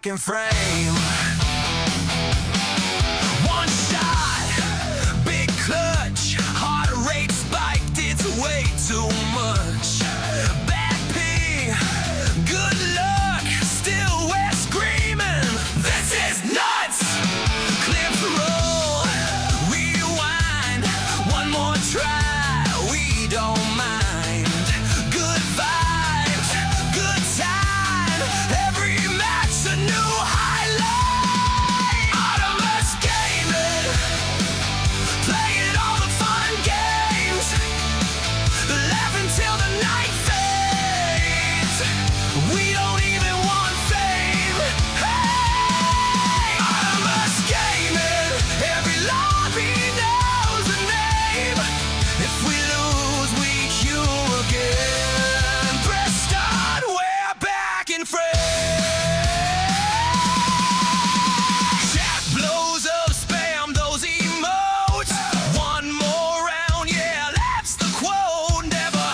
back in frame. One shot, big clutch, heart rate spiked, it's way too much. Bad ping, good luck, still we're screaming. This is nuts! Clear the roll, rewind, one more try, we don't mind. Good vibes, good time, every match a new highlight. Autonomous gaming, playing all the fun games, laughing till the night fades. We don't even want fame. Hey, autonomous gaming, every lobby knows a name. If we lose, we queue again. Press start, we're back in frame. Chat blows of spam, those emotes. One more round, yeah, that's the quote. Never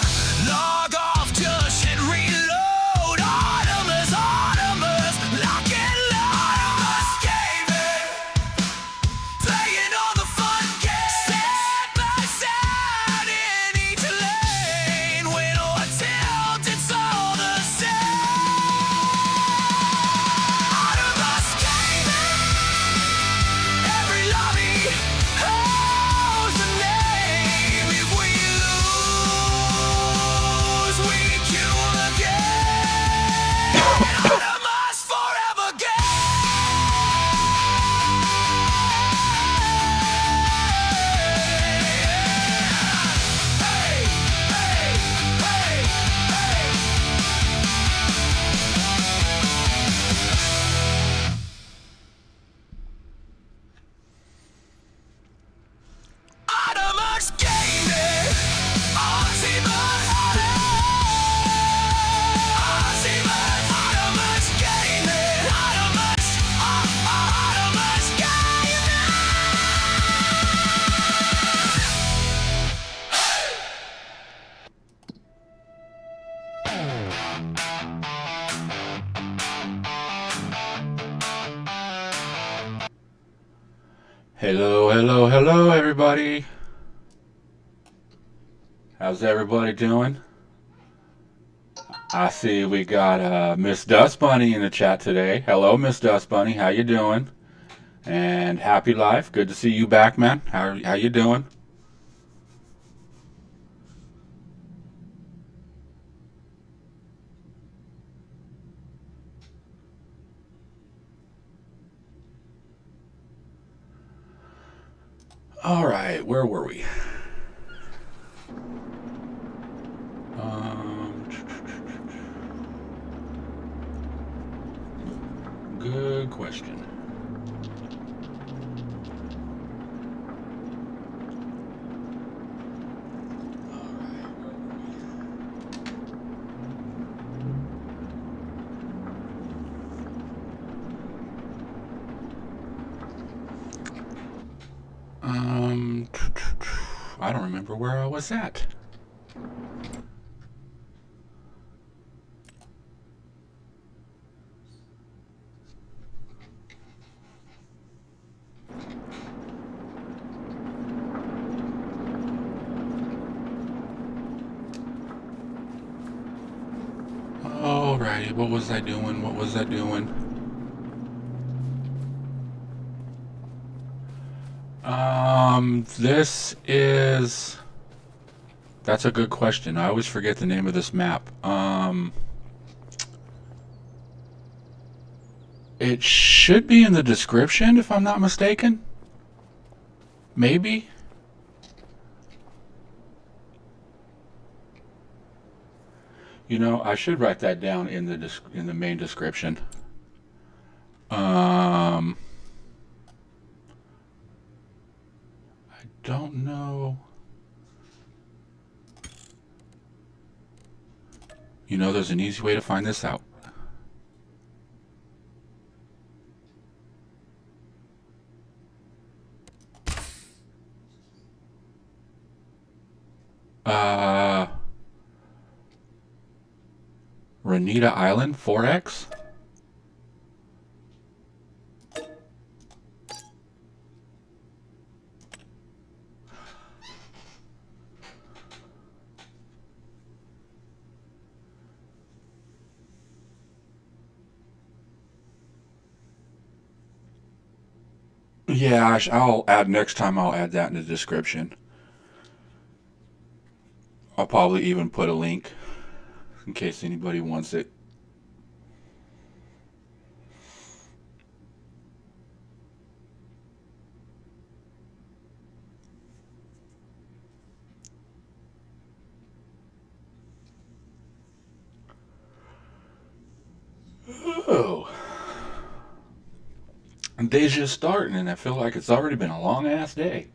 log off, just hit reload. Autonomous, lock and load. Autonomous gaming, playing all the fun games. Side by side in each lane, win or tilt, it's all the same. Autonomous gaming, every lobby knows the name. If we lose, we queue again. Autonomous forever Autonomous gaming, ultimate autonomous gaming, autonomous Hello, everybody. How's everybody doing? I see we got Miss Dust Bunny in the chat today. Hello, Miss Dust Bunny. How you doing? And happy life. Good to see you back, man. How you doing? All right, where were we? Good question. I don't remember where I was at. Alrighty, what was I doing? That's a good question. I always forget the name of this map. It should be in the description if I'm not mistaken. Maybe. You know, I should write that down in the main description. I don't know. You know, there's an easy way to find this out. Renita Island 4X? Yeah, I'll add next time. I'll add that in the description. I'll probably even put a link in case anybody wants it. Oh, the day's just starting, and I feel like it's already been a long ass day.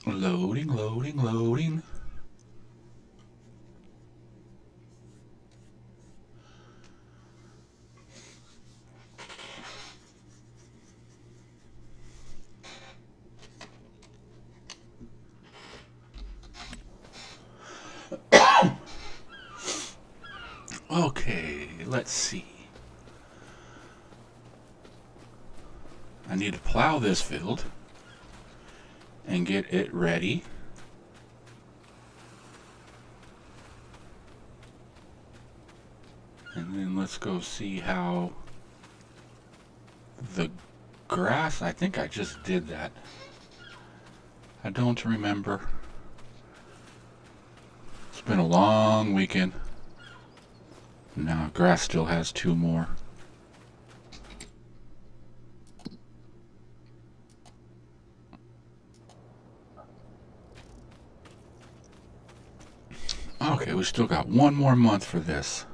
Loading, loading, loading. Okay, let's see. I need to plow this field and get it ready. And then let's go see how the grass, I think I just did that. I don't remember. It's been a long weekend. No, grass still has 2 more. Okay, we still got 1 more month for this.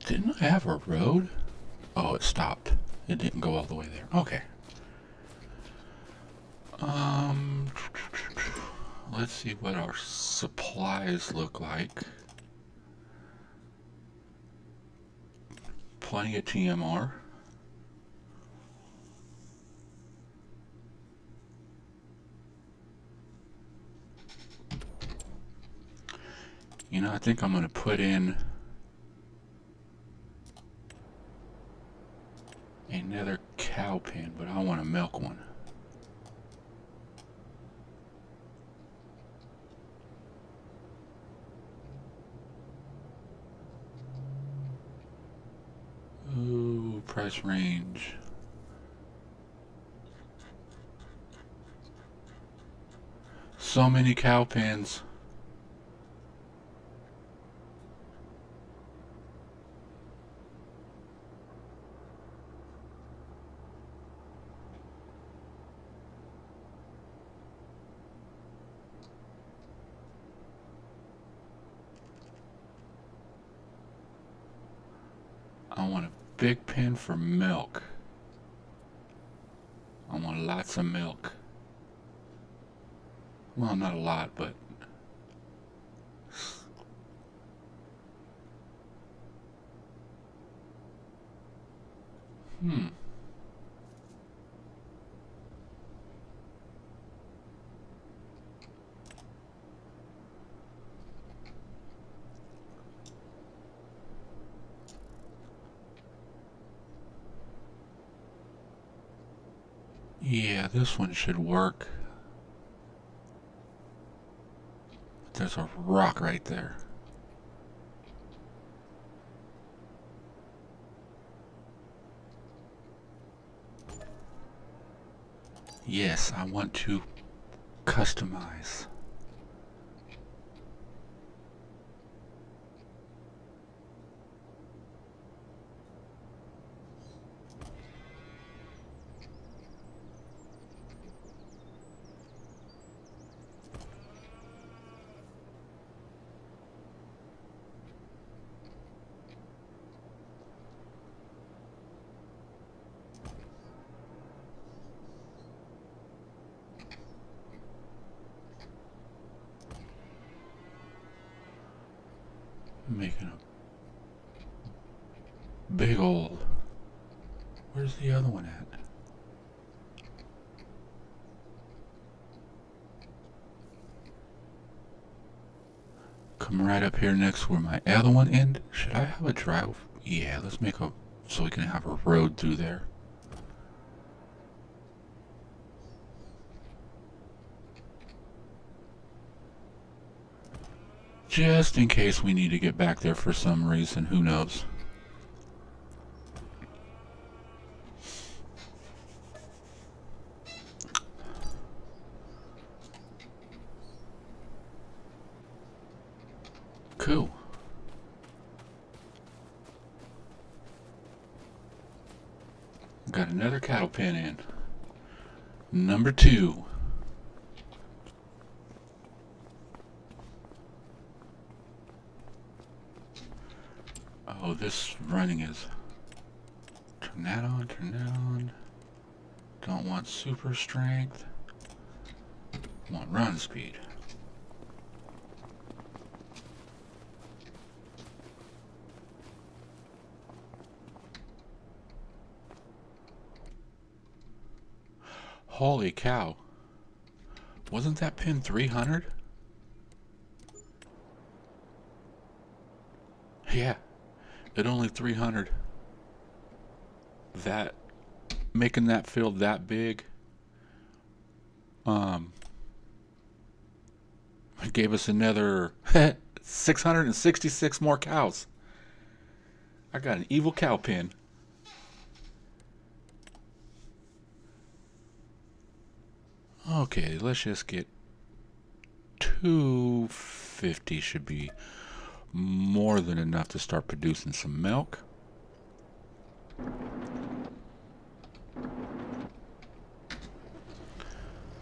Didn't I have a road? Oh, it stopped. It didn't go all the way there. Okay. Let's see what our supplies look like. Plenty of TMR. You know, I think I'm going to put in another cow pen, but I want to milk one. Ooh, price range. So many cow pens. I want a big pen for milk. I want lots of milk. Well, not a lot, but yeah, this one should work. There's a rock right there. Yes, I want to customize. making a big old... Where's the other one at? Come right up here next where my other one end. Should I have a drive? Yeah, let's make a... so we can have a road through there. Just in case we need to get back there for some reason, who knows. Cool. Got another cattle pen in. Number 2. Oh, this running is... Turn that on, turn that on. Don't want super strength. Want run speed. Holy cow. Wasn't that pin 300? Yeah. At only 300. That, making that field that big, it gave us another 666 more cows. I got an evil cow pin. Okay, let's just get 250 should be more than enough to start producing some milk.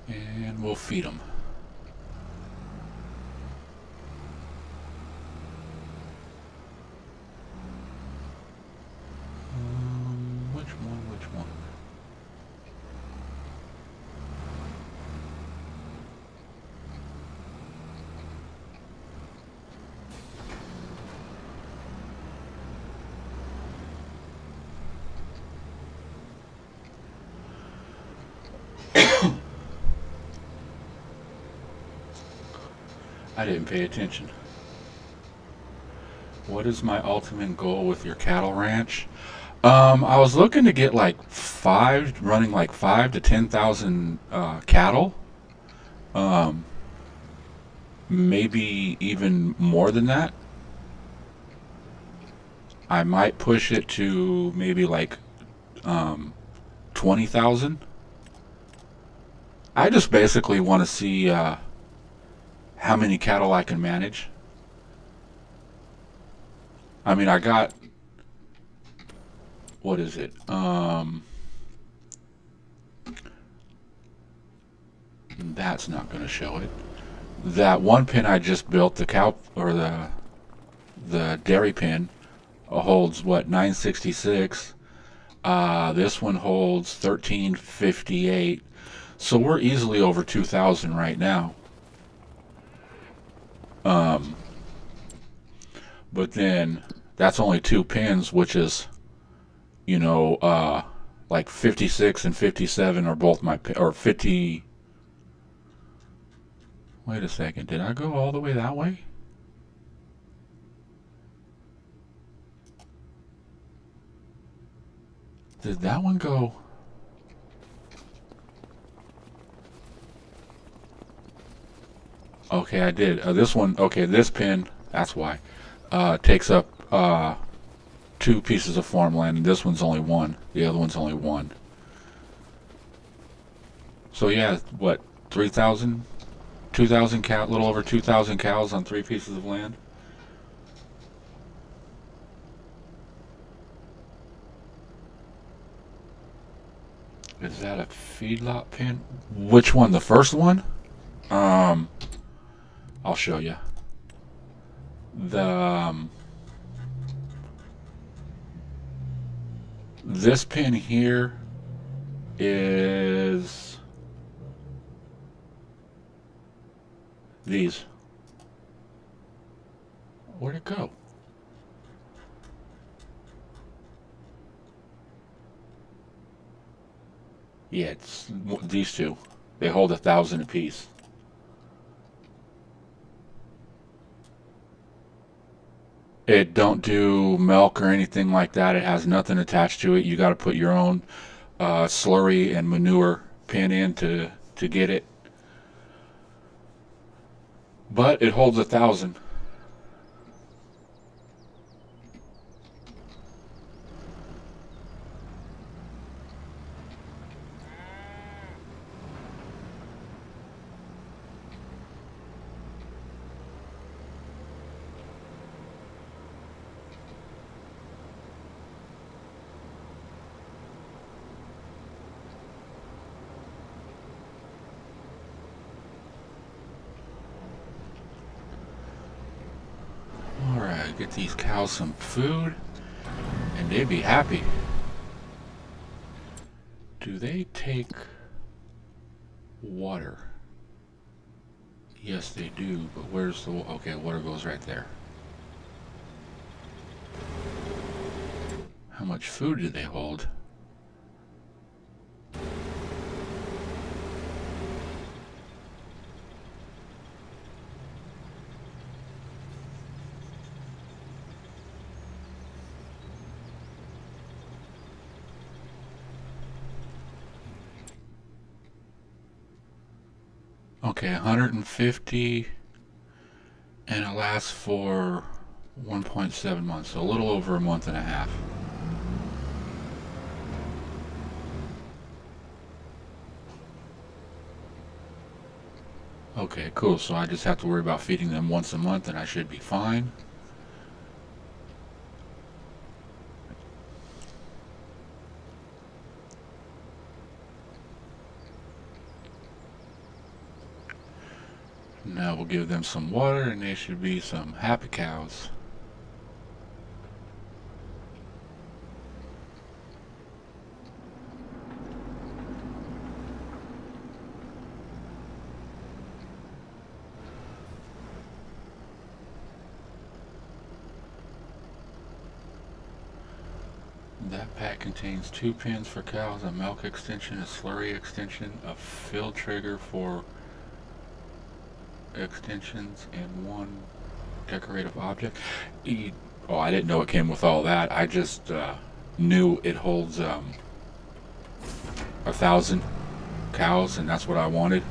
And we'll feed them. Which one? I didn't pay attention. What is my ultimate goal with your cattle ranch? I was looking to get like running like 5 to 10,000 cattle. Maybe even more than that. I might push it to maybe like 20,000. I just basically want to see how many cattle I can manage. I mean, I got, what is it? That's not going to show it. That one pen I just built, the cow or the dairy pen, holds what, 966. This one holds 1358. So we're easily over 2,000 right now. But then that's only 2 pins, which is, you know, like 56 and 57 are both my or 50. Wait a second, did I go all the way that way? Did that one go? Okay, I did. This one, okay, this pin, that's why, takes up 2 pieces of farmland, and this one's only 1. The other one's only 1. So yeah, what, 3,000? 2,000 cow, a little over 2,000 cows on 3 pieces of land. Is that a feedlot pin? Which one? The first one? I'll show you. This pin here is these. Where'd it go? Yeah, it's these two. They hold 1,000 apiece. It don't do milk or anything like that. It has nothing attached to it. You got to put your own slurry and manure pin in to get it. But it holds 1,000. Alright, get these cows some food and they'd be happy. Do they take water? Yes, they do, but where's the... Okay, water goes right there. How much food do they hold? Okay, 150, and it lasts for 1.7 months, so a little over a month and a half. Okay, cool, so I just have to worry about feeding them once a month and I should be fine. Now we'll give them some water and they should be some happy cows. That pack contains 2 pins for cows, a milk extension, a slurry extension, a fill trigger for extensions, and 1 decorative object. Oh, I didn't know it came with all that. I just knew it holds 1,000 cows, and that's what I wanted.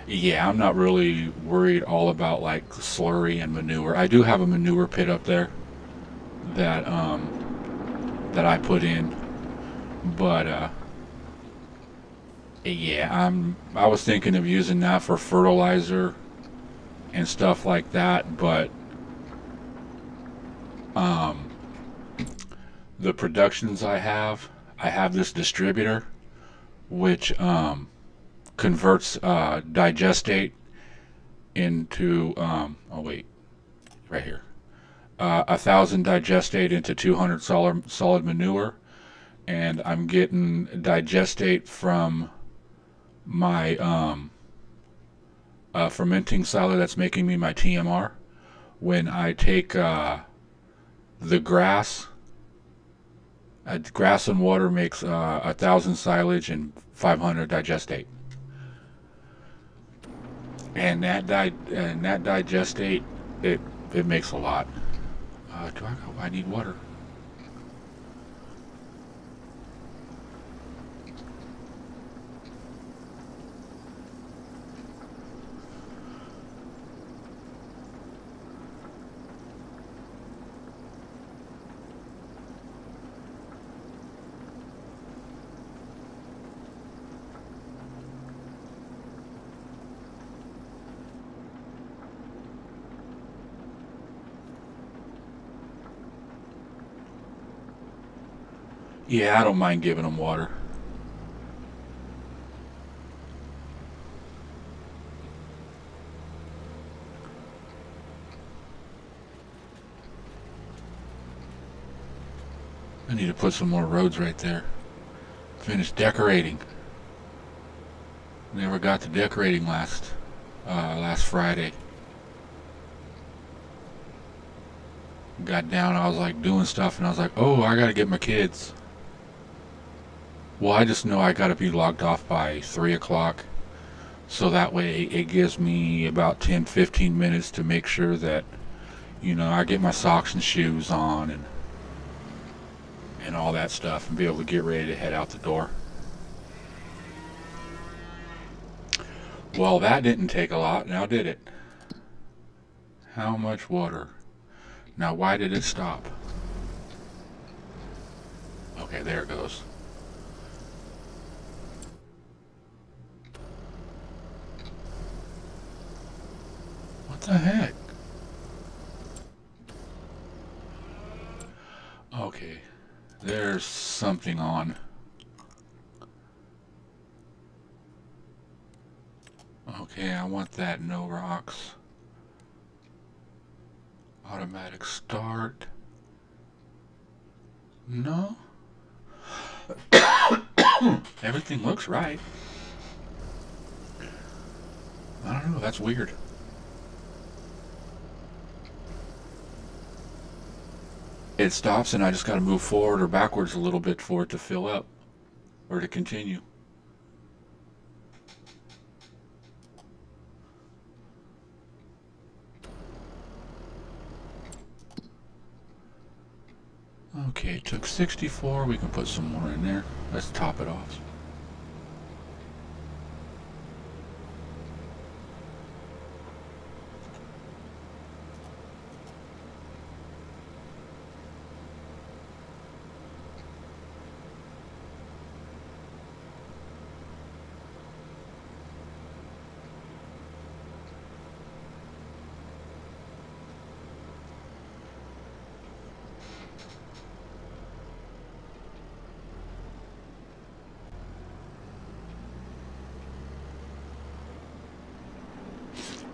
Yeah, I'm not really worried all about like slurry and manure. I do have a manure pit up there that that I put in, but yeah, I was thinking of using that for fertilizer and stuff like that, but the productions I have this distributor which converts digestate into oh wait, right here, 1,000 digestate into 200 solid manure, and I'm getting digestate from my fermenting silo that's making me my TMR. When I take the grass and water makes 1,000 silage and 500 digestate, and that digestate, it makes a lot. I need water. Yeah, I don't mind giving them water. I need to put some more roads right there. Finish decorating. Never got to decorating last Friday. Got down, I was like doing stuff, and I was like, oh, I gotta get my kids. Well, I just know I gotta be logged off by 3 o'clock. So that way it gives me about 10-15 minutes to make sure that, I get my socks and shoes on and all that stuff and be able to get ready to head out the door. Well, that didn't take a lot, now did it? How much water? Now, why did it stop? Okay, there it goes. What the heck? Okay, there's something on. Okay, I want that no rocks. Automatic start. No? Everything looks right. I don't know, that's weird. It stops and I just gotta move forward or backwards a little bit for it to fill up or to continue. Okay, it took 64. We can put some more in there. Let's top it off.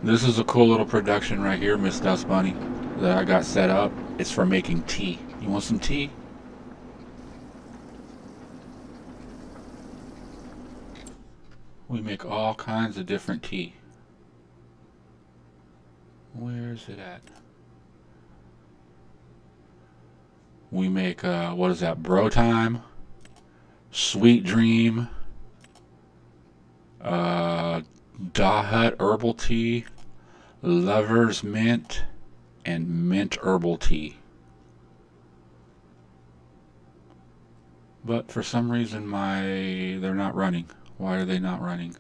This is a cool little production right here, Miss Dust Bunny, that I got set up. It's for making tea. You want some tea? We make all kinds of different tea. Where's it at? We make, what is that, Bro Time, Sweet Dream, Dahut Herbal Tea, Lover's Mint, and Mint Herbal Tea. But for some reason they're not running. Why are they not running?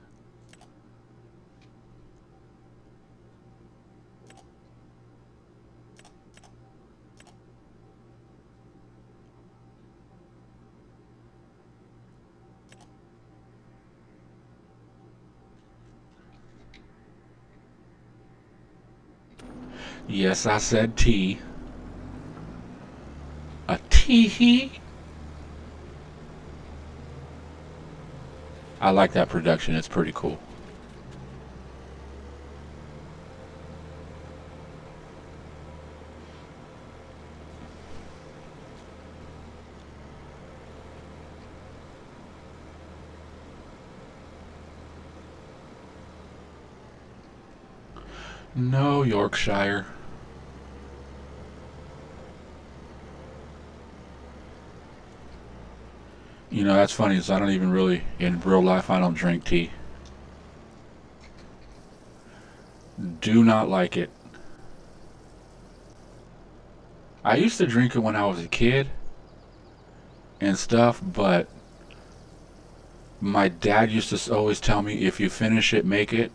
Yes, I said tea. A tee-hee? I like that production. It's pretty cool. No, Yorkshire. That's funny, is I don't even really, in real life, I don't drink tea. Do not like it. I used to drink it when I was a kid and stuff, but my dad used to always tell me, if you finish it, make it.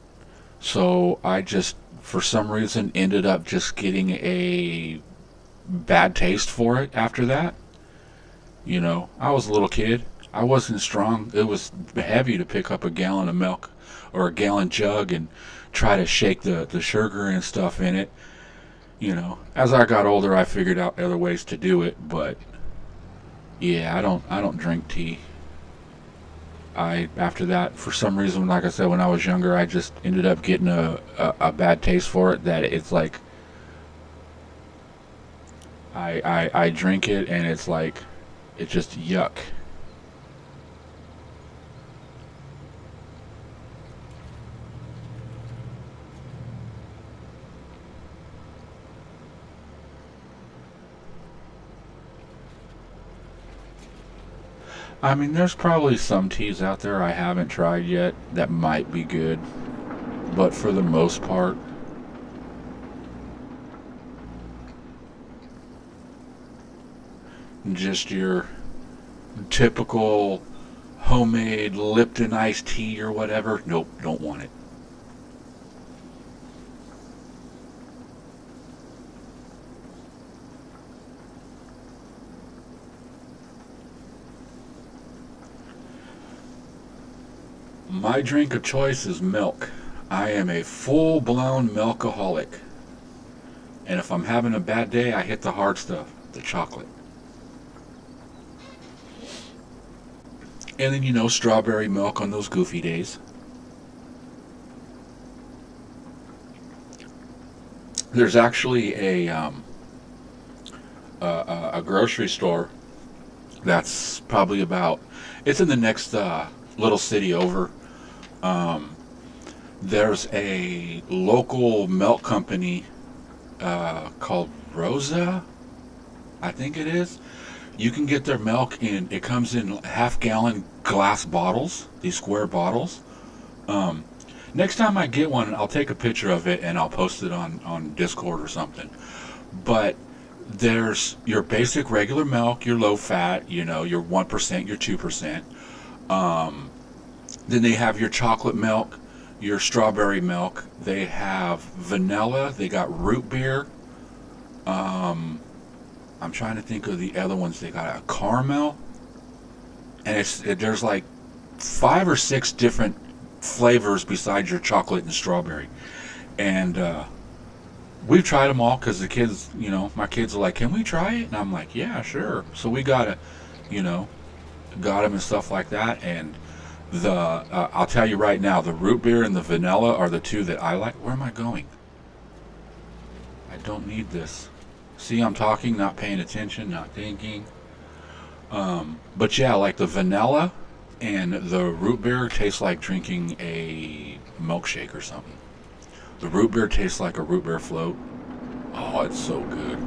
So I just, for some reason, ended up just getting a bad taste for it after that. I was a little kid. I wasn't strong. It was heavy to pick up a gallon of milk or a gallon jug and try to shake the sugar and stuff in it. As I got older, I figured out other ways to do it. But yeah, I don't drink tea. After that, for some reason, like I said, when I was younger, I just ended up getting a bad taste for it. That it's like I drink it and it's like it's just yuck. I mean, there's probably some teas out there I haven't tried yet that might be good, but for the most part, just your typical homemade Lipton iced tea or whatever. Nope, don't want it. My drink of choice is milk. I am a full blown milkaholic. And if I'm having a bad day, I hit the hard stuff, the chocolate. And then, strawberry milk on those goofy days. There's actually a grocery store that's probably it's in the next little city over. Um, there's a local milk company called Rosa, I think it is. You can get their milk it comes in half-gallon glass bottles, these square bottles. Um, Next time I get one, I'll take a picture of it and I'll post it on Discord or something. But there's your basic regular milk, your low fat, your 1%, your 2%. Um, then they have your chocolate milk, your strawberry milk. They have vanilla. They got root beer. Um, I'm trying to think of the other ones. They got a caramel, and there's like 5 or 6 different flavors besides your chocolate and strawberry. And we've tried them all because the kids, my kids are like, "Can we try it?" And I'm like, "Yeah, sure." So we you know, got them and stuff like that. And I'll tell you right now, the root beer and the vanilla are the two that I like. Where am I going? I don't need this. See, I'm talking, not paying attention, not thinking. But yeah, like the vanilla and the root beer tastes like drinking a milkshake or something. The root beer tastes like a root beer float. Oh, it's so good.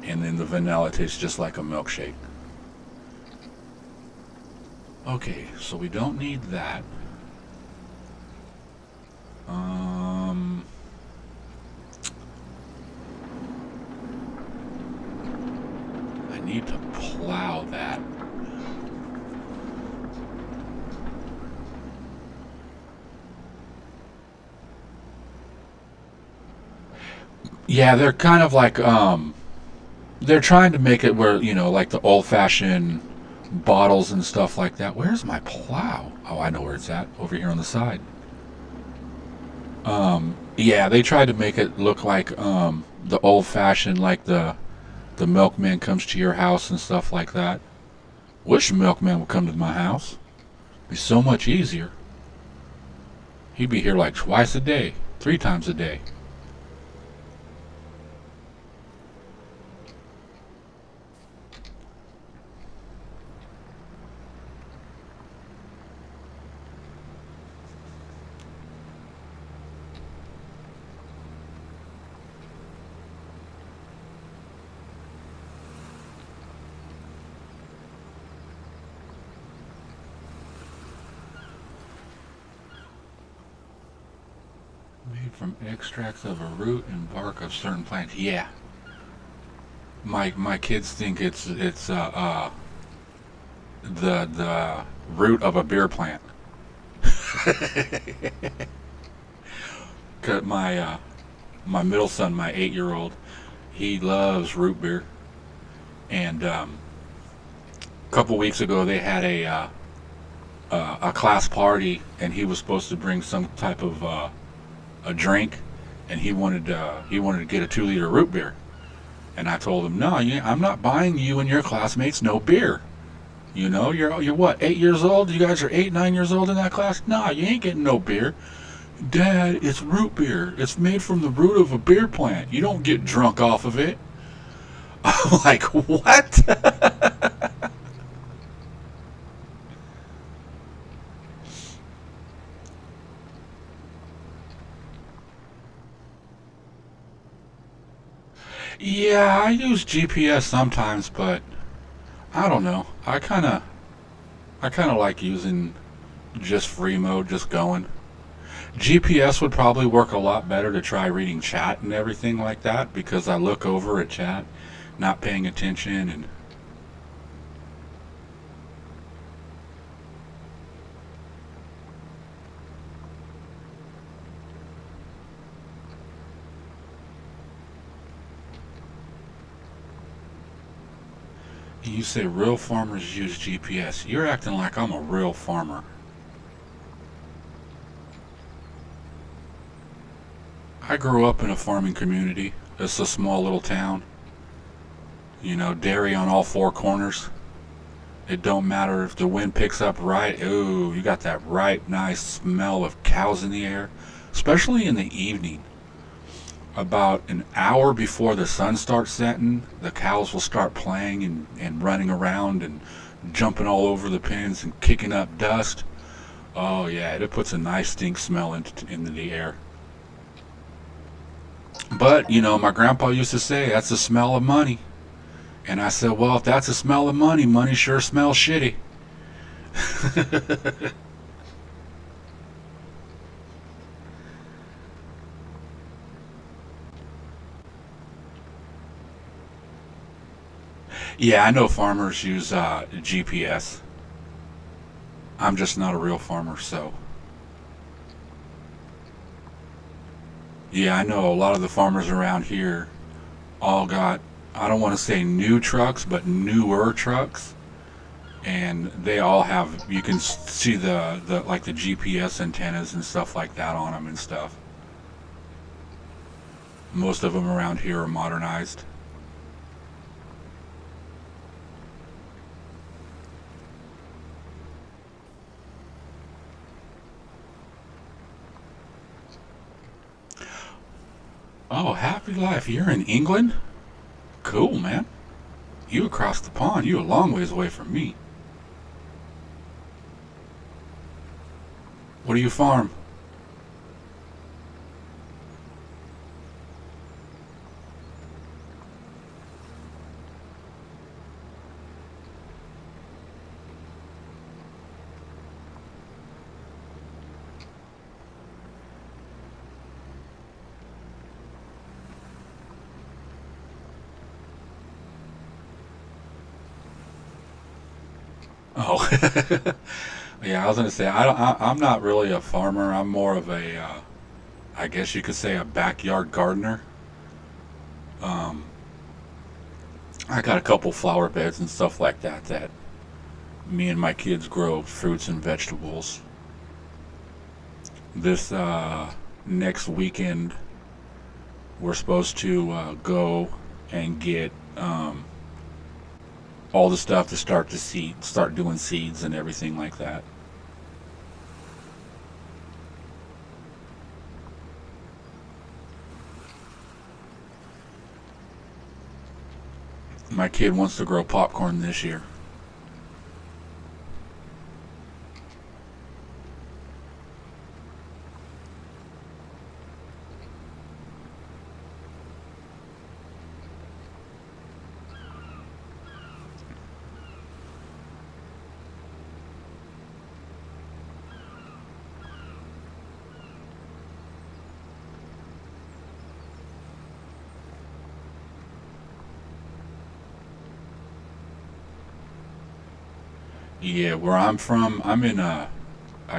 And then the vanilla tastes just like a milkshake. Okay, so we don't need that. Um, I need to plow that. Yeah, they're kind of like they're trying to make it where, like the old-fashioned bottles and stuff like that. Where's my plow? Oh, I know where it's at. Over here on the side. Yeah, they tried to make it look like the old-fashioned, like the milkman comes to your house and stuff like that. Wish the milkman would come to my house. It'd be so much easier. He'd be here like twice a day, 3 times a day. Made from extracts of a root and bark of certain plants. Yeah, my kids think it's the root of a beer plant. 'Cause my middle son, my 8-year-old, he loves root beer, and a couple weeks ago they had a class party, and he was supposed to bring some type of a drink, and he wanted to get a 2-liter root beer, and I told him, no, I'm not buying you and your classmates no beer. You're what, 8 years old? You guys are 8, 9 years old in that class? No, you ain't getting no beer. Dad, it's root beer. It's made from the root of a beer plant. You don't get drunk off of it. I'm like, what? Yeah, I use GPS sometimes, but I don't know. I kind of I kind of like using just free mode, just going. GPS would probably work a lot better to try reading chat and everything like that, because I look over at chat, not paying attention, and you say real farmers use GPS. You're acting like I'm a real farmer. I grew up in a farming community. It's a small little town. You know, dairy on all four corners. It don't matter if the wind picks up right. Ooh, you got that right nice smell of cows in the air. Especially in the evening. About an hour before the sun starts setting, the cows will start playing and running around and jumping all over the pens and kicking up dust. Oh yeah, it puts a nice stink smell into the air. But, you know, my grandpa used to say, that's the smell of money. And I said, well, if that's the smell of money, money sure smells shitty. Yeah, I know farmers use GPS. I'm just not a real farmer, so. Yeah, I know a lot of the farmers around here all got, I don't want to say new trucks, but newer trucks. And they all have, you can see the like the GPS antennas and stuff like that on them and stuff. Most of them around here are modernized. Oh, happy life. You're in England? Cool, man. You across the pond. You a long ways away from me. What do you farm? Oh, yeah. I was gonna say I'm not really a farmer. I'm more of a, I guess you could say, a backyard gardener. Um, I got a couple flower beds and stuff like that that me and my kids grow fruits and vegetables. This next weekend, we're supposed to go and get all the stuff to start doing seeds and everything like that. My kid wants to grow popcorn this year. Yeah, where I'm from, I'm in I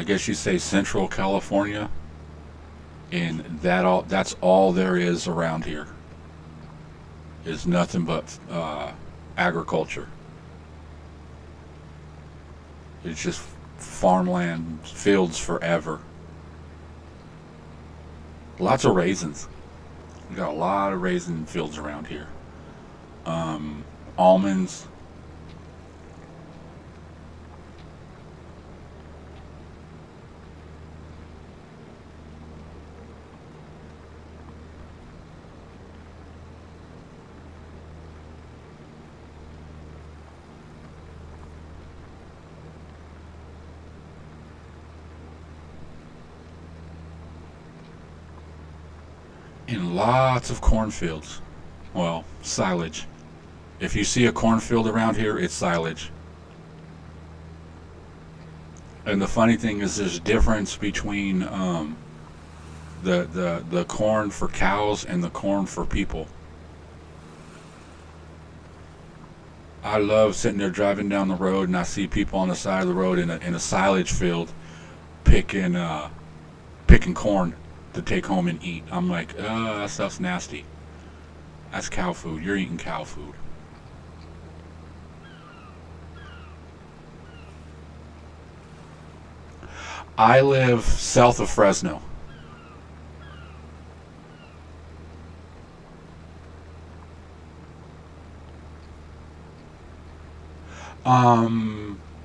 guess you say Central California, and that's all there is around here. Is nothing but agriculture. It's just farmland, fields forever. Lots of raisins. We got a lot of raisin fields around here. Almonds. And lots of cornfields. Well, silage. If you see a cornfield around here, it's silage. And the funny thing is, there's a difference between the corn for cows and the corn for people. I love sitting there driving down the road and I see people on the side of the road in a silage field picking picking corn to take home and eat. I'm like, that stuff's nasty. That's cow food. You're eating cow food. I live south of Fresno.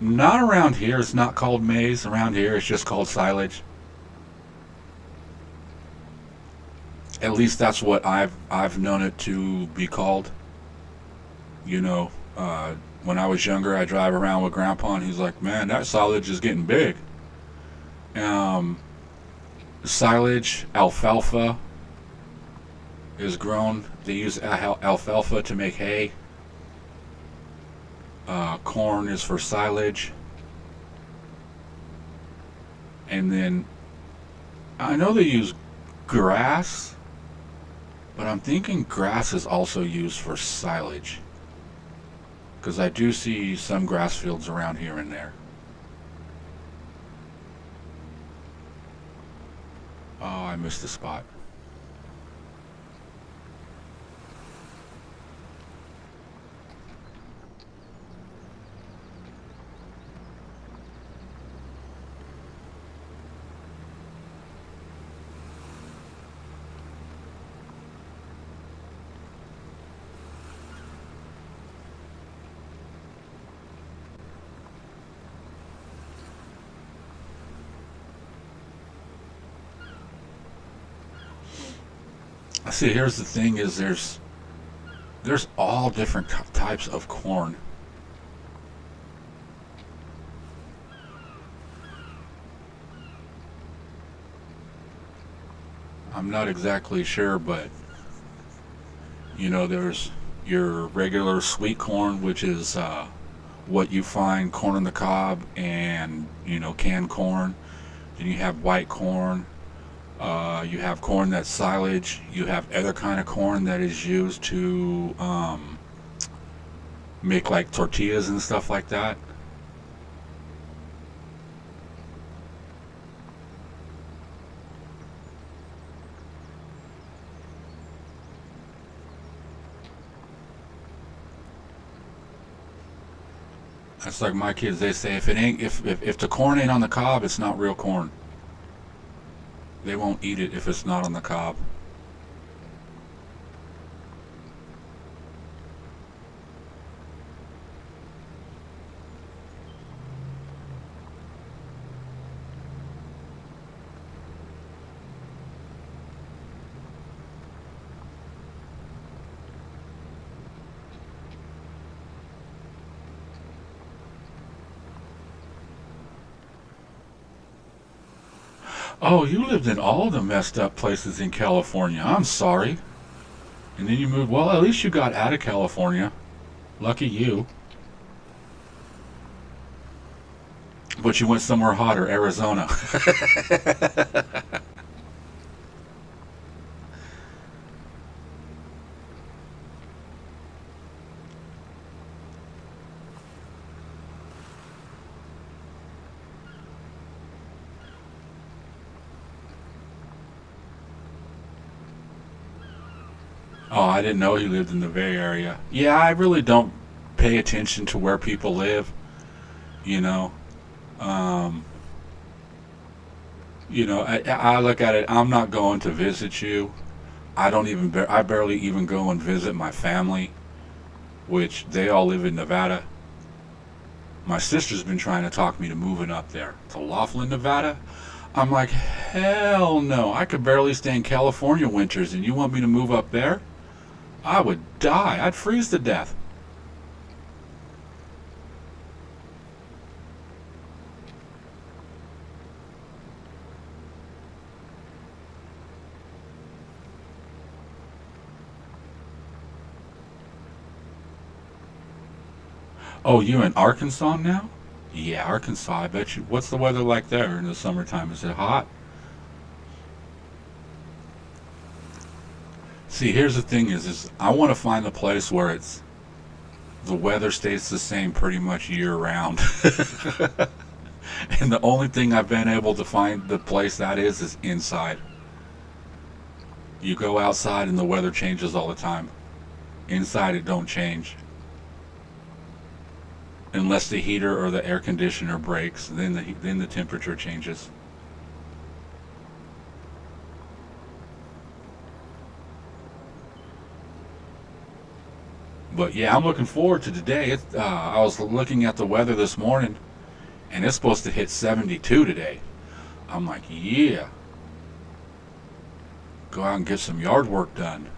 Not around here. It's not called maize. Around here, it's just called silage. At least that's what I've known it to be called. You know, when I was younger, I drive around with Grandpa, and he's like, "Man, that silage is getting big." Um, Silage, alfalfa is grown. They use alfalfa to make hay. Corn is for silage, and then I know they use grass, but I'm thinking grass is also used for silage because I do see some grass fields around here and there. Oh, I missed the spot. See, here's the thing: is there's all different types of corn. I'm not exactly sure, but there's your regular sweet corn, which is what you find corn on the cob and canned corn. Then you have white corn. You have corn that's silage. You have other kind of corn that is used to make like tortillas and stuff like that. That's like my kids. They say if the corn ain't on the cob, it's not real corn. They won't eat it if it's not on the cob. Oh, you lived in all the messed up places in California. I'm sorry. And then you moved. Well, at least you got out of California. Lucky you. But you went somewhere hotter, Arizona. Oh, I didn't know he lived in the Bay Area. Yeah, I really don't pay attention to where people live. You know, um, I look at it. I'm not going to visit you. I don't even. I barely even go and visit my family, which they all live in Nevada. My sister's been trying to talk me to moving up there to Laughlin, Nevada. I'm like, hell no. I could barely stay in California winters, and you want me to move up there? I would die. I'd freeze to death. Oh, you in Arkansas now? Yeah, Arkansas, I bet you. What's the weather like there in the summertime? Is it hot? See, here's the thing is I want to find a place where it's the weather stays the same pretty much year round. And the only thing I've been able to find the place that is inside. You go outside and the weather changes all the time. Inside it don't change. Unless the heater or the air conditioner breaks, then the temperature changes. But yeah, I'm looking forward to today. I was looking at the weather this morning, and it's supposed to hit 72 today. I'm like, yeah, go out and get some yard work done.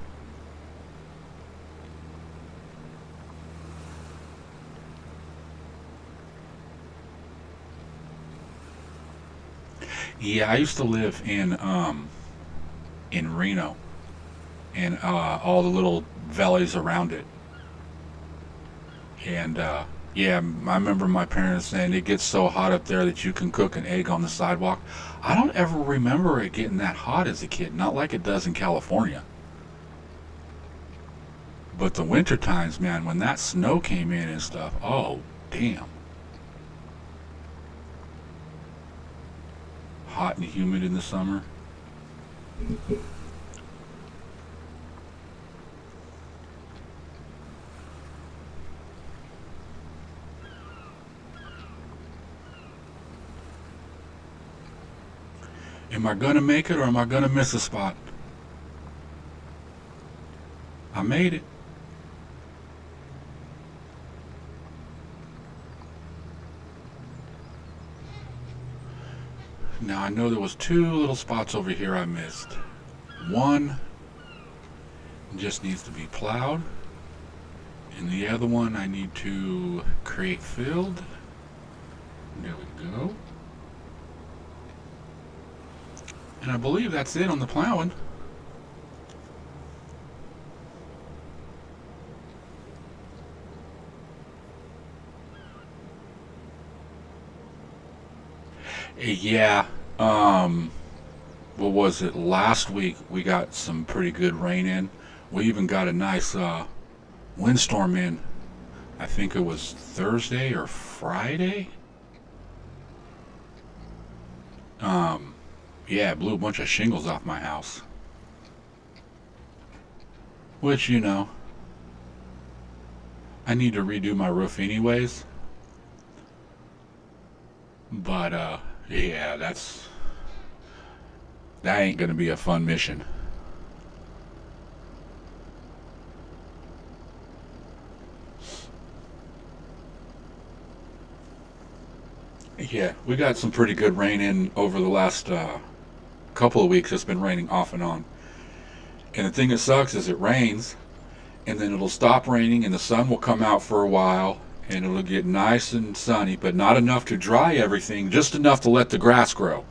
Yeah, I used to live in Reno and all the little valleys around it. And yeah, I remember my parents saying it gets so hot up there that you can cook an egg on the sidewalk. I don't ever remember it getting that hot as a kid, not like it does in California. But the winter times, man, when that snow came in and stuff, oh, damn. Hot and humid in the summer. Am I gonna make it or am I gonna miss a spot? I made it. Now I know there was two little spots over here I missed. One just needs to be plowed, and the other one I need to create field. There we go. And I believe that's it on the plowing. Yeah, what was it? Last week we got some pretty good rain in. We even got a nice windstorm in. I think it was Thursday or Friday. Um, yeah, it blew a bunch of shingles off my house. Which, I need to redo my roof anyways. But yeah, that ain't gonna be a fun mission. Yeah, we got some pretty good rain in over the last couple of weeks. It's been raining off and on. And the thing that sucks is it rains, and then it'll stop raining, and the sun will come out for a while, and it'll get nice and sunny, but not enough to dry everything, just enough to let the grass grow.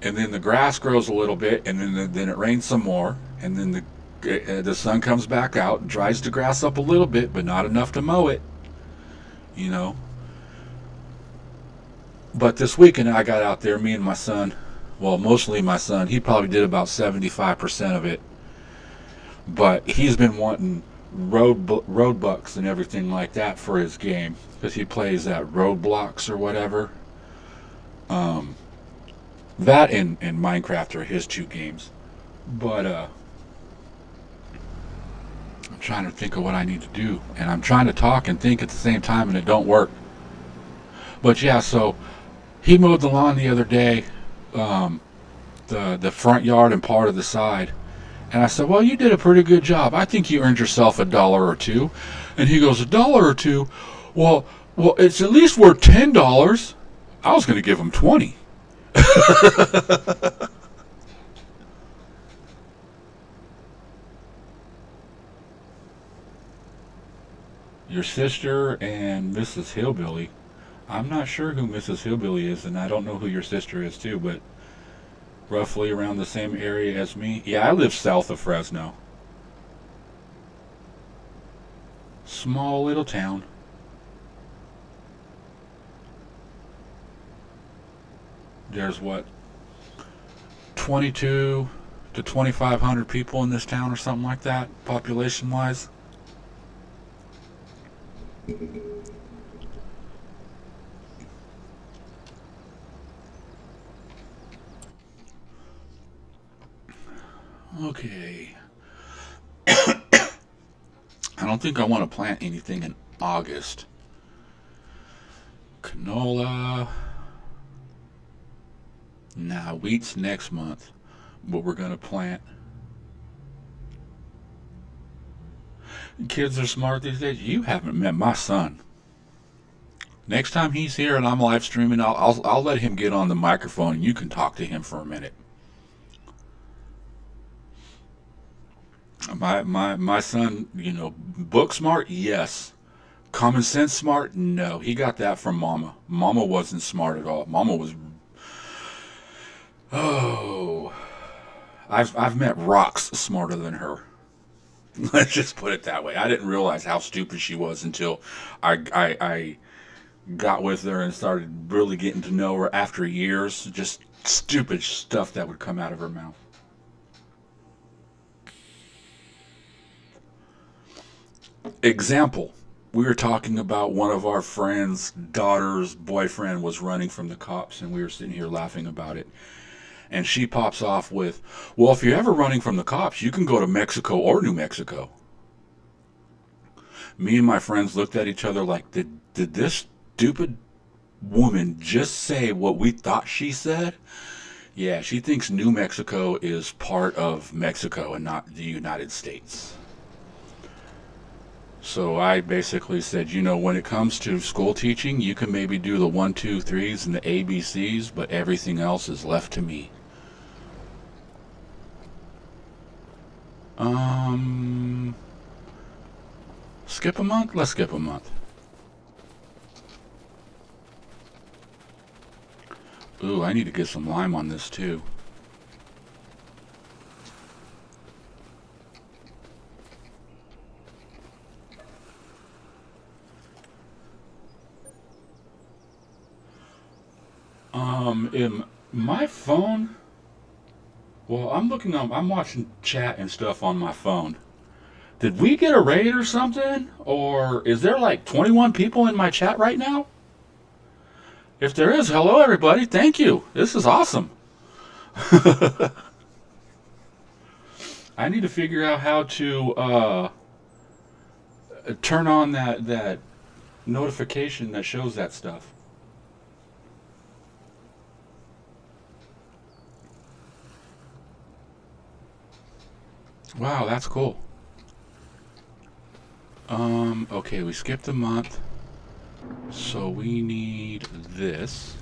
And then the grass grows a little bit, and then it rains some more, and then the sun comes back out and dries the grass up a little bit, but not enough to mow it, you know. But this weekend I got out there, me and my son, well, mostly my son. He probably did about 75% of it. But he's been wanting road bucks and everything like that for his game because he plays that Roadblocks or whatever. Um, that and Minecraft are his two games. But I'm trying to think of what I need to do, and I'm trying to talk and think at the same time, and it don't work. But yeah, so he mowed the lawn the other day, the front yard and part of the side. And I said, well, you did a pretty good job. I think you earned yourself $1 or $2. And he goes, $1 or $2? Well, it's at least worth $10. I was going to give him 20. Your sister and Mrs. Hillbilly. I'm not sure who Mrs. Hillbilly is, and I don't know who your sister is too, but roughly around the same area as me. Yeah, I live south of Fresno. Small little town. There's what, 22 to 2,500 people in this town or something like that, population wise. Okay. I don't think I want to plant anything in August. Canola. Nah, wheat's next month. But we're going to plant. Kids are smart these days. You haven't met my son. Next time he's here and I'm live streaming, I'll let him get on the microphone and you can talk to him for a minute. My son, you know, book smart, yes. Common sense smart, no. He got that from Mama. Mama wasn't smart at all. Mama was, oh, I've met rocks smarter than her. Let's just put it that way. I didn't realize how stupid she was until I got with her and started really getting to know her after years. Just stupid stuff that would come out of her mouth. Example, we were talking about one of our friends' daughter's boyfriend was running from the cops, and we were sitting here laughing about it. And she pops off with, well, if you're ever running from the cops, you can go to Mexico or New Mexico. Me and my friends looked at each other like, did this stupid woman just say what we thought she said? Yeah, she thinks New Mexico is part of Mexico and not the United States. So I basically said, you know, when it comes to school teaching, you can maybe do the 1, 2, 3s and the ABCs, but everything else is left to me. Skip a month? Let's skip a month. Ooh, I need to get some lime on this too. In my phone, well, I'm watching chat and stuff on my phone. Did we get a raid or something? Or is there like 21 people in my chat right now? If there is, hello everybody, thank you. This is awesome. I need to figure out how to turn on that notification that shows that stuff. Wow, that's cool. Okay, we skipped a month. So we need this.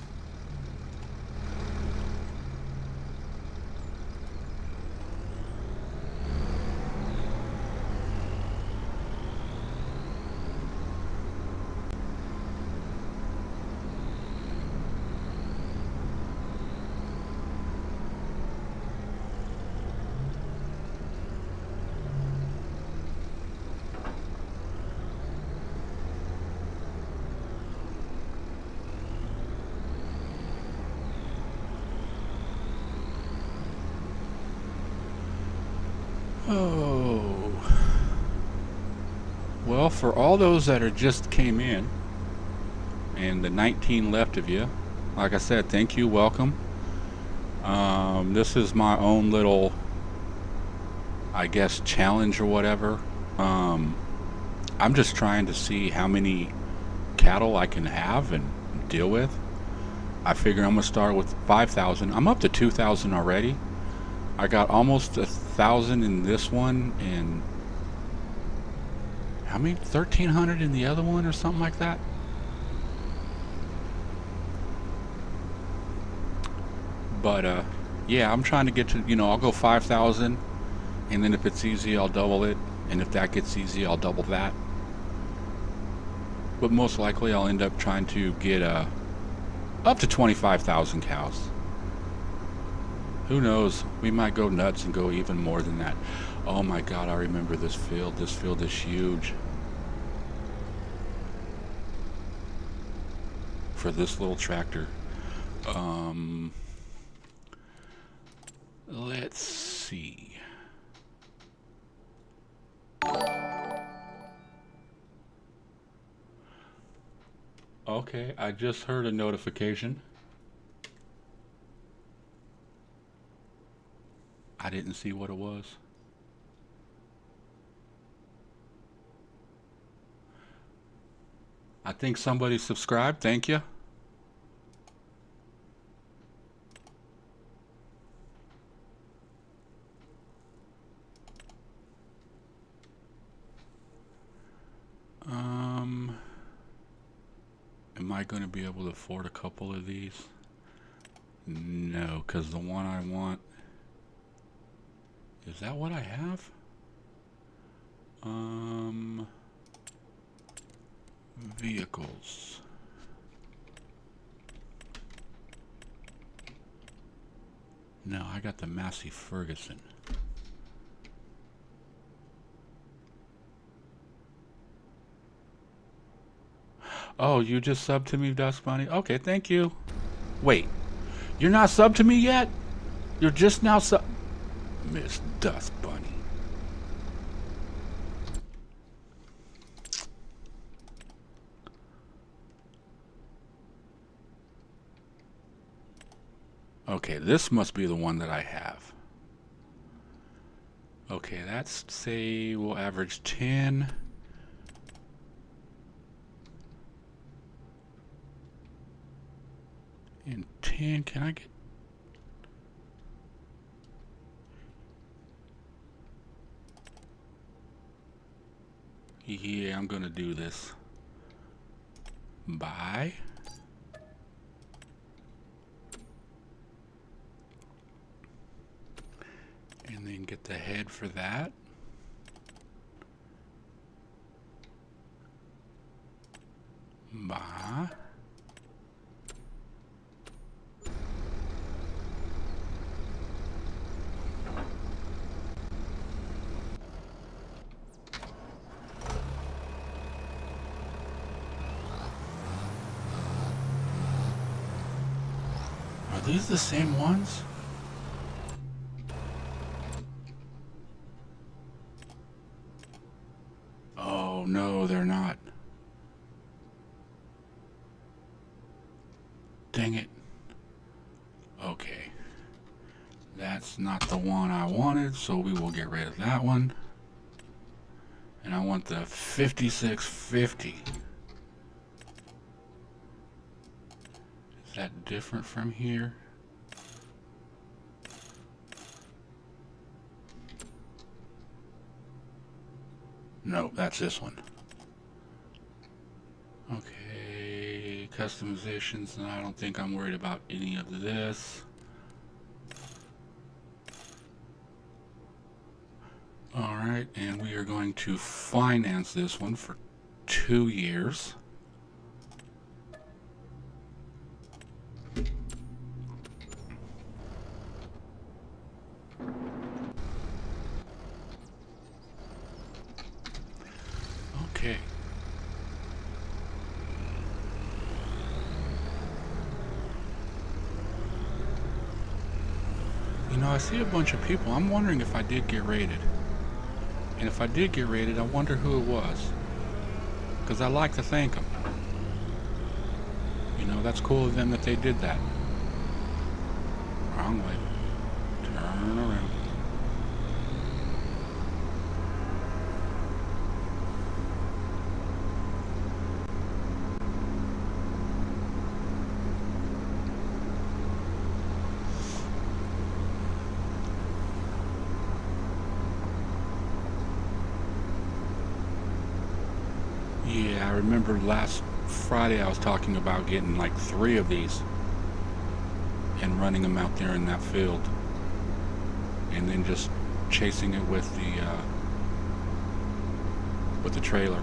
Oh. Well, for all those that are just came in, and the 19 left of you, like I said, thank you, welcome. This is my own little, I guess, challenge or whatever. I'm just trying to see how many cattle I can have and deal with. I figure I'm gonna start with 5,000. I'm up to 2,000 already. I got almost 1,000 in this one, and how many? 1,300 in the other one, or something like that. But yeah, I'm trying to get to, you know, I'll go 5,000, and then if it's easy, I'll double it, and if that gets easy, I'll double that. But most likely, I'll end up trying to get up to 25,000 cows. Who knows? We might go nuts and go even more than that. Oh my God, I remember this field. This field is huge. For this little tractor. Let's see. Okay, I just heard a notification. I didn't see what it was. I think somebody subscribed. Thank you. Am I going to be able to afford a couple of these? No, because the one I want... Is that what I have? Vehicles. No, I got the Massey Ferguson. Oh, you just subbed to me, Dust Bunny? Okay, thank you. Wait, you're not subbed to me yet? You're just now sub... Miss Dust Bunny. Okay, this must be the one that I have. Okay, that's, say, we'll average 10. And 10, can I get... Yeah, I'm gonna do this. Buy. And then get the head for that. Buy. Are these the same ones? Oh no, they're not. Dang it. Okay. That's not the one I wanted, so we will get rid of that one. And I want the 5650. Is that different from here? No, that's this one. Okay, customizations, and I don't think I'm worried about any of this. Alright, and we are going to finance this one for 2 years. Okay. You know, I see a bunch of people. I'm wondering if I did get rated. And if I did get rated, I wonder who it was. Because I like to thank them. You know, that's cool of them that they did that. Wrong way. Turn around. Yeah, I remember last Friday I was talking about getting like 3 of these and running them out there in that field, and then just chasing it with the trailer.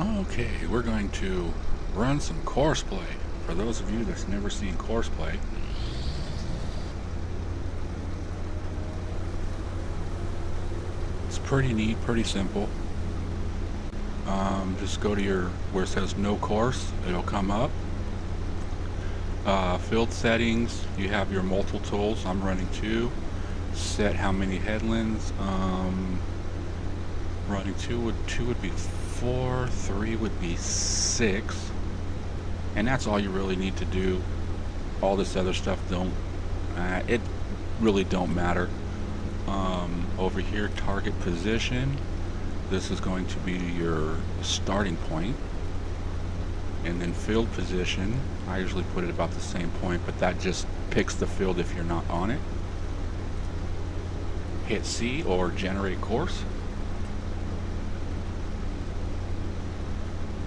Okay, we're going to run some course play. For those of you that's never seen course play, it's pretty neat, pretty simple. Just go to your where it says no course, it'll come up. Field settings, you have your multiple tools. I'm running 2. Set how many headlands. Running 2 would be 4, 3 would be 6, and that's all you really need to do. All this other stuff it really don't matter. Over here, target position, this is going to be your starting point, and then field position, I usually put it about the same point, but that just picks the field if you're not on it. Hit C or generate course.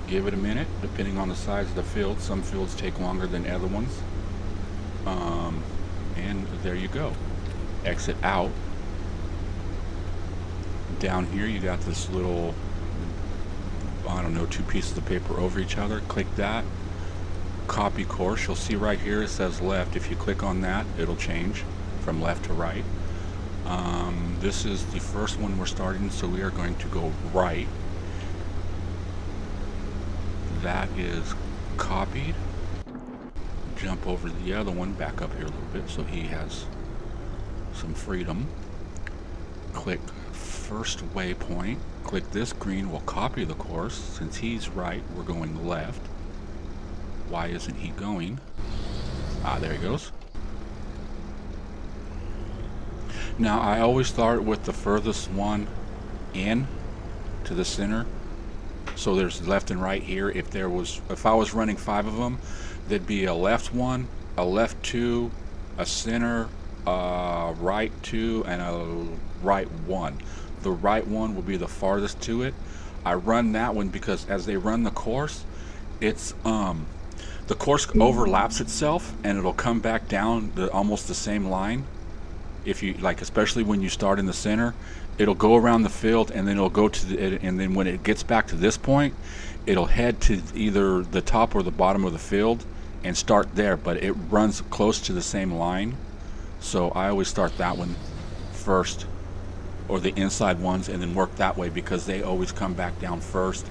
Give it a minute, depending on the size of the field. Some fields take longer than other ones. And there you go. Exit out. Down here you got this little, I don't know, 2 pieces of paper over each other. Click that. Copy course. You'll see right here it says left. If you click on that, it'll change from left to right. This is the first one we're starting, so we are going to go right. That is copied. Jump over to the other one, back up here a little bit so he has some freedom. Click first waypoint. Click this green, we'll copy the course. Since he's right, we're going left. Why isn't he going? Ah, there he goes. Now I always start with the furthest one in to the center. So there's left and right here. If I was running 5 of them, there'd be a left 1, a left 2, a center, right 2, and a right 1. The right one will be the farthest to it. I run that one because as they run the course, it's the course overlaps itself and it'll come back down almost the same line. If you like, especially when you start in the center, it'll go around the field and then it'll go to and then when it gets back to this point, it'll head to either the top or the bottom of the field and start there, but it runs close to the same line. So I always start that one first, or the inside ones, and then work that way because they always come back down first.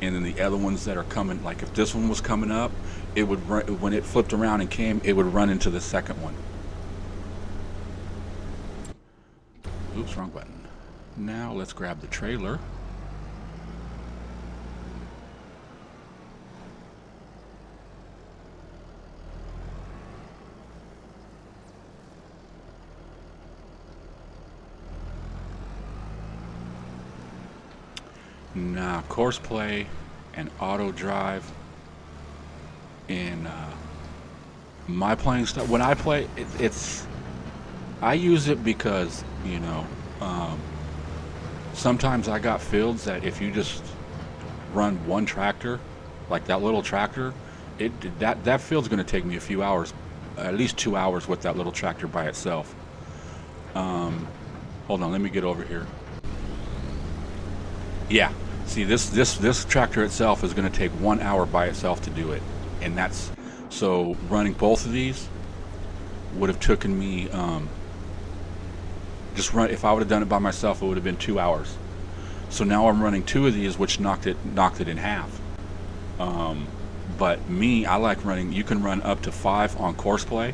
And then the other ones that are coming, like if this one was coming up, it would run, when it flipped around and came, it would run into the second one. Oops, wrong button. Now let's grab the trailer. Now course play and auto drive in my playing stuff. When I play, I use it because, you know, sometimes I got fields that if you just run one tractor, like that little tractor, that field's going to take me a few hours, at least 2 hours with that little tractor by itself. Hold on, let me get over here. Yeah, see this tractor itself is going to take 1 hour by itself to do it, and that's so running both of these would have taken me if I would have done it by myself, it would have been 2 hours. So now I'm running 2 of these, which knocked it in half. But me, I like running. You can run up to 5 on course play,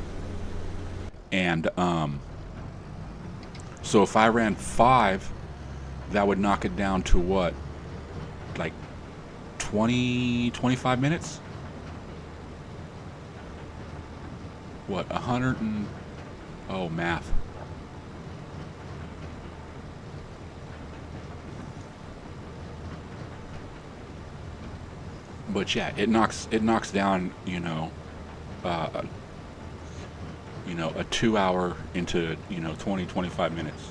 and so if I ran 5, that would knock it down to what, like 25 minutes? What, 100 and, oh, math. But yeah, it knocks down, a 2 hour into 20-25 minutes.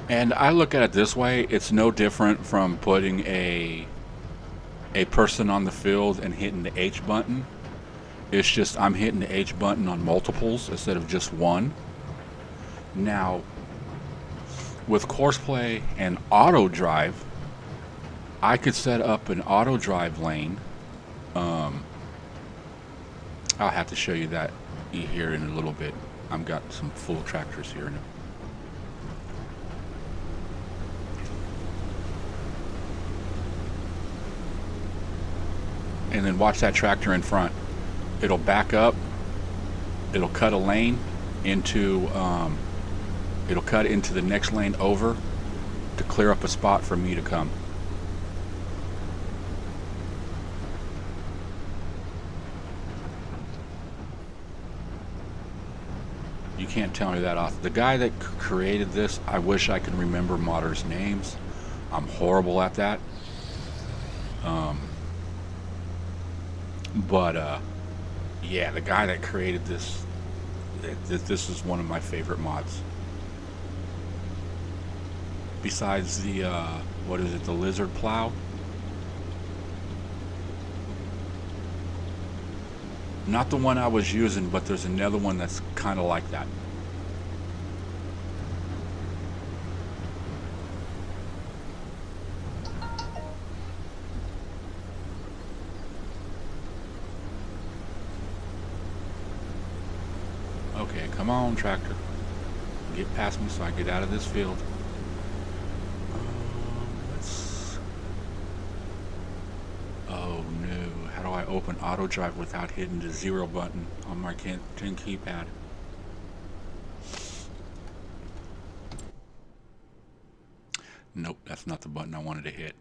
And I look at it this way: it's no different from putting a person on the field and hitting the H button. It's just I'm hitting the H button on multiples instead of just one. Now, with Courseplay and auto drive, I could set up an auto drive lane. I'll have to show you that here in a little bit. I've got some full tractors here now. And then watch that tractor in front. It'll back up. It'll cut a lane into, it'll cut into the next lane over to clear up a spot for me to come. You can't tell me that off. The guy that created this, I wish I could remember modders' names. I'm horrible at that. Yeah, the guy that created this, this is one of my favorite mods. Besides the, what is it, the lizard plow? Not the one I was using, but there's another one that's kind of like that. Okay, come on, tractor. Get past me so I get out of this field. Oh no, how do I open auto drive without hitting the 0 button on my 10 keypad? Nope, that's not the button I wanted to hit.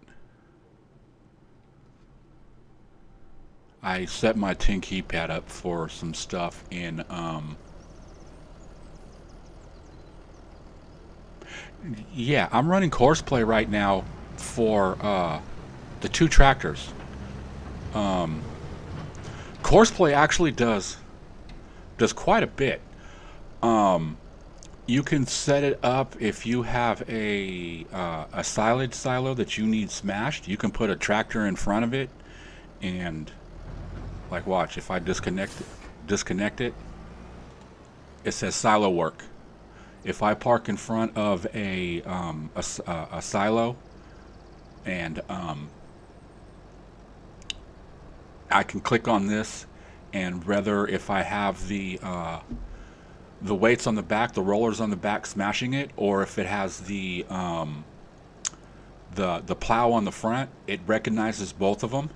I set my 10 keypad up for some stuff in yeah, I'm running Courseplay right now for the 2 tractors. Courseplay actually does quite a bit. You can set it up if you have a silage silo that you need smashed. You can put a tractor in front of it, and like watch, if I disconnect it, it says silo work. If I park in front of a silo, and I can click on this, and whether if I have the weights on the back, the rollers on the back smashing it, or if it has the plow on the front, it recognizes both of them,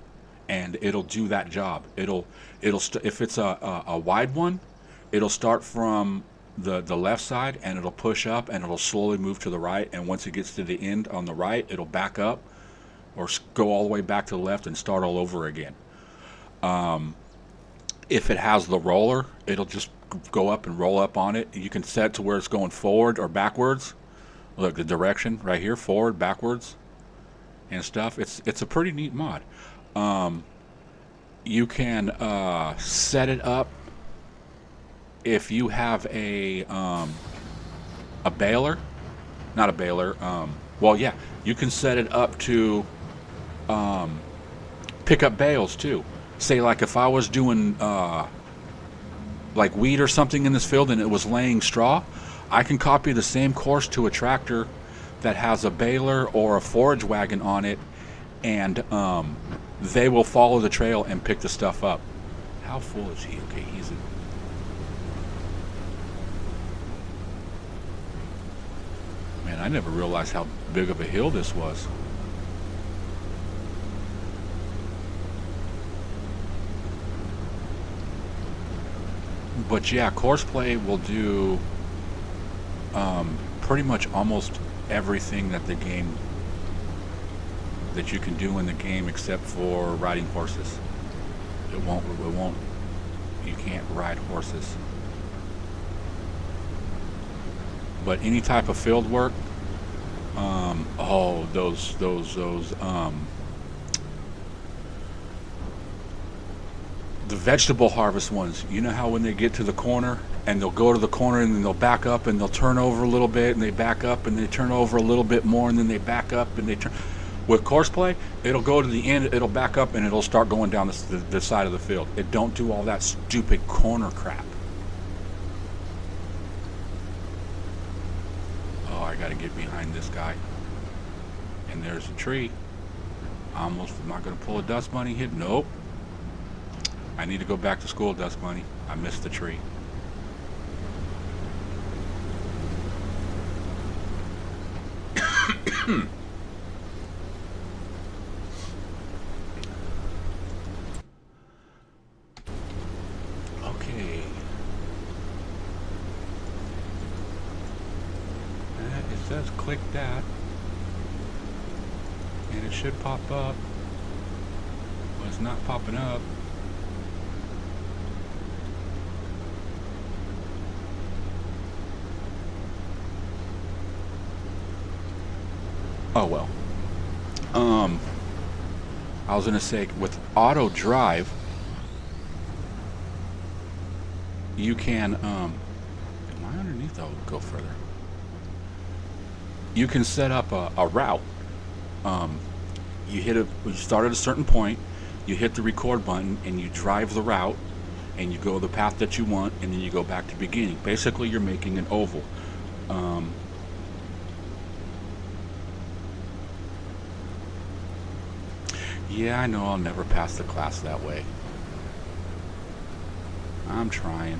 and it'll do that job. If it's a wide one, it'll start from the left side, and it'll push up, and it'll slowly move to the right, and once it gets to the end on the right, it'll back up or go all the way back to the left and start all over again. If it has the roller, it'll just go up and roll up on it. You can set to where it's going forward or backwards. Look, the direction right here, forward, backwards and stuff. It's a pretty neat mod. You can set it up if you have a baler, not a baler, well, yeah, you can set it up to pick up bales too. Say like if I was doing like wheat or something in this field and it was laying straw, I can copy the same course to a tractor that has a baler or a forage wagon on it, and they will follow the trail and pick the stuff up. How full is he? Okay, he's Man, I never realized how big of a hill this was. But yeah, Courseplay will do pretty much almost everything that you can do in the game except for riding horses. It won't, you can't ride horses. But any type of field work, oh, those the vegetable harvest ones, you know how when they get to the corner and they'll go to the corner and then they'll back up and they'll turn over a little bit and they back up and they turn over a little bit more and then they back up and they turn. With course play, it'll go to the end, it'll back up, and it'll start going down the side of the field. It don't do all that stupid corner crap. Oh, I gotta get behind this guy. And there's a tree. Almost, am I gonna pull a dust bunny hit? Nope. I need to go back to school, dust bunny. I missed the tree. Okay. It says click that. And it should pop up. But it's not popping up. Oh well. I was gonna say, with auto drive, you can am I underneath? I'll go further. You can set up a route. You start at a certain point, you hit the record button, and you drive the route, and you go the path that you want, and then you go back to beginning. Basically, you're making an oval. Yeah, I know I'll never pass the class that way. I'm trying.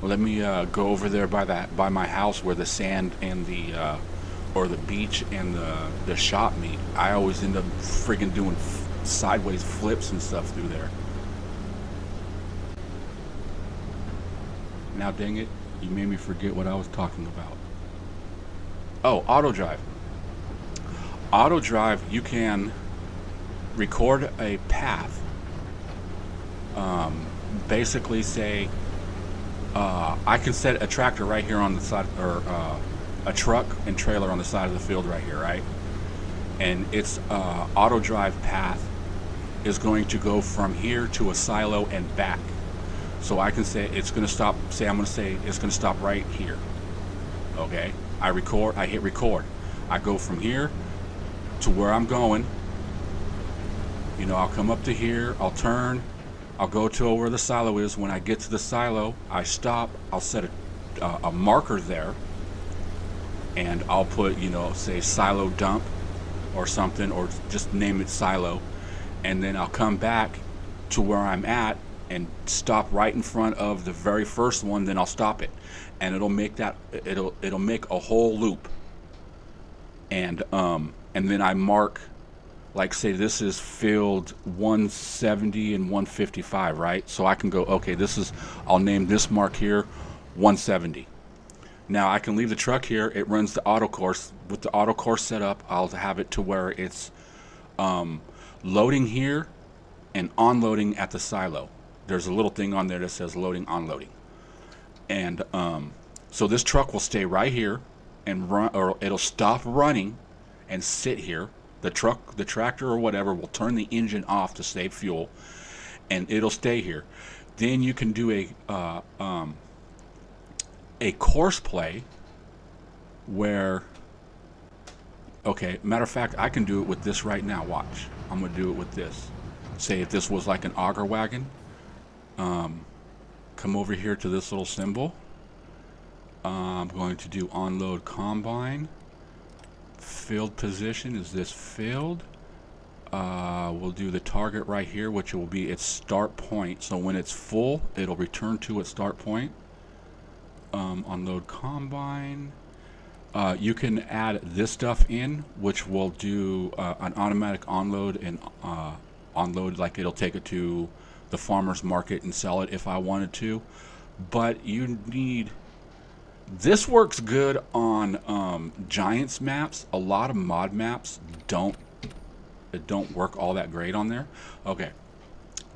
Let me go over there by my house where the sand and the or the beach and the shop meet. I always end up friggin' doing sideways flips and stuff through there. Now dang it, you made me forget what I was talking about. Oh, auto drive. Auto drive, you can record a path. Basically say, I can set a tractor right here on the side, or a truck and trailer on the side of the field right here, right? And its auto drive path is going to go from here to a silo and back. So I can say it's going to stop, I'm going to say it's going to stop right here. Okay? I hit record. I go from here to where I'm going. You know, I'll come up to here, I'll turn, I'll go to where the silo is. When I get to the silo, I stop, I'll set a marker there, and I'll put, you know, say silo dump or something, or just name it silo, and then I'll come back to where I'm at and stop right in front of the very first one. Then I'll stop it, and it'll make a whole loop. And then I mark, like say this is field 170 and 155, right? So I can go, okay, I'll name this mark here 170. Now I can leave the truck here, it runs the auto course. With the auto course set up, I'll have it to where it's loading here and unloading at the silo. There's a little thing on there that says loading, unloading. And so this truck will stay right here and run, or it'll stop running and sit here. The tractor or whatever will turn the engine off to save fuel, and it'll stay here. Then you can do a course play where, okay, matter of fact, I can do it with this right now. Watch, I'm gonna do it with this. Say if this was like an auger wagon, come over here to this little symbol. I'm going to do unload combine. Field position is this field. We'll do the target right here, which will be its start point. So when it's full, it'll return to its start point. Unload combine. You can add this stuff in, which will do an automatic unload and unload, like it'll take it to the farmer's market and sell it if I wanted to. But you need, this works good on Giants maps. A lot of mod maps don't work all that great on there. Okay,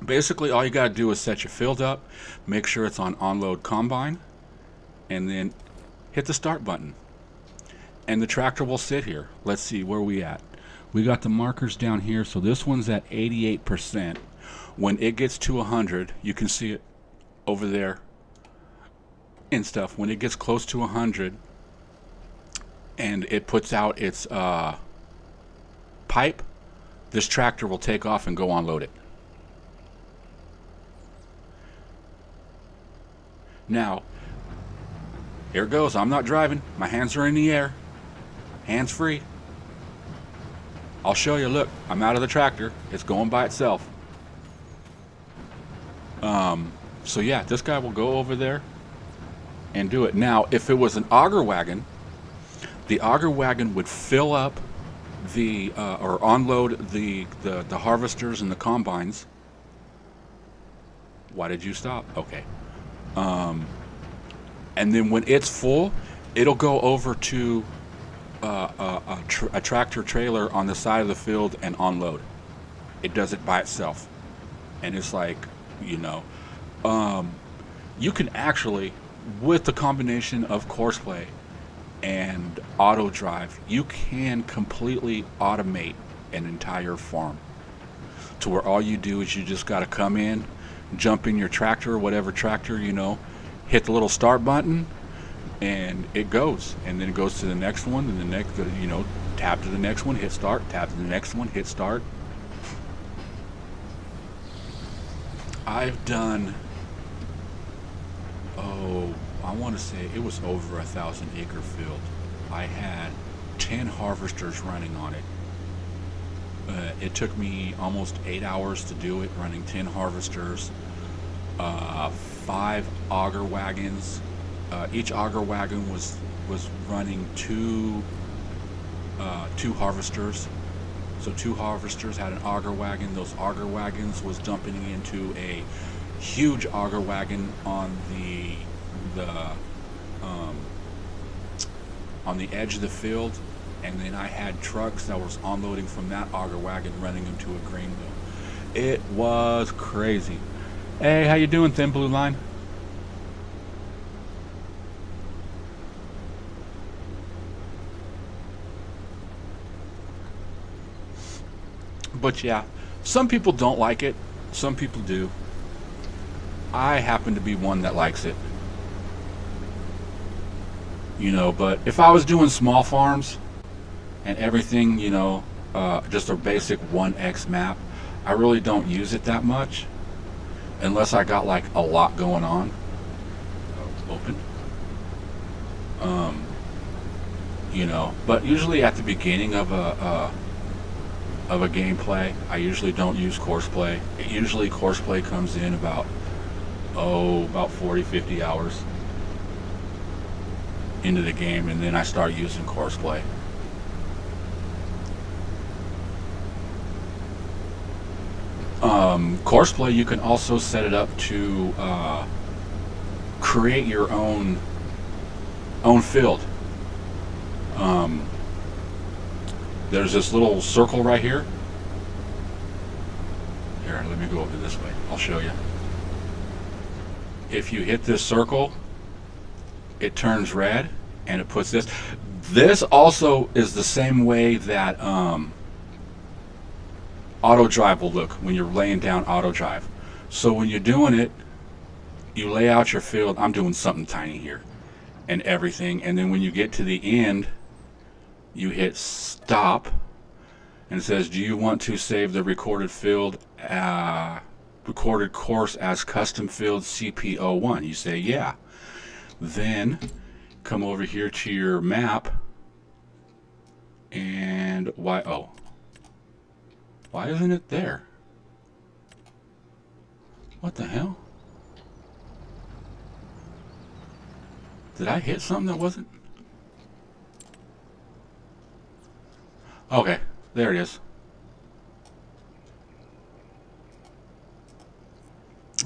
basically all you got to do is set your field up, make sure it's on unload combine, and then hit the start button, and the tractor will sit here. Let's see where we at. We got the markers down here. So this one's at 88%. When it gets to 100, you can see it over there and stuff. When it gets close to 100, and it puts out its pipe, this tractor will take off and go unload it. Now, here it goes. I'm not driving. My hands are in the air. Hands free. I'll show you. Look, I'm out of the tractor. It's going by itself. So yeah, this guy will go over there and do it. Now, if it was an auger wagon, the auger wagon would fill up the or unload the harvesters and the combines. Why did you stop? Okay. And then when it's full, it'll go over to a tractor trailer on the side of the field and unload. It does it by itself, and it's like, you know, you can actually, with the combination of Courseplay and auto drive, you can completely automate an entire farm to where all you do is you just got to come in, jump in your tractor, whatever tractor, you know, hit the little start button, and it goes, and then it goes to the next one, and the next, you know, tap to the next one, hit start, tap to the next one, hit start. I've done, I want to say it was over 1,000 acre field. I had 10 harvesters running on it. It took me almost 8 hours to do it, running 10 harvesters, 5 auger wagons. Each auger wagon was running two harvesters. So 2 harvesters had an auger wagon. Those auger wagons was dumping into a huge auger wagon on the edge of the field, and then I had trucks that was unloading from that auger wagon running into a grain mill. It was crazy. Hey, how you doing, Thin Blue Line? But yeah, some people don't like it, some people do. I happen to be one that likes it. You know, but if I was doing small farms and everything, you know, just a basic 1x map, I really don't use it that much unless I got like a lot going on. Open. You know, but usually at the beginning of a gameplay, I usually don't use Courseplay. Usually Courseplay comes in about 40-50 hours into the game, and then I start using Courseplay. Courseplay, you can also set it up to create your own field. There's this little circle right here. Here, let me go over this way. I'll show you. If you hit this circle, it turns red, and it puts this. This also is the same way that auto drive will look when you're laying down auto drive. So when you're doing it, you lay out your field. I'm doing something tiny here and everything, and then when you get to the end, you hit stop, and it says, do you want to save the recorded field, recorded course as custom field CP01? You say yeah. Then come over here to your map, and why isn't it there? What the hell? Did I hit something that wasn't? Okay, there it is.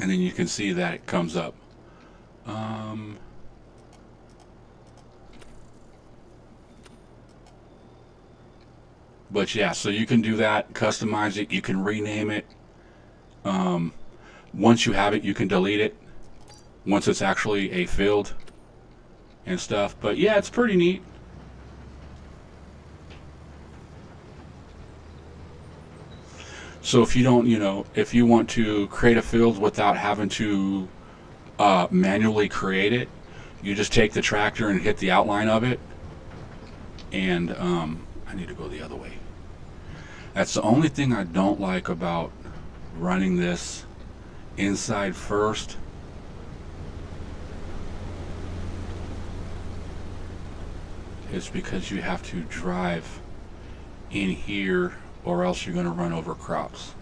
And then you can see that it comes up. But yeah, so you can do that, customize it, you can rename it. Once you have it, you can delete it once it's actually a field and stuff. But yeah, it's pretty neat. So if you don't, you know, if you want to create a field without having to manually create it, you just take the tractor and hit the outline of it, And I need to go the other way. That's the only thing I don't like about running this inside first. Is because you have to drive in here or else you're going to run over crops.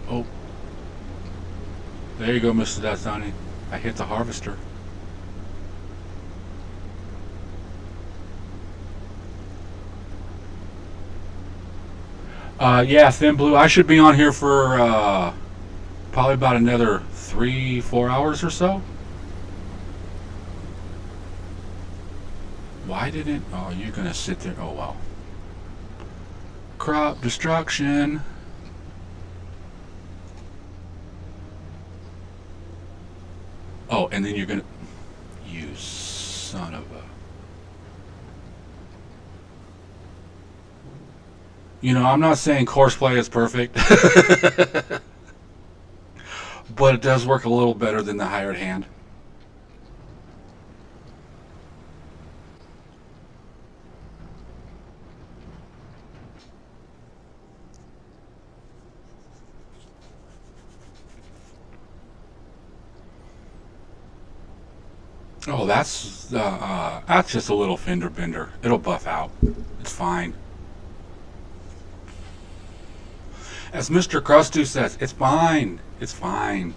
Oh, there you go, Mr. Datsani. I hit the harvester. Yeah, Thin Blue. I should be on here for probably about another 3-4 hours or so. Why didn't? Oh, you're gonna sit there. Oh wow. Crop destruction. Oh, and then you're gonna. You son of a. You know, I'm not saying courseplay is perfect, but it does work a little better than the hired hand. Oh, that's just a little fender bender. It'll buff out. It's fine. As Mr. Crustu says, it's fine. It's fine.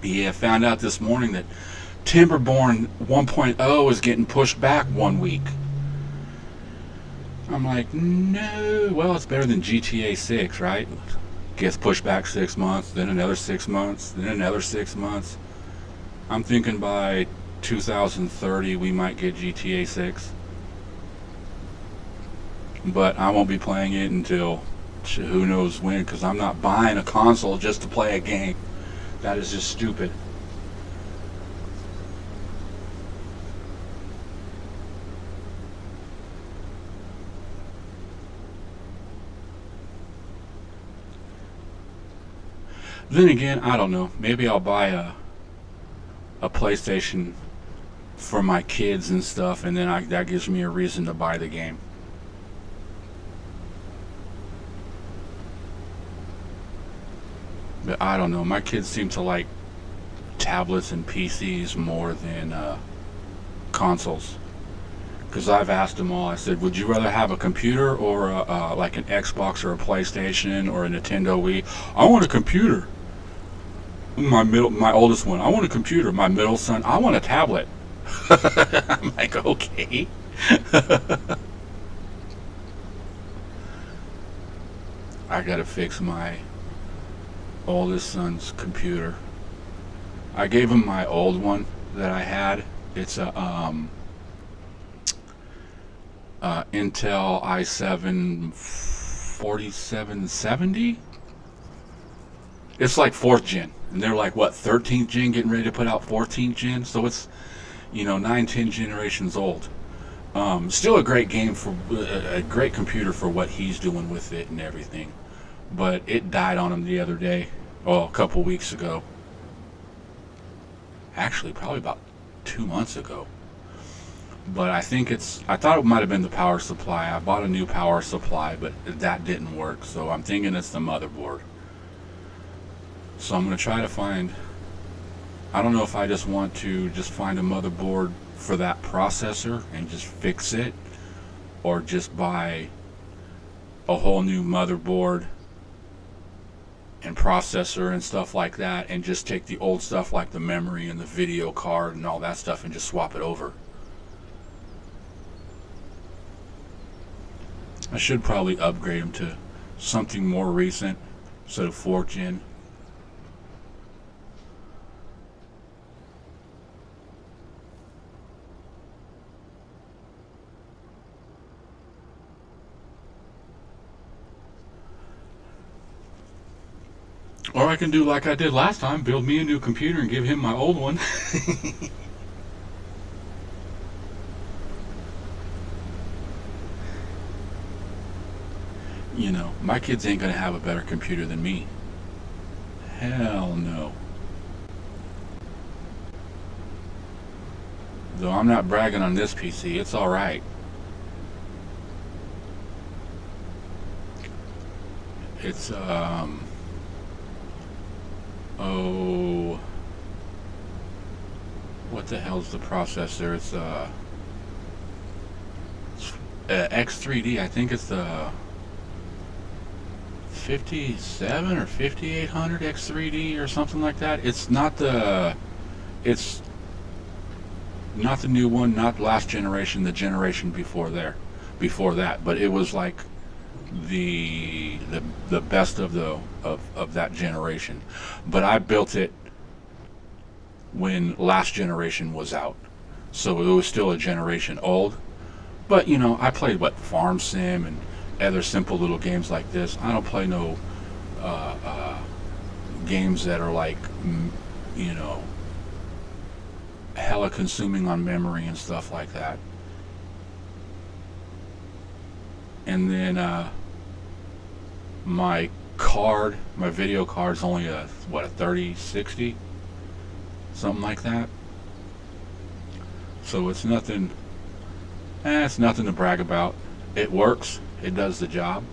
Yeah, found out this morning that Timberborn 1.0 is getting pushed back 1 week. I'm like, no. Well, it's better than GTA 6, right? Gets pushed back 6 months, then another 6 months, then another 6 months. I'm thinking by 2030 we might get GTA 6. But I won't be playing it until who knows when, because I'm not buying a console just to play a game. That is just stupid. Then again, I don't know. Maybe I'll buy a PlayStation for my kids and stuff, and then that gives me a reason to buy the game. But I don't know. My kids seem to like tablets and PCs more than consoles. Because I've asked them all. I said, "Would you rather have a computer or like an Xbox or a PlayStation or a Nintendo Wii?" "I want a computer." My oldest one, "I want a computer." My middle son, "I want a tablet." I'm like, okay. I gotta fix my oldest son's computer. I gave him my old one that I had. It's a Intel i7 4770. It's like 4th gen, and they're like, what, 13th gen, getting ready to put out 14th gen, so it's 9-10 generations old. Still a great game, for a great computer for what he's doing with it and everything, but it died on him the other day. A couple weeks ago, actually probably about 2 months ago. But I thought it might have been the power supply. I bought a new power supply, but that didn't work, so I'm thinking it's the motherboard. So I'm going to try to find, I don't know if I just want to just find a motherboard for that processor and just fix it, or just buy a whole new motherboard and processor and stuff like that, and just take the old stuff like the memory and the video card and all that stuff and just swap it over. I should probably upgrade them to something more recent instead of 4th gen. Or I can do like I did last time, build me a new computer and give him my old one. You know, my kids ain't gonna have a better computer than me. Hell no. Though I'm not bragging on this PC, it's alright. It's, oh, what the hell's the processor? It's, X3D. I think it's the 57 or 5800 X3D or something like that. It's not the new one, not last generation, the generation before that. But it was like the best of that generation. But I built it when last generation was out, so it was still a generation old. But you know, I played Farm Sim and other simple little games like this. I don't play no games that are like, you know, hella consuming on memory and stuff like that. And then my video card's only a 3060, something like that. So it's nothing. It's nothing to brag about. It works. It does the job.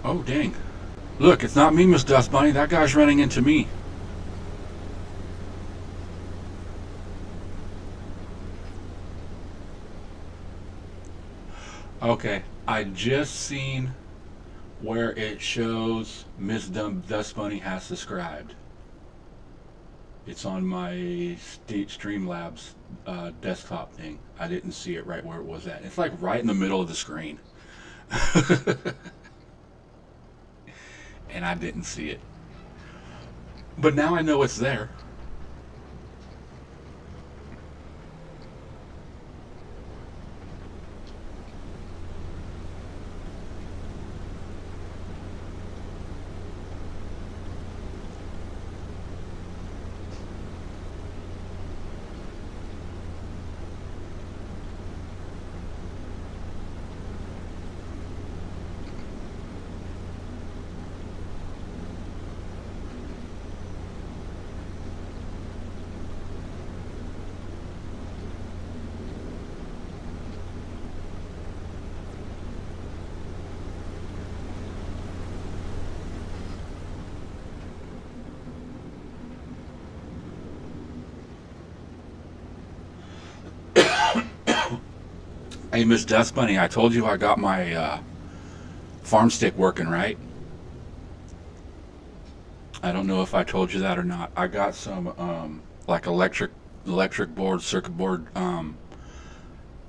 Oh, dang. Look, it's not me, Miss Dust Bunny. That guy's running into me. Okay, I just seen where it shows Miss Dust Bunny has subscribed. It's on my Streamlabs desktop thing. I didn't see it right where it was at. It's like right in the middle of the screen. And I didn't see it. But now I know it's there. Hey, Miss Dust Bunny, I told you I got my farm stick working, right? I don't know if I told you that or not. I got some like electric board, circuit board,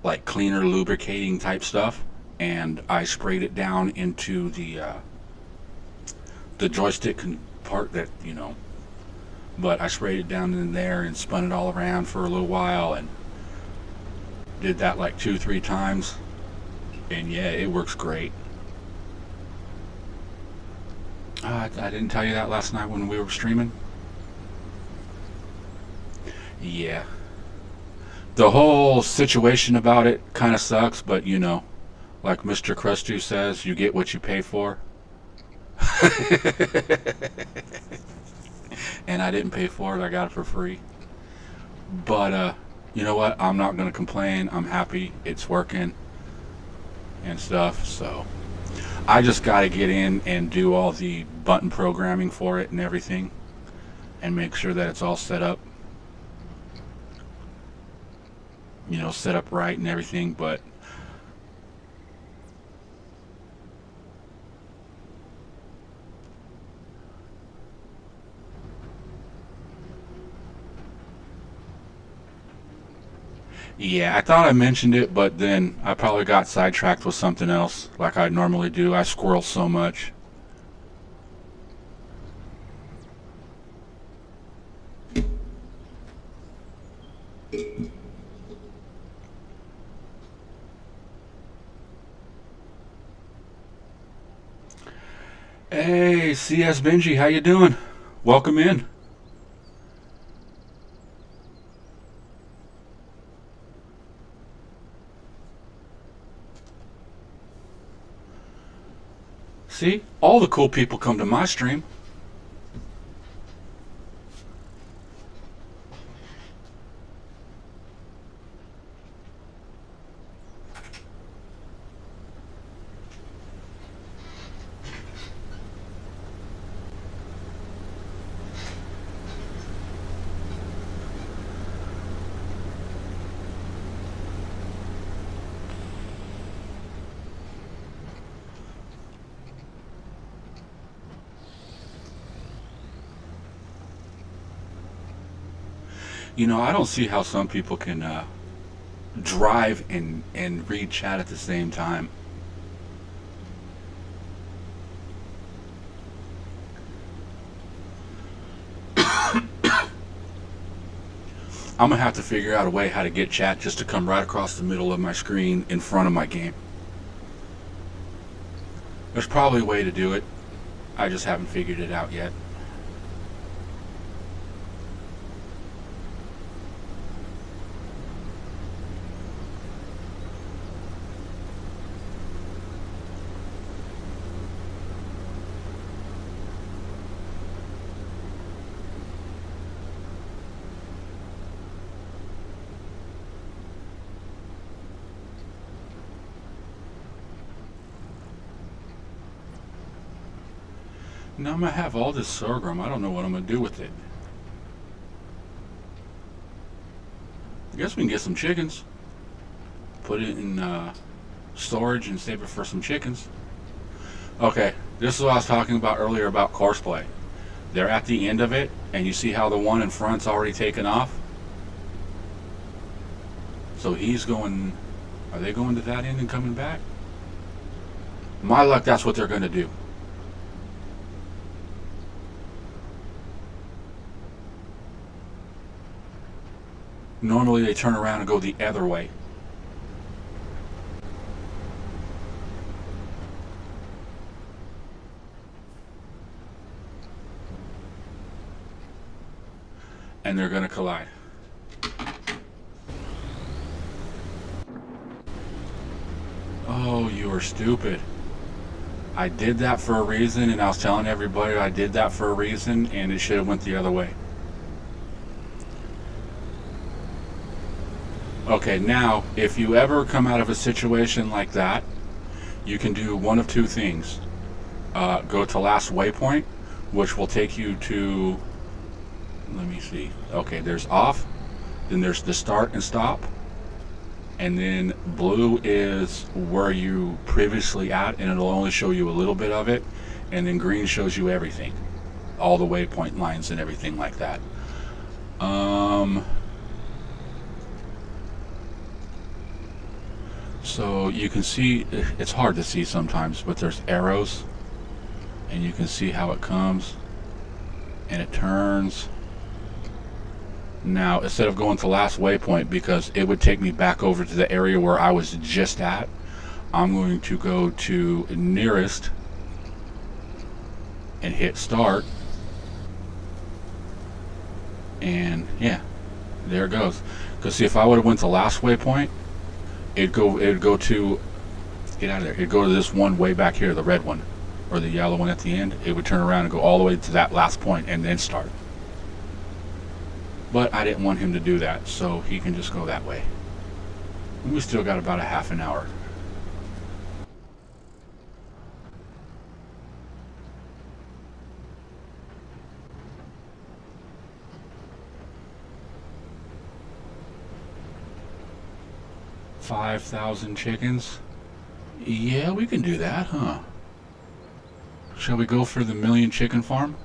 like cleaner, lubricating type stuff, and I sprayed it down into the joystick part that, you know. But I sprayed it down in there and spun it all around for a little while and did that like 2-3 times, and yeah, it works great. I didn't tell you that last night when we were streaming. Yeah, the whole situation about it kind of sucks, but you know, like Mr. Crustu says, you get what you pay for. And I didn't pay for it, I got it for free. But you know what, I'm not gonna complain. I'm happy it's working and stuff. So I just got to get in and do all the button programming for it and everything, and make sure that it's all set up, you know, set up right and everything. But Yeah, I thought I mentioned it, but then I probably got sidetracked with something else, like I normally do. I squirrel so much. Hey, CS Benji, how you doing? Welcome in. See, all the cool people come to my stream. You know, I don't see how some people can drive and read chat at the same time. I'm gonna have to figure out a way how to get chat just to come right across the middle of my screen in front of my game. There's probably a way to do it. I just haven't figured it out yet. Now I'm gonna have all this sorghum. I don't know what I'm gonna do with it. I guess we can get some chickens. Put it in storage and save it for some chickens. Okay, this is what I was talking about earlier about courseplay. They're at the end of it, and you see how the one in front's already taken off? So he's going... Are they going to that end and coming back? My luck, that's what they're going to do. Normally they turn around and go the other way. And they're going to collide. Oh, you are stupid. I did that for a reason, and I was telling everybody I did that for a reason, and it should have went the other way. Okay, now, if you ever come out of a situation like that, you can do one of two things. Go to last waypoint, which will take you to, let me see. Okay, there's off, then there's the start and stop, and then blue is where you previously at, and it'll only show you a little bit of it, and then green shows you everything, all the waypoint lines and everything like that. So you can see, it's hard to see sometimes, but there's arrows, and you can see how it comes, and it turns. Now, instead of going to last waypoint, because it would take me back over to the area where I was just at, I'm going to go to nearest and hit start. And yeah, there it goes. Because see, if I would have went to last waypoint, it'd go to, get out of there, it'd go to this one way back here, the red one, or the yellow one at the end. It would turn around and go all the way to that last point and then start. But I didn't want him to do that, so he can just go that way. And we still got about a half an hour. $5,000 chickens. Yeah, we can do that, huh? Shall we go for the 1,000,000 chicken farm?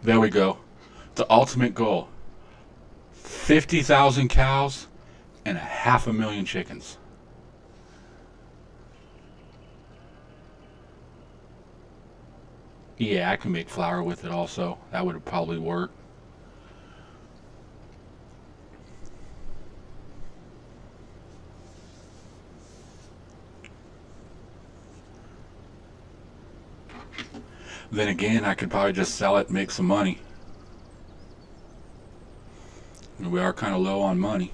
There we go. The ultimate goal: 50,000 cows and 500,000 chickens. Yeah, I can make flour with it also. That would probably work. Then again, I could probably just sell it and make some money. We are kind of low on money.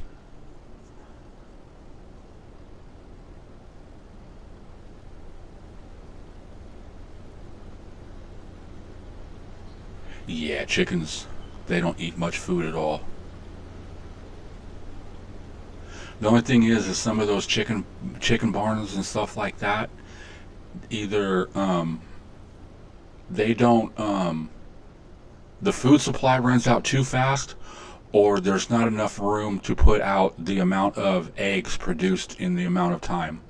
Yeah, chickens, they don't eat much food at all. The only thing is some of those chicken barns and stuff like that, either they don't the food supply runs out too fast, or there's not enough room to put out the amount of eggs produced in the amount of time.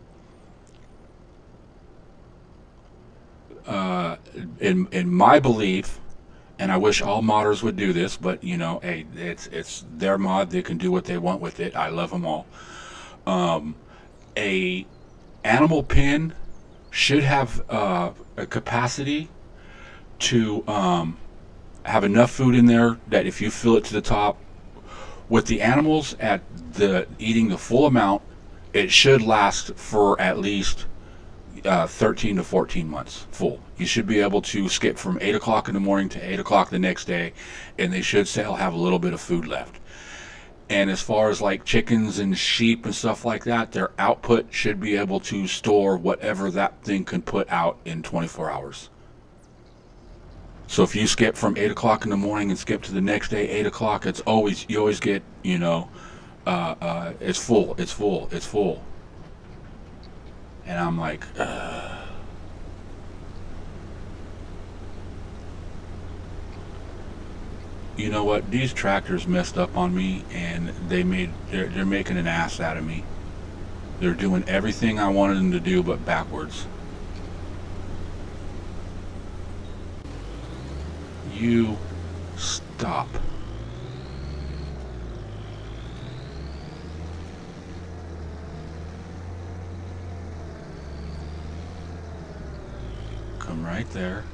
Uh, in my belief, and I wish all modders would do this, but you know, hey, it's their mod. They can do what they want with it. I love them all. A animal pen should have a capacity to have enough food in there that if you fill it to the top, with the animals at the eating the full amount, it should last for at least 13 to 14 months full. You should be able to skip from 8 o'clock in the morning to 8 o'clock the next day, and they should still have a little bit of food left. And as far as like chickens and sheep and stuff like that, their output should be able to store whatever that thing can put out in 24 hours. So if you skip from 8 o'clock in the morning and skip to the next day 8 o'clock, you always get, you know, it's full, it's full, it's full. And I'm like, you know what? These tractors messed up on me, and they're making an ass out of me. They're doing everything I wanted them to do, but backwards. You stop. Come right there.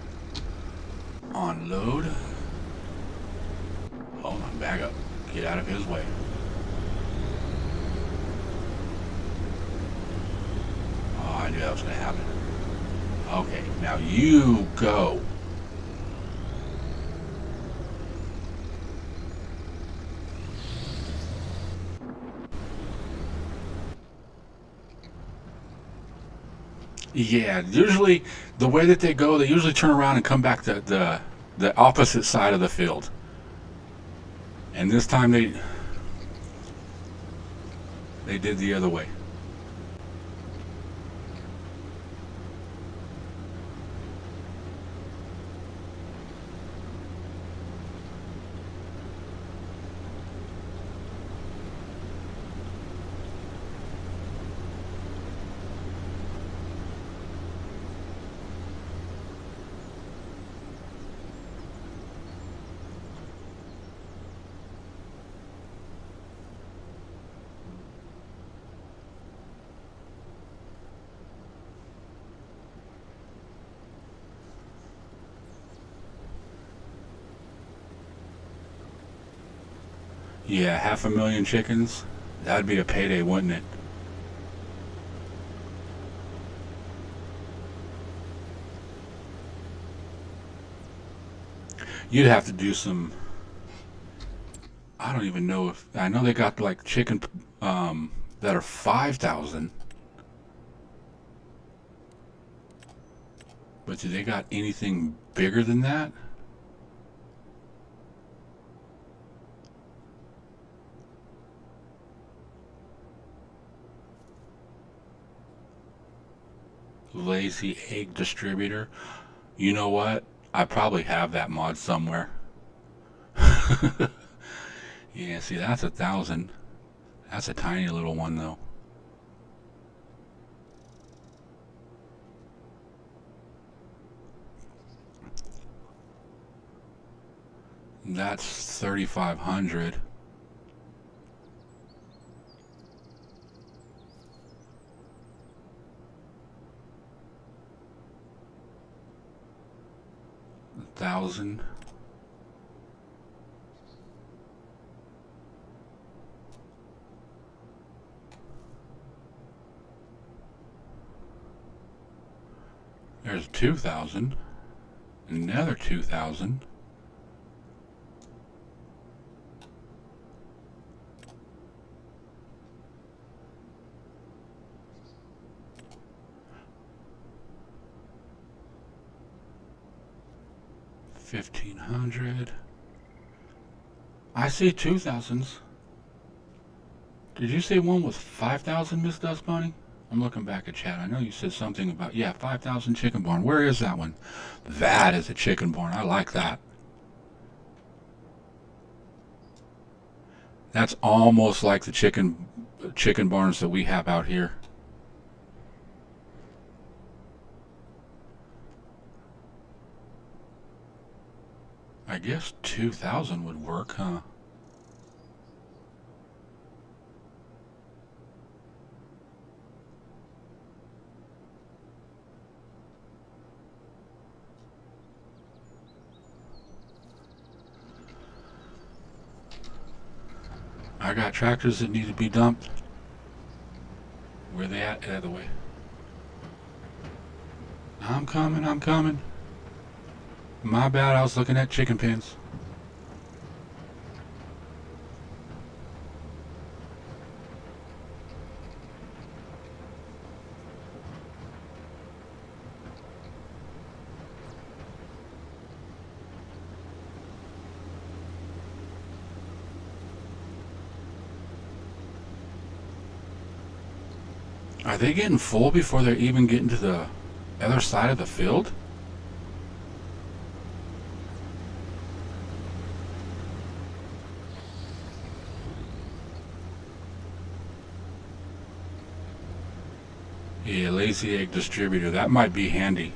Unload. Hold on, back up. Get out of his way. Oh, I knew that was going to happen. Okay, now you go. Yeah, usually the way that they go, they usually turn around and come back to the opposite side of the field. And this time they did the other way. Yeah, 500,000 chickens. That'd be a payday, wouldn't it? You'd have to do some. I don't even know if I know they got like chicken that are 5,000, but do they got anything bigger than that? Lazy egg distributor. You know what? I probably have that mod somewhere. Yeah, see, that's 1,000. That's a tiny little one, though. That's 3,500. $1,000. There's 2,000. Another 2,000. $1,500. I see 2,000s. Did you say one was 5,000, Miss Dust Bunny? I'm looking back at chat. I know you said something about, yeah, 5,000 chicken barn. Where is that one? That is a chicken barn. I like that. That's almost like the chicken barns that we have out here. I guess 2,000 would work, huh? I got tractors that need to be dumped. Where they at? Out of the way. I'm coming, I'm coming. My bad, I was looking at chicken pens. Are they getting full before they're even getting to the other side of the field? Yeah, lazy egg distributor. That might be handy.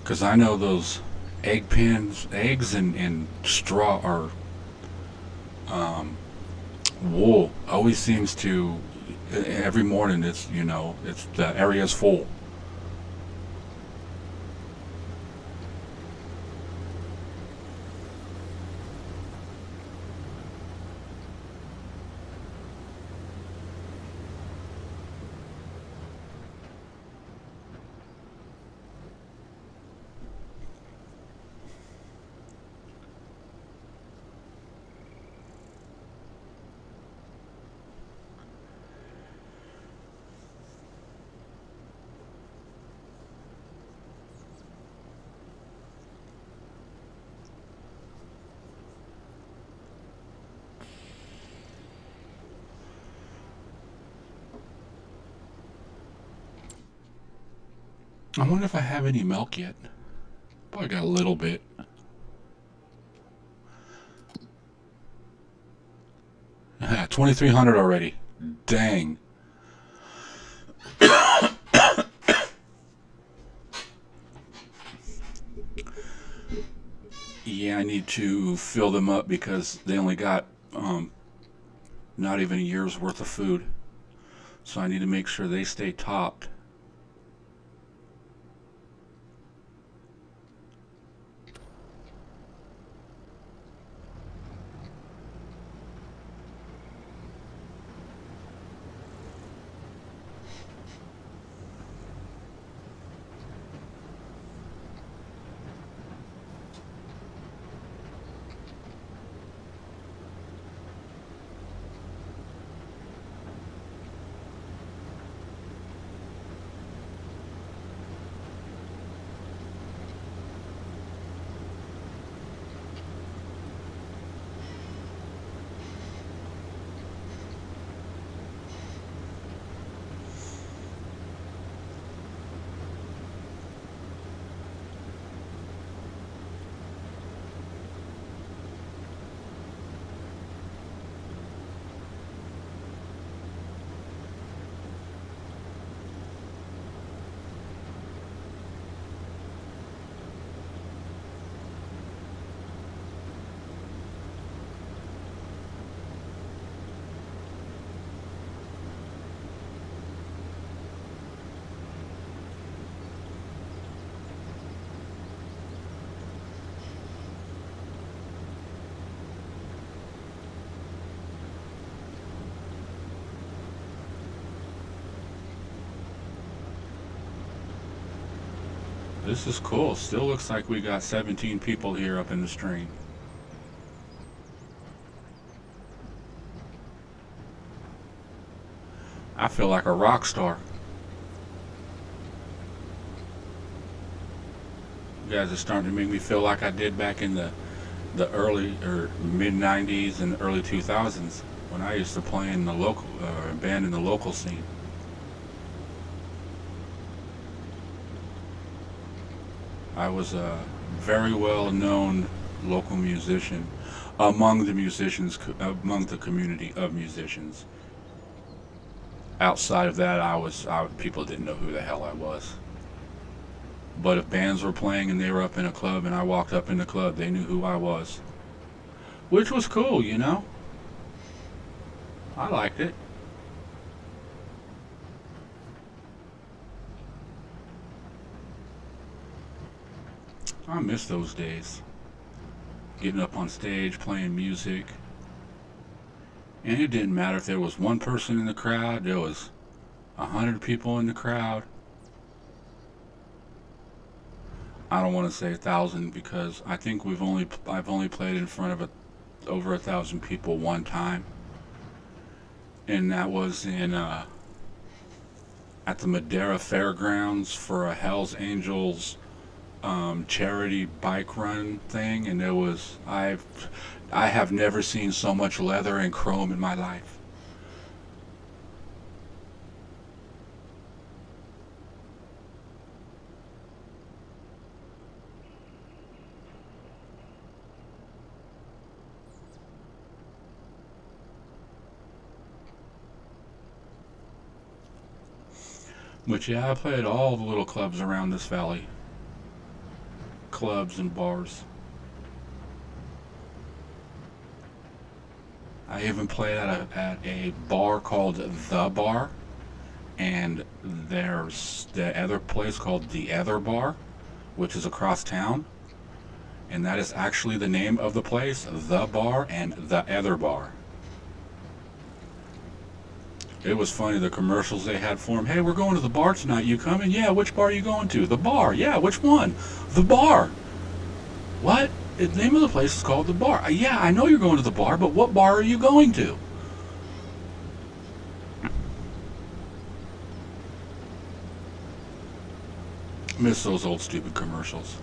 Because I know those egg pens, eggs and straw or wool always seems to, every morning it's, it's the area's full. I wonder if I have any milk yet. Probably got a little bit. Yeah, 2,300 already. Dang. Yeah, I need to fill them up because they only got not even a year's worth of food. So I need to make sure they stay topped. This is cool. Still looks like we got 17 people here up in the stream. I feel like a rock star. You guys are starting to make me feel like I did back in the early or mid 90s and early 2000s when I used to play in the local band in the local scene. I was a very well known local musician among the musicians, among the community of musicians. Outside of that, people didn't know who the hell I was. But if bands were playing and they were up in a club and I walked up in the club, they knew who I was. Which was cool, you know? I liked it. I miss those days. Getting up on stage, playing music. And it didn't matter if there was one person in the crowd, there was 100 people in the crowd. I don't want to say 1,000 because I think I've only played in front of over 1,000 people one time, and that was in at the Madera Fairgrounds for a Hell's Angels charity bike run thing, and I have never seen so much leather and chrome in my life. But yeah, I played all the little clubs around this valley. Clubs and bars. I even played at a bar called The Bar, and there's the other place called The Other Bar, which is across town, and that is actually the name of the place, The Bar and The Other Bar. It was funny, the commercials they had for him. Hey, we're going to the bar tonight. You coming? Yeah, which bar are you going to? The bar. Yeah, which one? The bar. What? The name of the place is called The Bar. Yeah, I know you're going to the bar, but what bar are you going to? Miss those old stupid commercials.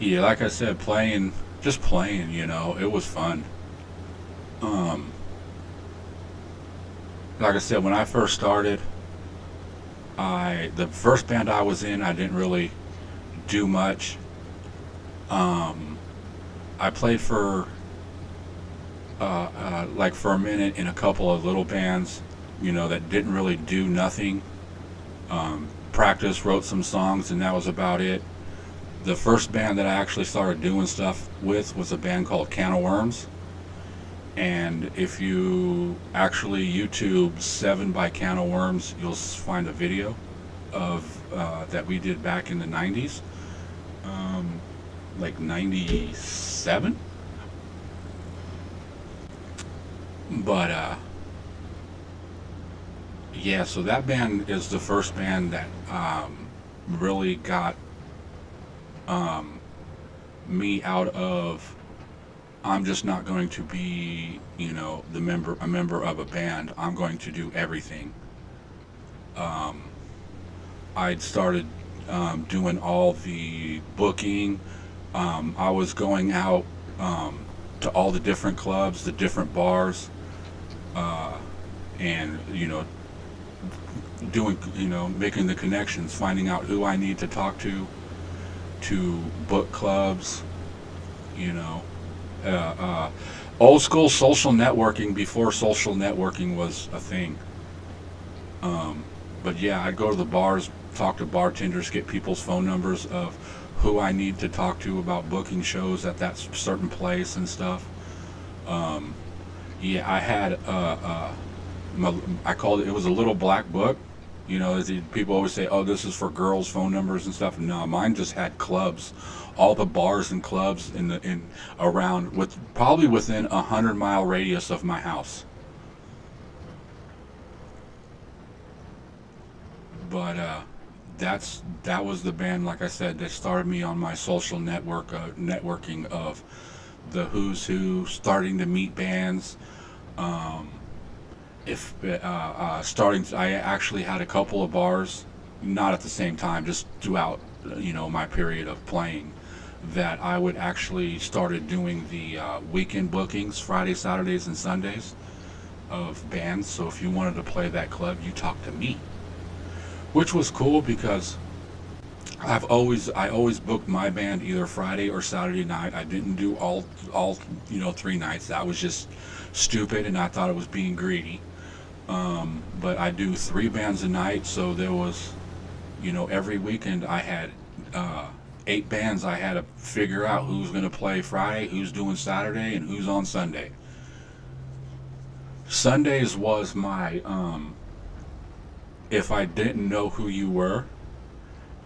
Yeah, like I said, just playing, it was fun. Um, like I said, when I first started, the first band I was in, I didn't really do much. Um, I played for a minute in a couple of little bands, that didn't really do nothing. Practice, wrote some songs, and that was about it. The first band that I actually started doing stuff with was a band called Can of Worms. And if you actually YouTube 7 by Can of Worms, you'll find a video of that we did back in the 90s, like 97. But yeah, so that band is the first band that really got me out of, I'm just not going to be, a member of a band. I'm going to do everything. I'd started doing all the booking. I was going out to all the different clubs, the different bars, and doing, making the connections, finding out who I need to talk to book clubs, old school social networking before social networking was a thing. But yeah, I'd go to the bars, talk to bartenders, get people's phone numbers of who I need to talk to about booking shows at that certain place and stuff. Um, yeah, I had I called it. It was a little black book. You know, people always say, "Oh, this is for girls' phone numbers and stuff." No, mine just had clubs, all the bars and clubs in around with probably within 100-mile radius of my house. But that was the band, like I said, that started me on my social networking of the who's who, starting to meet bands. Um, if starting, I actually had a couple of bars, not at the same time, just throughout my period of playing, that I would actually started doing the weekend bookings, Fridays, Saturdays, and Sundays of bands. So if you wanted to play that club, you talk to me, which was cool because I always booked my band either Friday or Saturday night. I didn't do all 3 nights. That was just stupid, and I thought it was being greedy. But I do 3 bands a night, so there was, every weekend I had 8 bands. I had to figure out who's going to play Friday, who's doing Saturday, and who's on Sunday. Sundays was my if I didn't know who you were,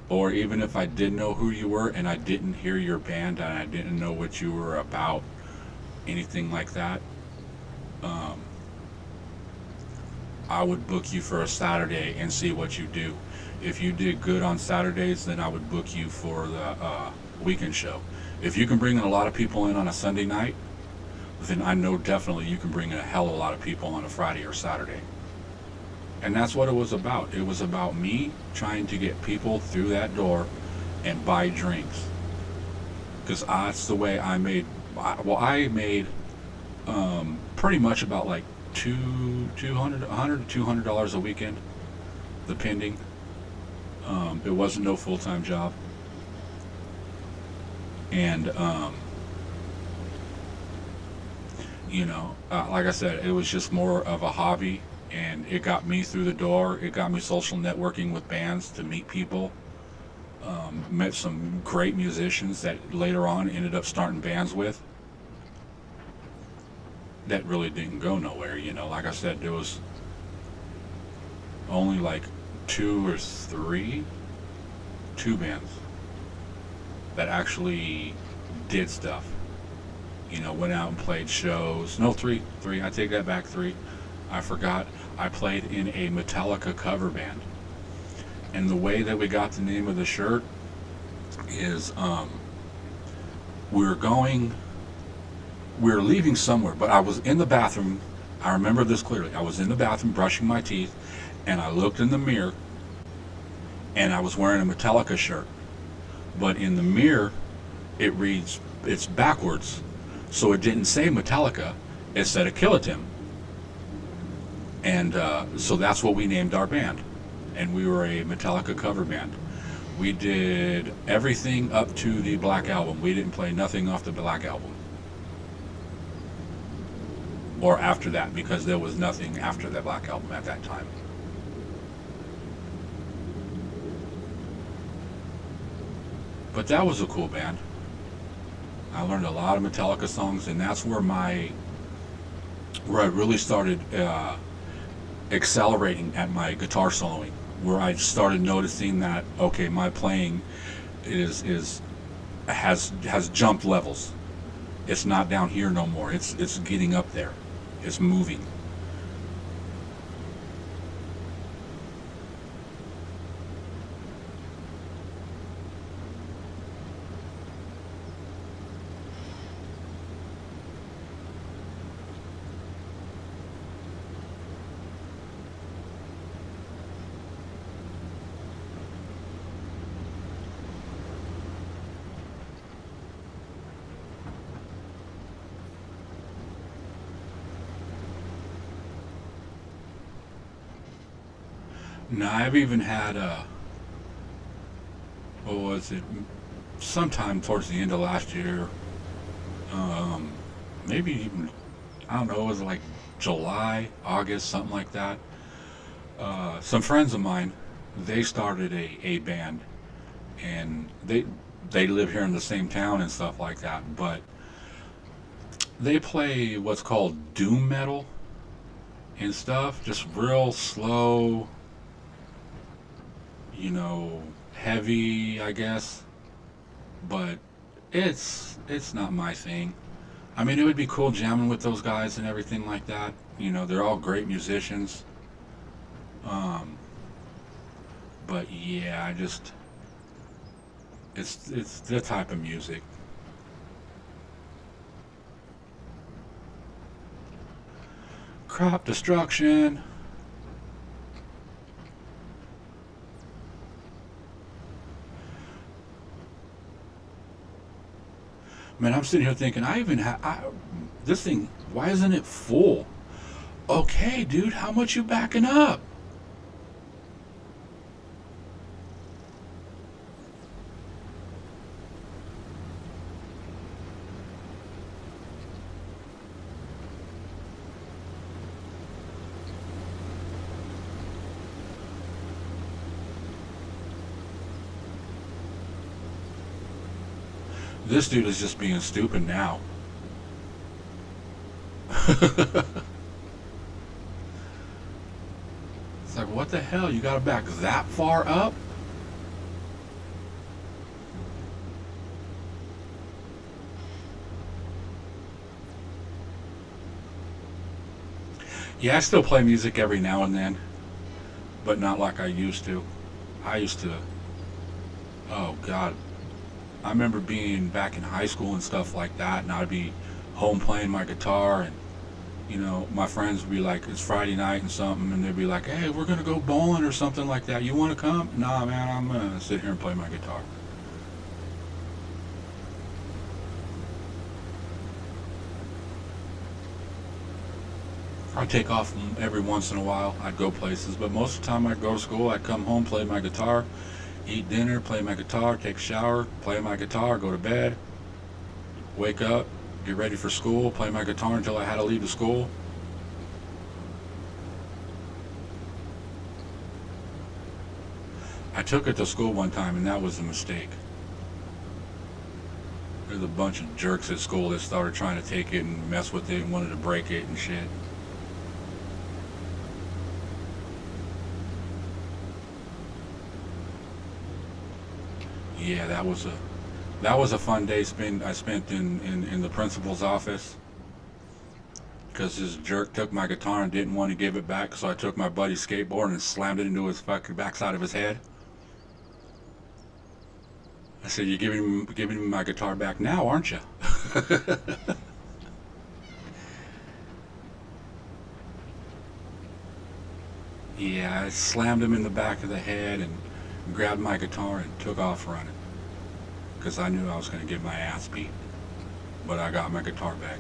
or even if I did know who you were and I didn't hear your band and I didn't know what you were about, anything like that, um, I would book you for a Saturday and see what you do. If you did good on Saturdays, then I would book you for the weekend show. If you can bring a lot of people in on a Sunday night, then I know definitely you can bring in a hell of a lot of people on a Friday or Saturday. And that's what it was about. It was about me trying to get people through that door and buy drinks. Because that's the way I made. I made pretty much about like $100 to $200 a weekend, depending. It wasn't no full-time job. And like I said, it was just more of a hobby, and it got me through the door. It got me social networking with bands to meet people. Met some great musicians that later on ended up starting bands with. That really didn't go nowhere. Like I said, there was only like 2 bands that actually did stuff. Went out and played shows. No, three. I take that back, 3. I forgot. I played in a Metallica cover band. And the way that we got the name of the shirt is we were leaving somewhere, but I was in the bathroom. I remember this clearly. I was in the bathroom brushing my teeth, and I looked in the mirror, and I was wearing a Metallica shirt. But in the mirror, it's backwards. So it didn't say Metallica, it said Achilletim. And so that's what we named our band. And we were a Metallica cover band. We did everything up to the Black Album. We didn't play nothing off the Black Album. Or after that, because there was nothing after the Black Album at that time. But that was a cool band. I learned a lot of Metallica songs, and that's where I really started accelerating at my guitar soloing, where I started noticing that, okay, my playing has jumped levels. It's not down here no more. It's getting up there. It's moving. Now I've even had what was it? Sometime towards the end of last year, um, maybe even, I don't know, it was like July, August, something like that. Some friends of mine, they started a band, and they live here in the same town and stuff like that. But they play what's called doom metal and stuff, just real slow, heavy, I guess. But it's not my thing. I mean, it would be cool jamming with those guys and everything like that. They're all great musicians. Um, but yeah, it's the type of music. Crop destruction. Man, I'm sitting here thinking, this thing, why isn't it full? Okay, dude, how much you backing up? This dude is just being stupid now. It's like, what the hell? You got to back that far up? Yeah, I still play music every now and then, but not like I used to. I used to, oh God, I remember being back in high school and stuff like that, and I'd be home playing my guitar, and my friends would be like, it's Friday night and something, and they'd be like, hey, we're gonna go bowling or something like that. You want to come? Nah, man, I'm gonna sit here and play my guitar. I'd take off every once in a while. I'd go places, but most of the time I'd go to school. I'd come home, play my guitar, eat dinner, play my guitar, take a shower, play my guitar, go to bed, wake up, get ready for school, play my guitar until I had to leave the school. I took it to school one time, and that was a mistake. There's a bunch of jerks at school that started trying to take it and mess with it and wanted to break it and shit. Yeah, that was a fun day I spent in the principal's office, because this jerk took my guitar and didn't want to give it back, so I took my buddy's skateboard and slammed it into his fucking backside of his head. I said, "You're giving me my guitar back now, aren't you?" Yeah, I slammed him in the back of the head and grabbed my guitar and took off running, because I knew I was going to get my ass beat. But I got my guitar back.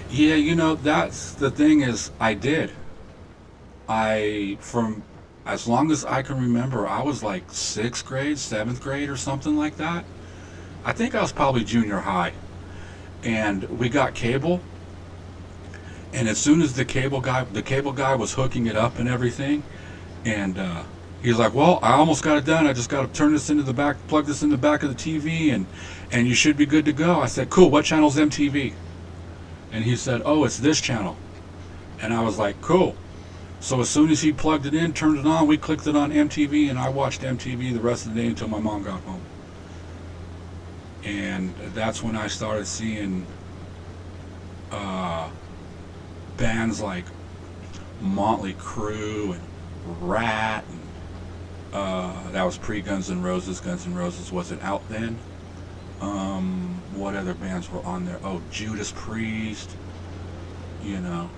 Yeah, that's the thing is I did. From as long as I can remember, I was like sixth grade, seventh grade, or something like that. I think I was probably junior high. And we got cable. And as soon as the cable guy was hooking it up and everything, and he's like, "Well, I almost got it done. I just got to turn this into the back, plug this in the back of the TV, and you should be good to go." I said, "Cool. What channel's MTV?" And he said, "Oh, it's this channel." And I was like, "Cool." So as soon as he plugged it in, turned it on, we clicked it on MTV, and I watched MTV the rest of the day until my mom got home. And that's when I started seeing uh, bands like Motley Crue and Rat, and that was pre Guns N' Roses. Guns N' Roses wasn't out then. What other bands were on there? Oh, Judas Priest, you know.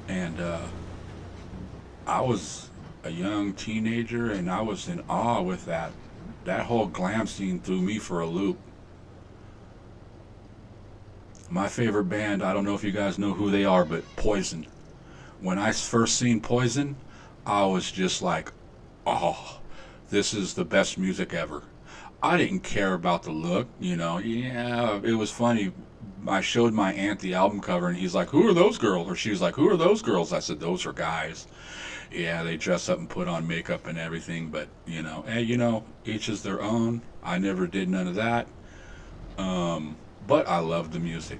And I was a young teenager, and I was in awe with that. That whole glam scene threw me for a loop. My favorite band, I don't know if you guys know who they are, but Poison. When I first seen Poison, I was just like, oh, this is the best music ever. I didn't care about the look, Yeah, it was funny. I showed my aunt the album cover, and he's like, "Who are those girls?" Or she was like, "Who are those girls?" I said, "Those are guys. Yeah, they dress up and put on makeup and everything, but hey, each is their own. I never did none of that. But I love the music.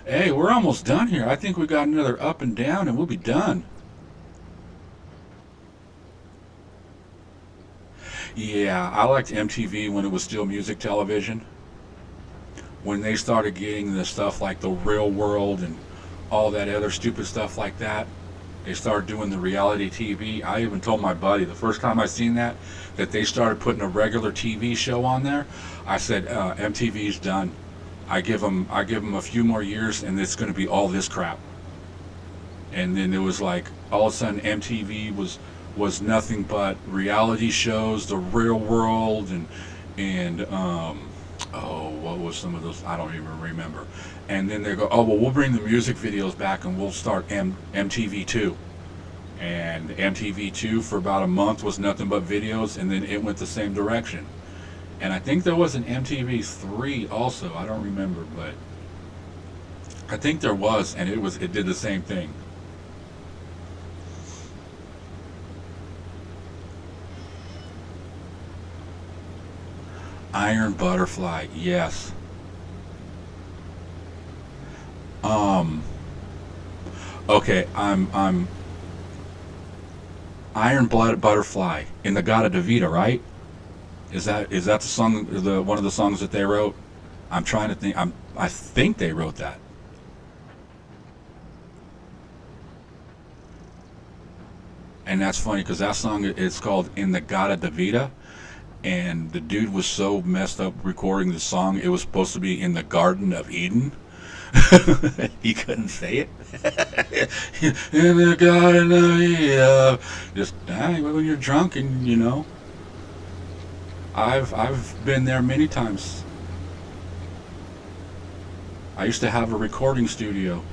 Hey, we're almost done here. I think we got another up and down, and we'll be done. Yeah, I liked MTV when it was still music television. When they started getting the stuff like the Real World and all that other stupid stuff like that, they started doing the reality TV. I even told my buddy the first time I seen that they started putting a regular TV show on there. I said, MTV's done. I give them a few more years, and it's going to be all this crap. And then it was like all of a sudden MTV was nothing but reality shows, the Real World, and oh, what was some of those? I don't even remember. And then they go, oh well, we'll bring the music videos back and we'll start MTV2. And MTV2 for about a month was nothing but videos, and then it went the same direction. And I think there was an MTV3 also. I don't remember, but I think there was, and it did the same thing. Iron Butterfly, yes. Um, okay, I'm Iron Blood Butterfly in the God of Davida, right? Is that the song, the one of the songs that they wrote? I'm trying to think. I think they wrote that. And that's funny because that song is called "In the God of Davida," and the dude was so messed up recording the song. It was supposed to be in the Garden of Eden. He couldn't say it. In the Garden of Eden. Just when you're drunk, and I've been there many times. I used to have a recording studio,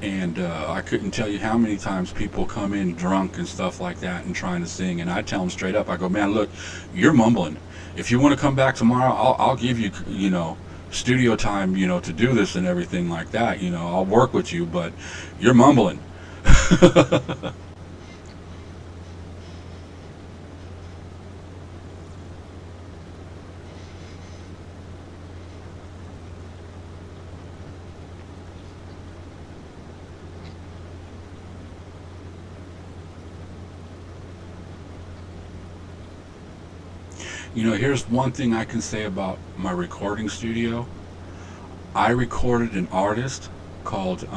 and I couldn't tell you how many times people come in drunk and stuff like that and trying to sing, and I tell them straight up, I go, man, look, you're mumbling. If you want to come back tomorrow, I'll give you, studio time, to do this and everything like that. I'll work with you, but you're mumbling. Here's one thing I can say about my recording studio. I recorded an artist called,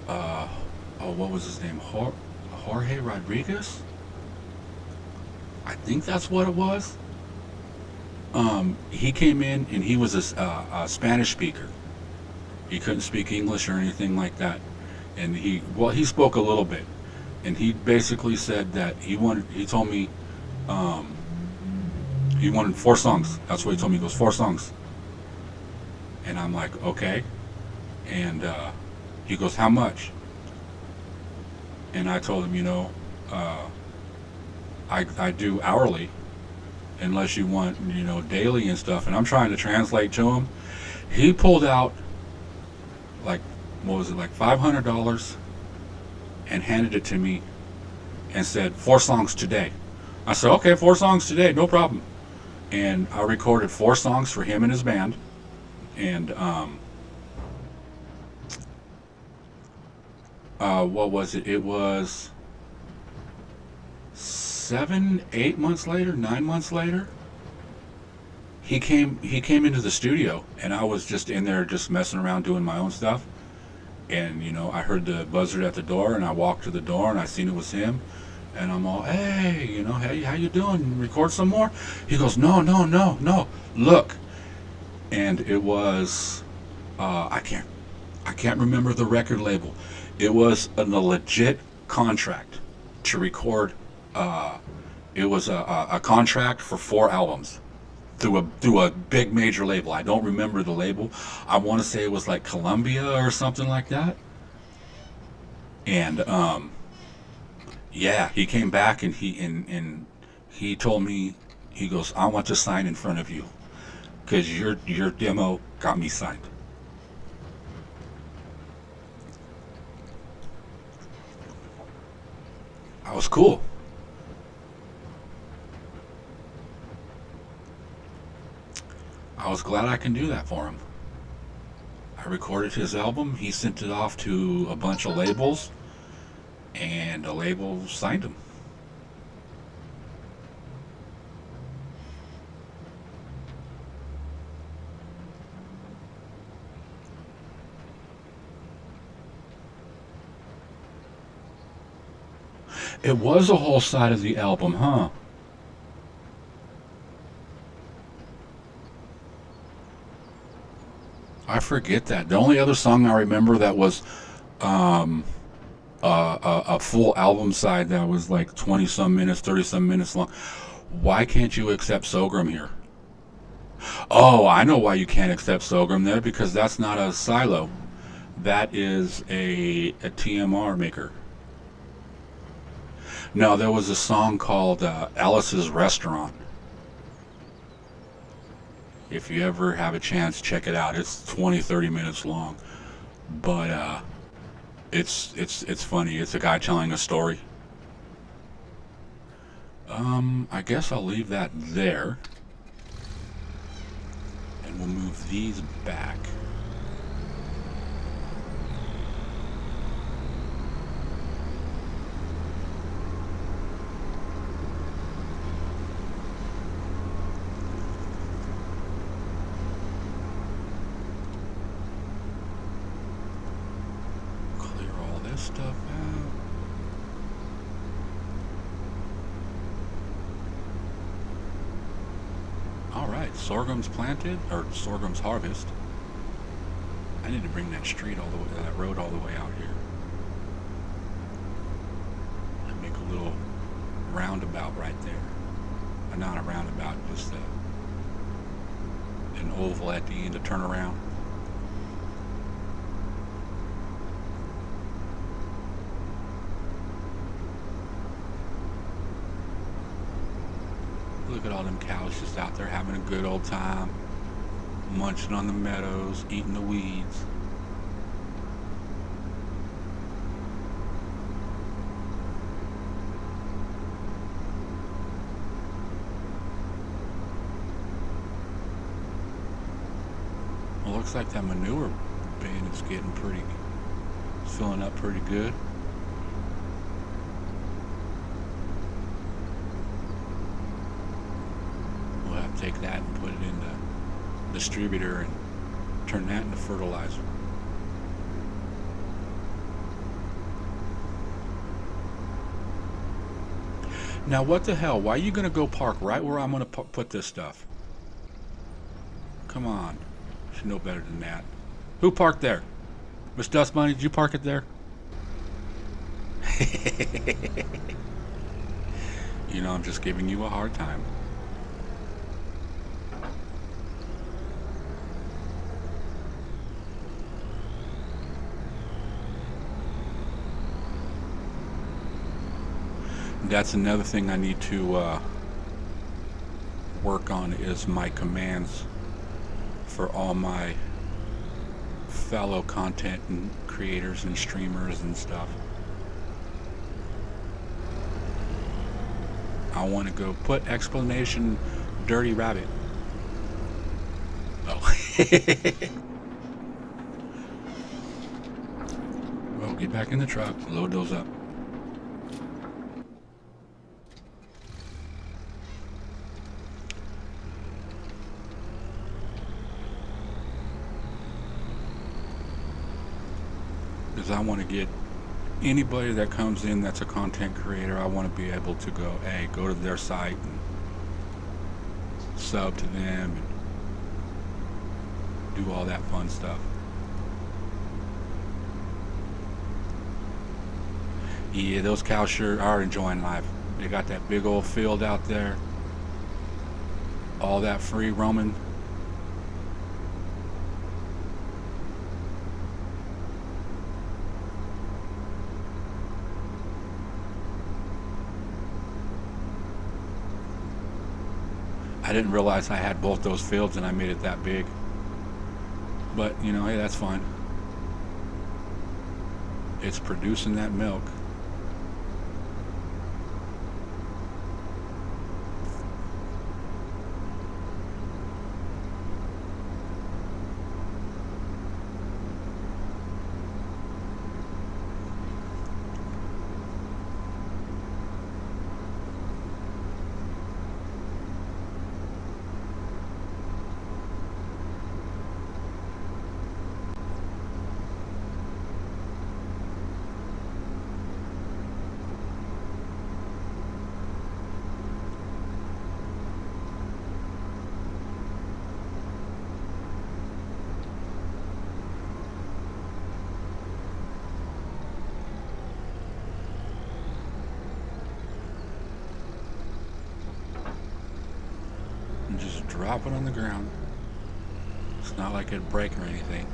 what was his name? Jorge Rodriguez? I think that's what it was. He came in and he was a Spanish speaker. He couldn't speak English or anything like that. And he spoke a little bit. And he basically said that he told me, um, he wanted 4 songs. That's what he told me. He goes, 4 songs. And I'm like, okay. And he goes, how much? And I told him, uh, I do hourly unless you want, daily and stuff. And I'm trying to translate to him. He pulled out like, what was it, like $500 and handed it to me and said, 4 songs today. I said, okay, 4 songs today, no problem. And I recorded 4 songs for him and his band. And what was it? It was 7, 8 months later, 9 months later. He came into the studio, and I was just in there just messing around doing my own stuff. And I heard the buzzer at the door, and I walked to the door, and I seen it was him. And I'm all, hey, hey, how you doing? Record some more? He goes, no, no, no, no. Look. And it was, I can't remember the record label. It was a legit contract to record. It was a contract for 4 albums through a big major label. I don't remember the label. I want to say it was like Columbia or something like that. And Yeah, he came back and he told me, he goes, I want to sign in front of you because your demo got me signed. I was cool. I was glad I can do that for him. I recorded his album. He sent it off to a bunch of labels, and the label signed him. It was a whole side of the album, huh? I forget that. The only other song I remember that was um, a full album side that was like 20 some minutes, 30 some minutes long. Why can't you accept Sorghum here? Oh, I know why you can't accept Sorghum there, because that's not a silo. That is a TMR maker. No, there was a song called Alice's Restaurant. If you ever have a chance, check it out. It's 20, 30 minutes long. But it's funny. It's a guy telling a story. I guess I'll leave that there. And we'll move these back. Clear all this stuff out. Alright, sorghum's planted, or sorghum's harvest. I need to bring that street all the way, that road all the way out here. And make a little roundabout right there. Not a roundabout, just an oval at the end to turn around. Look at all them cows just out there having a good old time, munching on the meadows, eating the weeds. Well, looks like that manure bin is getting pretty, filling up pretty good. We'll have to take that and put it in the distributor and turn that into fertilizer. Now what the hell? Why are you gonna go park right where I'm gonna put this stuff? Come on, you should know better than that. Who parked there? Miss Dust Bunny, did you park it there? You know, I'm just giving you a hard time. That's another thing I need to work on, is my commands for all my fellow content and creators and streamers and stuff. I want to go put explanation dirty rabbit. Oh. Well, get back in the truck, load those up. Because I want to get anybody that comes in that's a content creator, I want to be able to go, hey, go to their site and sub to them and do all that fun stuff. Yeah, those cows sure are enjoying life. They got that big old field out there, all that free roaming. I didn't realize I had both those fields and I made it that big. But, you know, hey, that's fine. It's producing that milk. And just drop it on the ground. It's not like it'd break or anything.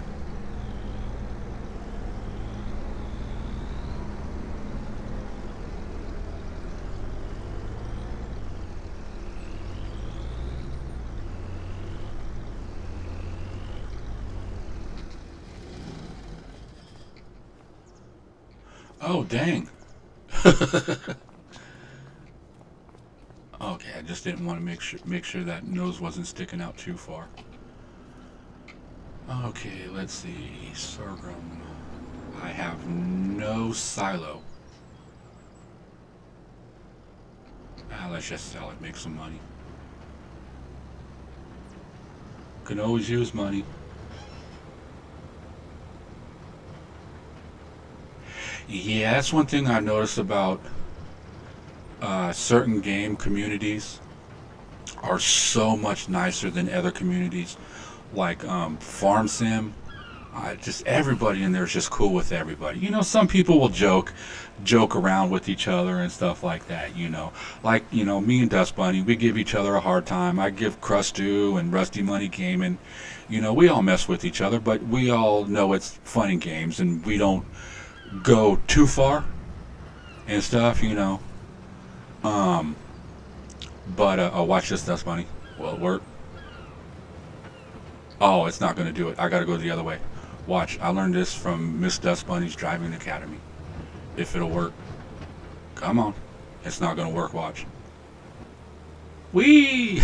Oh, dang. Okay, I just didn't want to make sure that nose wasn't sticking out too far. Okay, let's see. Sorghum. I have no silo. Let's just sell it, make some money. Can always use money. Yeah, that's one thing I noticed about certain game communities are so much nicer than other communities. Like Farm Sim, just everybody in there is just cool with everybody. You know, some people will joke around with each other and stuff like that. You know, like me and Dust Bunny, we give each other a hard time. I give Crustu and Rusty Money Gaming. You know, we all mess with each other, but we all know it's fun and games, and we don't go too far and stuff. You know. Watch this, Dust Bunny. Will it work? Oh, it's not going to do it. I got to go the other way. Watch. I learned this from Miss Dust Bunny's Driving Academy. If it'll work. Come on. It's not going to work. Watch. Whee!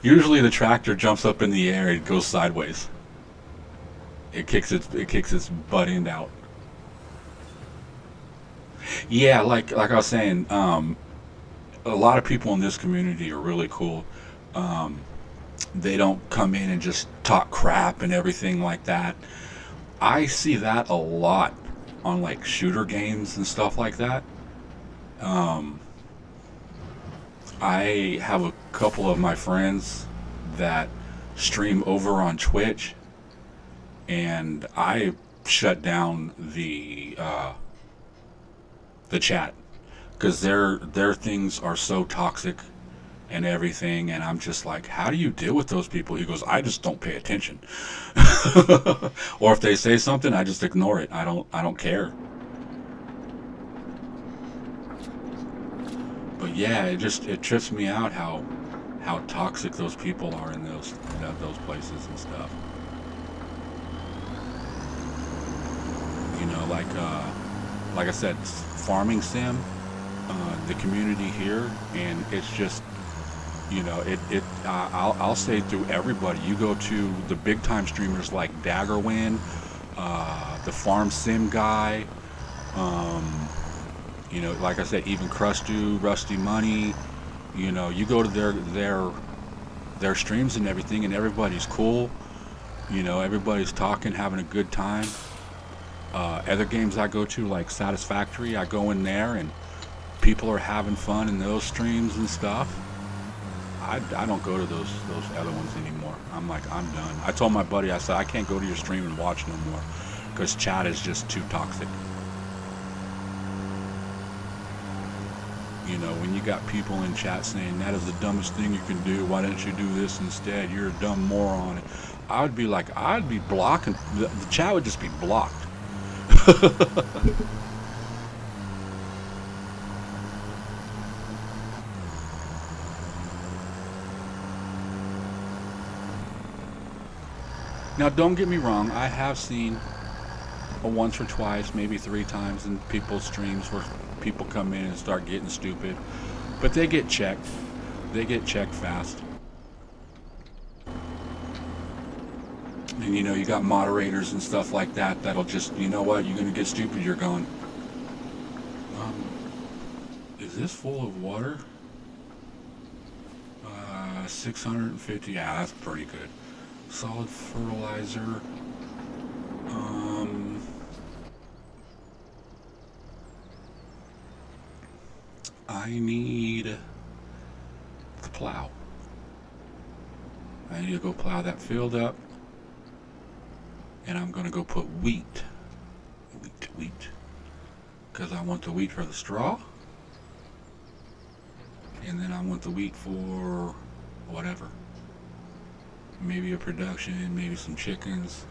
Usually the tractor jumps up in the air and it goes sideways. It kicks its butt end out. Yeah, like I was saying, a lot of people in this community are really cool. They don't come in and just talk crap and everything like that. I see that a lot on like shooter games and stuff like that. I have a couple of my friends that stream over on Twitch, and I shut down the chat because their things are so toxic and everything, and I'm just like, how do you deal with those people? He goes, I just don't pay attention. Or if they say something, I just ignore it. I don't care. But yeah, it trips me out how toxic those people are in those places and stuff. You know, like I said, farming sim, the community here, and it's just, you know, I'll say through everybody. You go to the big time streamers like Daggerwin, the Farm Sim guy, you know, like I said, even Crustu, Rusty Money. You know, you go to their streams and everything, and everybody's cool. You know, everybody's talking, having a good time. Other games I go to, like Satisfactory, I go in there and people are having fun in those streams and stuff. I don't go to those other ones anymore. I'm like, I'm done. I told my buddy, I said, I can't go to your stream and watch no more because chat is just too toxic. You know, when you got people in chat saying that is the dumbest thing you can do, why don't you do this instead? You're a dumb moron. I'd be like, I'd be blocking. The chat would just be blocked. Now, don't get me wrong. I have seen a once or twice, maybe 3 times in people's streams where people come in and start getting stupid, but they get checked. They get checked fast. And you know, you got moderators and stuff like that that'll just, you know what, you're gonna get stupid, you're going. Is this full of water? 650. Yeah, that's pretty good. Solid fertilizer. I need the plow. I need to go plow that field up. And I'm going to go put wheat. Wheat. Because I want the wheat for the straw. And then I want the wheat for whatever. Maybe a production, maybe some chickens.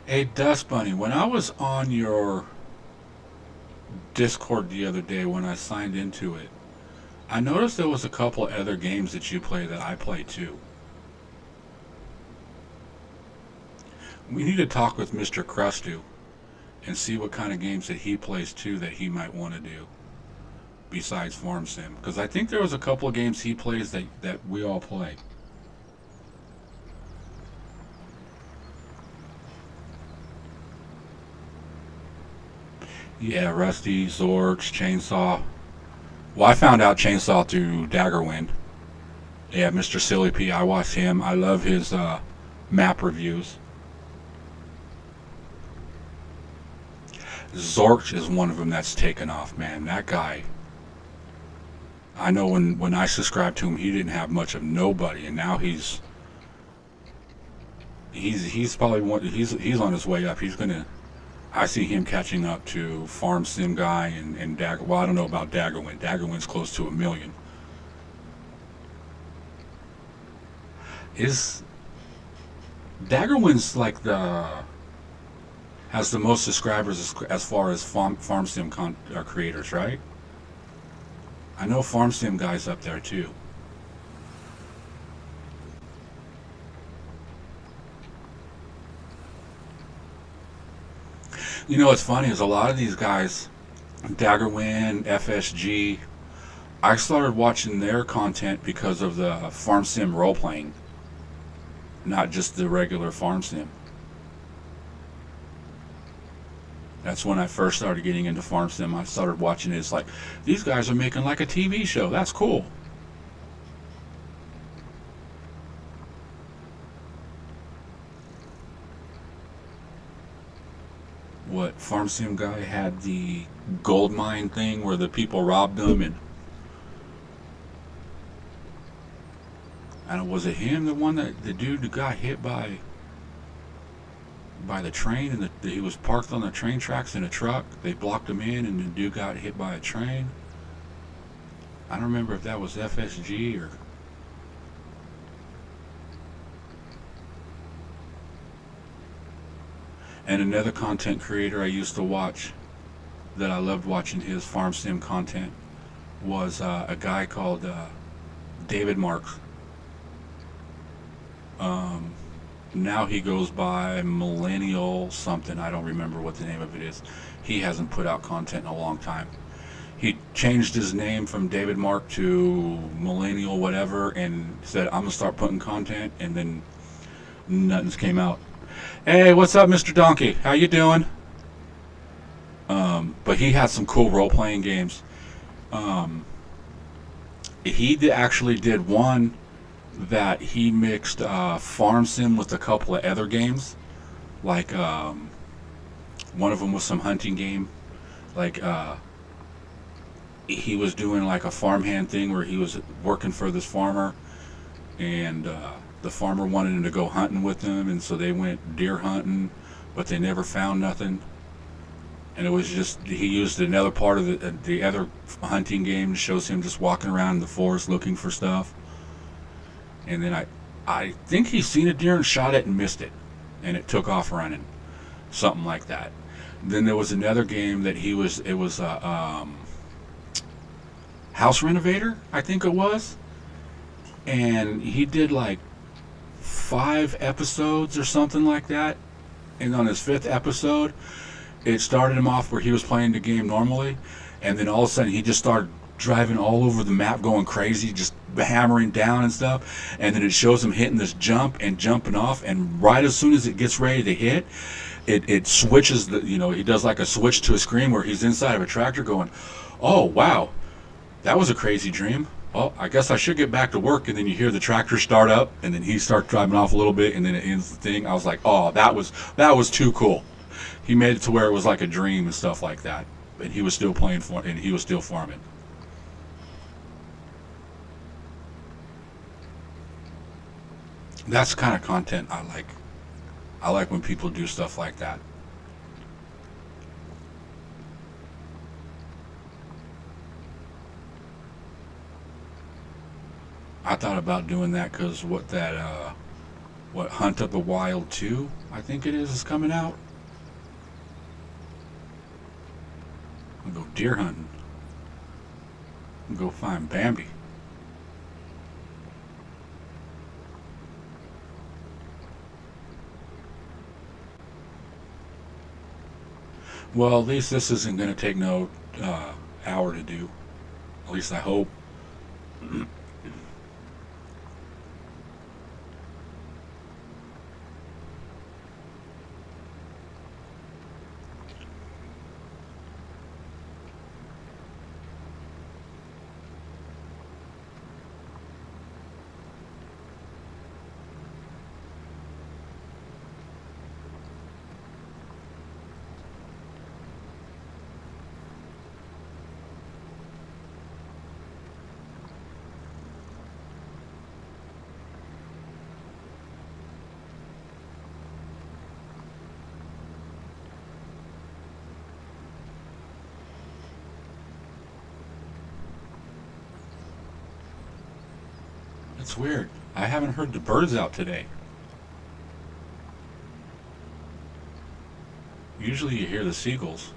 Hey, Dust Bunny, when I was on your Discord the other day when I signed into it, I noticed there was a couple of other games that you play that I play too. We need to talk with Mr. Crustu and see what kind of games that he plays too that he might want to do besides Farm Sim. Because I think there was a couple of games he plays that we all play. Yeah, Rusty, Zorch, Chainsaw. Well, I found out Chainsaw through Daggerwind. Yeah, Mr. Silly P. I watch him. I love his map reviews. Zorch is one of them that's taken off, man. That guy. I know when I subscribed to him, he didn't have much of nobody, and now he's probably he's on his way up. He's gonna. I see him catching up to Farm Sim Guy and Dagger. Well, I don't know about Daggerwind. Daggerwind's close to 1 million. Is Daggerwind's like has the most subscribers as far as Farm Sim creators, right? I know Farm Sim Guy's up there too. You know what's funny is a lot of these guys, Daggerwind, FSG, I started watching their content because of the Farm Sim role playing, not just the regular Farm Sim. That's when I first started getting into Farm Sim. I started watching it. It's like, these guys are making like a TV show. That's cool. What, Farm Sim Guy had the gold mine thing where the people robbed them, and I don't know, was it him, the one that the dude who got hit by the train, and he was parked on the train tracks in a truck. They blocked him in, and the dude got hit by a train. I don't remember if that was FSG or. And another content creator I used to watch that I loved watching his Farm Sim content was a guy called David Marks. Now he goes by Millennial something. I don't remember what the name of it is. He hasn't put out content in a long time. He changed his name from David Mark to Millennial whatever and said, I'm going to start putting content, and then nothing's came out. Hey, what's up, Mr. Donkey? How you doing? But he had some cool role-playing games. He actually did one that he mixed Farm Sim with a couple of other games. Like, one of them was some hunting game. Like, he was doing like a farmhand thing where he was working for this farmer. And the farmer wanted him to go hunting with them, and so they went deer hunting, but they never found nothing. And it was just he used another part of the other hunting game, shows him just walking around in the forest looking for stuff. And then I think he's seen a deer and shot it and missed it, and it took off running, something like that. Then there was another game that it was a house renovator, I think it was, and he did like 5 episodes or something like that. And on his 5th episode, it started him off where he was playing the game normally, and then all of a sudden he just started driving all over the map, going crazy, just hammering down and stuff. And then it shows him hitting this jump and jumping off, and right as soon as it gets ready to hit, it switches he does like a switch to a screen where he's inside of a tractor going, oh wow, that was a crazy dream. Well, I guess I should get back to work. And then you hear the tractor start up, and then he starts driving off a little bit, and then it ends the thing. I was like, oh, that was too cool. He made it to where it was like a dream and stuff like that, and he was still and he was still farming. That's the kind of content I like. I like when people do stuff like that. I thought about doing that because what Hunt of the Wild 2, I think it is coming out. I'll go deer hunting. I'll go find Bambi. Well, at least this isn't going to take no hour to do. At least I hope. It's weird. I haven't heard the birds out today. Usually you hear the seagulls.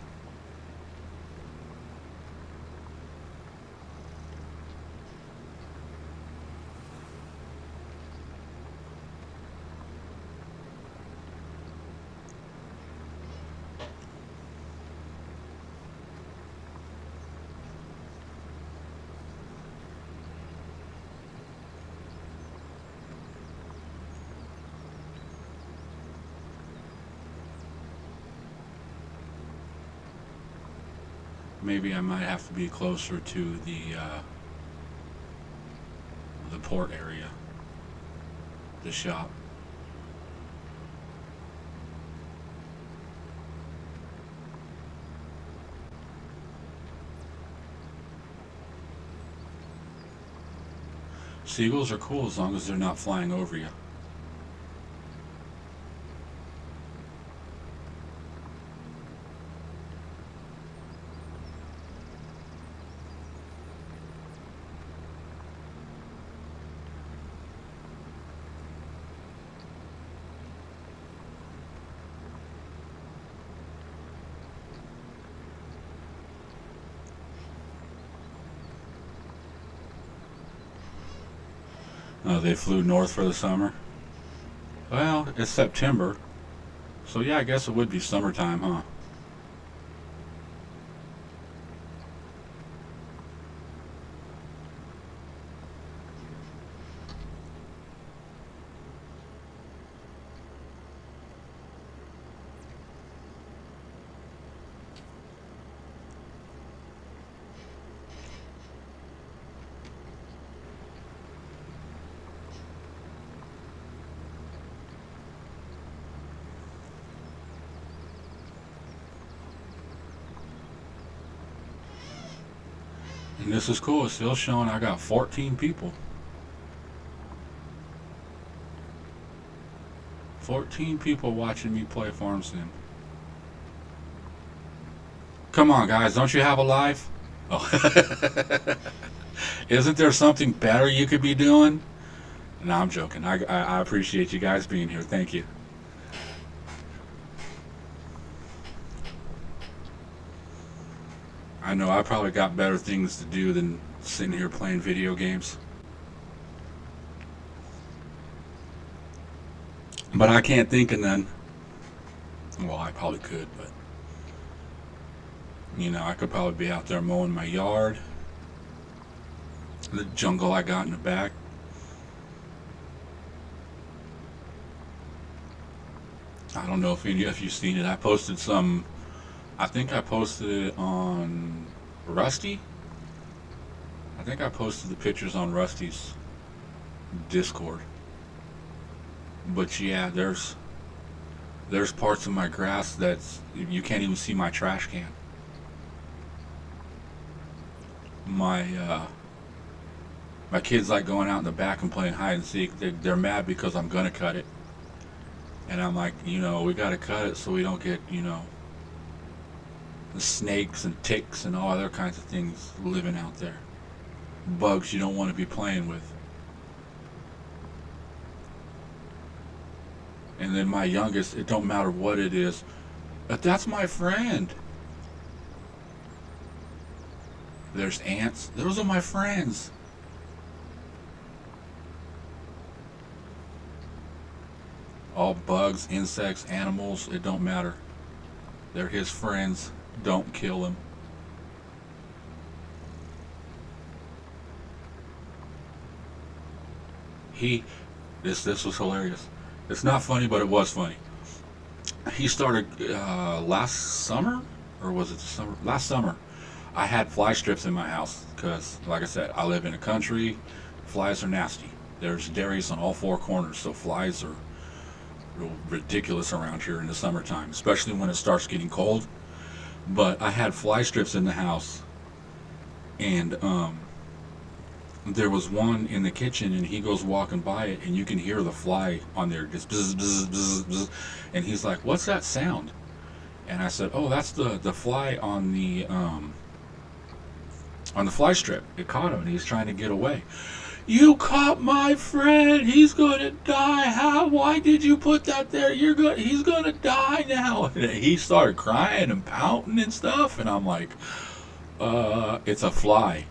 Maybe I might have to be closer to the port area, the shop. Seagulls are cool as long as they're not flying over you. They flew north for the summer. Well, it's September, so yeah, I guess it would be summertime, huh? And this is cool. It's still showing I got 14 people. 14 people watching me play Farm Sim. Come on, guys, don't you have a life? Oh. Isn't there something better you could be doing? No, I'm joking. I appreciate you guys being here. Thank you. I know I probably got better things to do than sitting here playing video games. But I can't think of none. Well, I probably could, but you know, I could probably be out there mowing my yard, the jungle I got in the back. I don't know if any of you've seen it. I posted some. I think I posted it on Rusty. I think I posted the pictures on Rusty's Discord. But yeah, there's parts of my grass that's you can't even see my trash can. My kids like going out in the back and playing hide and seek. They're mad because I'm gonna cut it, and I'm like, you know, we gotta cut it so we don't get, you know, the snakes and ticks and all other kinds of things living out there. Bugs you don't want to be playing with. And then my youngest, it don't matter what it is, but that's my friend. There's ants. Those are my friends. All bugs, insects, animals, it don't matter. They're his friends. Don't kill him. This was hilarious. It's not funny, but it was funny. He started last summer, or was it summer? Last summer. I had fly strips in my house because, like I said, I live in a country. Flies are nasty. There's dairies on all four corners, so flies are real ridiculous around here in the summertime, especially when it starts getting cold. But I had fly strips in the house, and there was one in the kitchen, and he goes walking by it, and you can hear the fly on there just bzz, bzz, bzz, bzz, and he's like, "What's that sound?" And I said, "Oh, that's the fly on the fly strip. It caught him, and he's trying to get away." "You caught my friend. He's gonna die. How? Why did you put that there? He's gonna die now." And he started crying and pouting and stuff, and I'm like, it's a fly."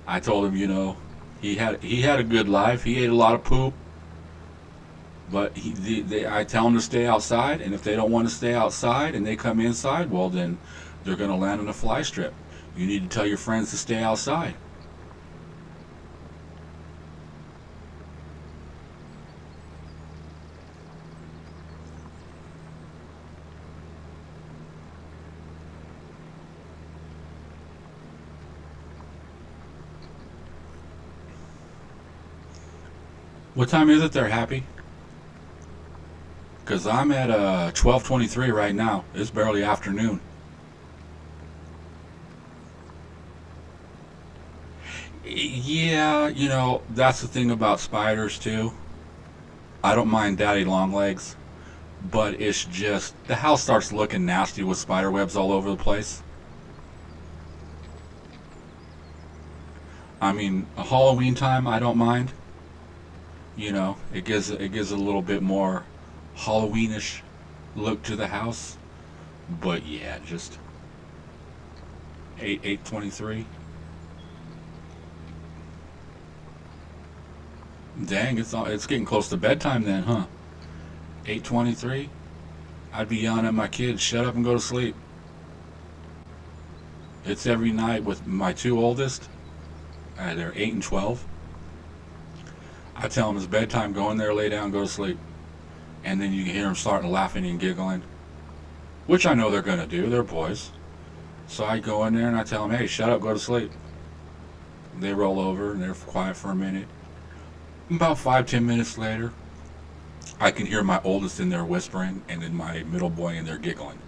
I told him, you know, he had a good life. He ate a lot of poop, but I tell them to stay outside, and if they don't want to stay outside and they come inside, well then they're going to land on a fly strip. You need to tell your friends to stay outside. What time is it there, Happy? Because I'm at 12:23 right now. It's barely afternoon. Yeah, you know, that's the thing about spiders too. I don't mind daddy long legs, but it's just the house starts looking nasty with spider webs all over the place. I mean, a Halloween time I don't mind. You know, it gives a little bit more Halloweenish look to the house. But yeah, just 8:23. Dang, it's getting close to bedtime then, huh? 8:23. I'd be yelling at my kids, "Shut up and go to sleep." It's every night with my two oldest. They're 8 and 12. I tell them it's bedtime, go in there, lay down, go to sleep. And then you can hear them starting laughing and giggling, which I know they're going to do. They're boys. So I go in there and I tell them, "Hey, shut up, go to sleep." They roll over and they're quiet for a minute. About 5-10 minutes later, I can hear my oldest in there whispering and then my middle boy in there giggling.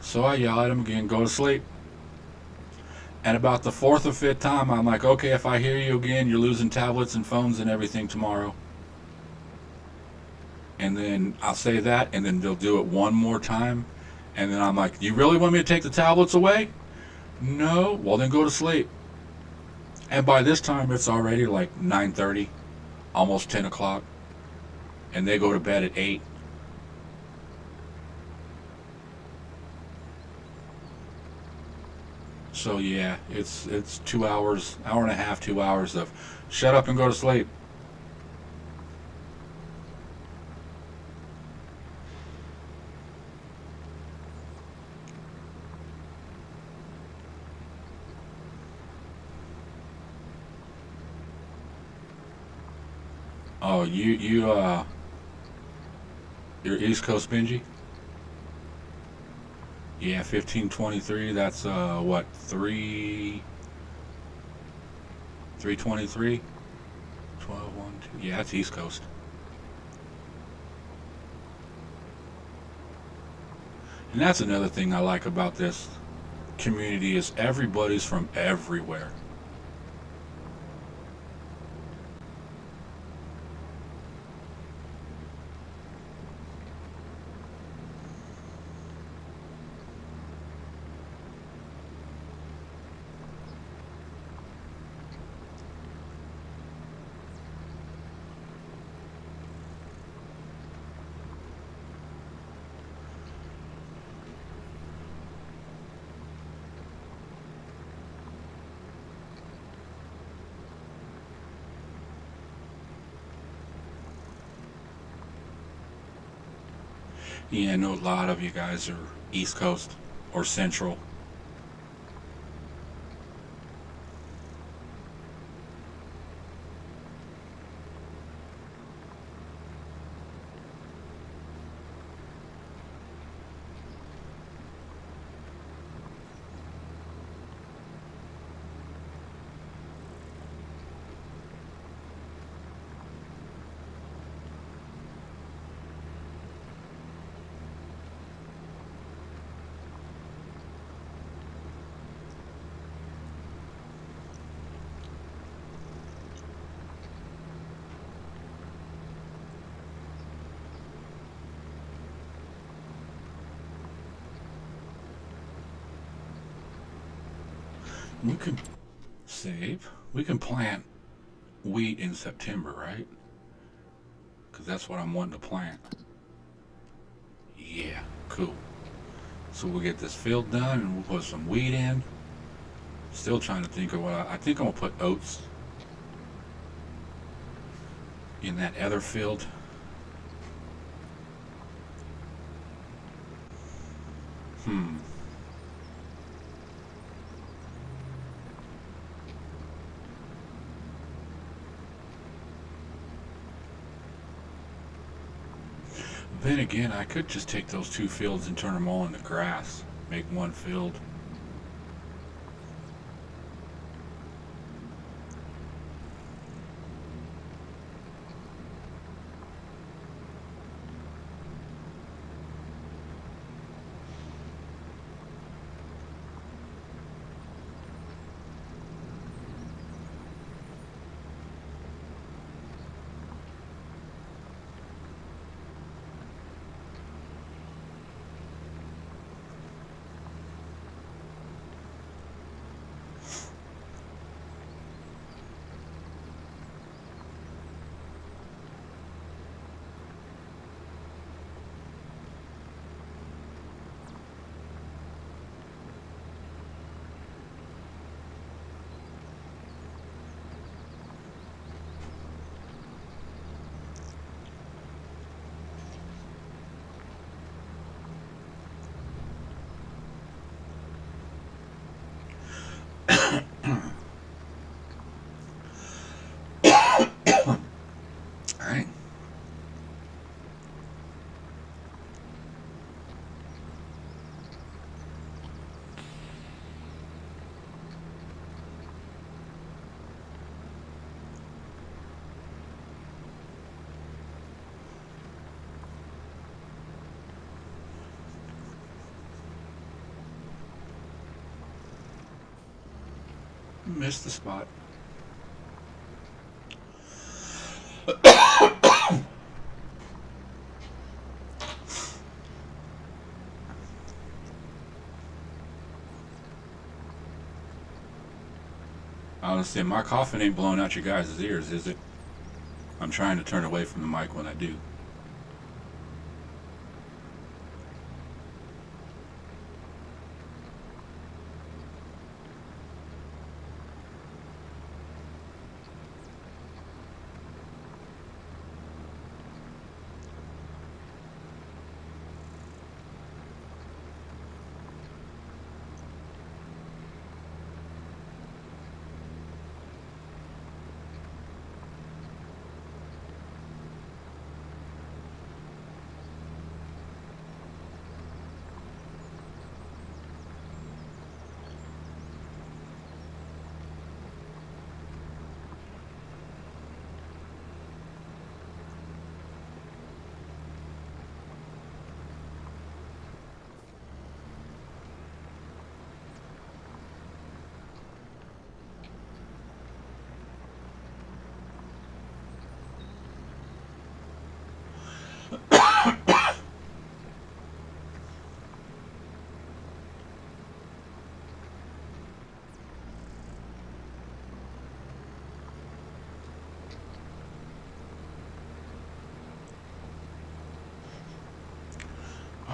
So I yell at them again, "Go to sleep." And about the fourth or fifth time, I'm like, okay, if I hear you again, you're losing tablets and phones and everything tomorrow. And then I'll say that, and then they'll do it one more time. And then I'm like, you really want me to take the tablets away? No. Well, then go to sleep. And by this time, it's already like 9:30, almost 10 o'clock. And they go to bed at 8. So yeah, it's 2 hours, hour and a half, 2 hours of shut up and go to sleep. Oh, you're East Coast Benji? Yeah, 1523. That's what 323, 12, 1, 2. Yeah, that's East Coast. And that's another thing I like about this community is everybody's from everywhere. Yeah, I know a lot of you guys are East Coast or Central. We can save. We can plant wheat in September, right? Because that's what I'm wanting to plant. Yeah, cool. So we'll get this field done and we'll put some wheat in. Still trying to think of what I think I'm gonna put oats in that other field. Hmm. Then again, I could just take those two fields and turn them all into grass. Make one field. missed the spot. Honestly, my coughing ain't blowing out your guys' ears, is it? I'm trying to turn away from the mic when I do.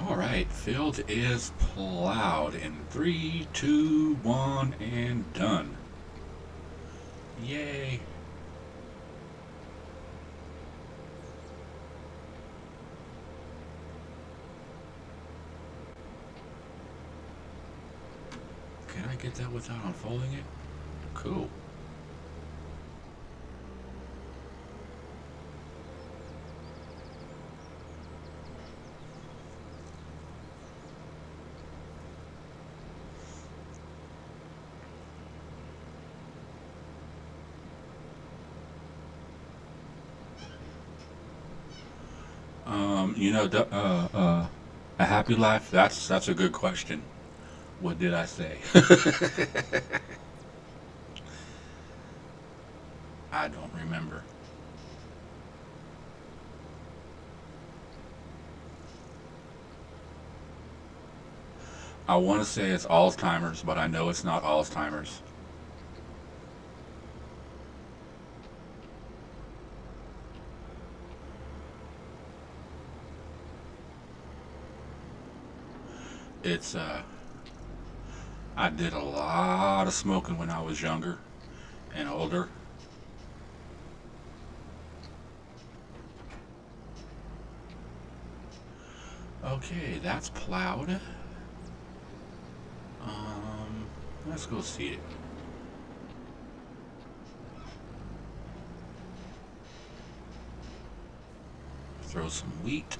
Alright, field is plowed in 3, 2, 1, and done. Yay. Can I get that without unfolding it? Cool. A happy life? That's a good question. What did I say? I don't remember. I want to say it's Alzheimer's, but I know it's not Alzheimer's. It's I did a lot of smoking when I was younger and older. Okay, that's plowed. Let's go see it. Throw some wheat.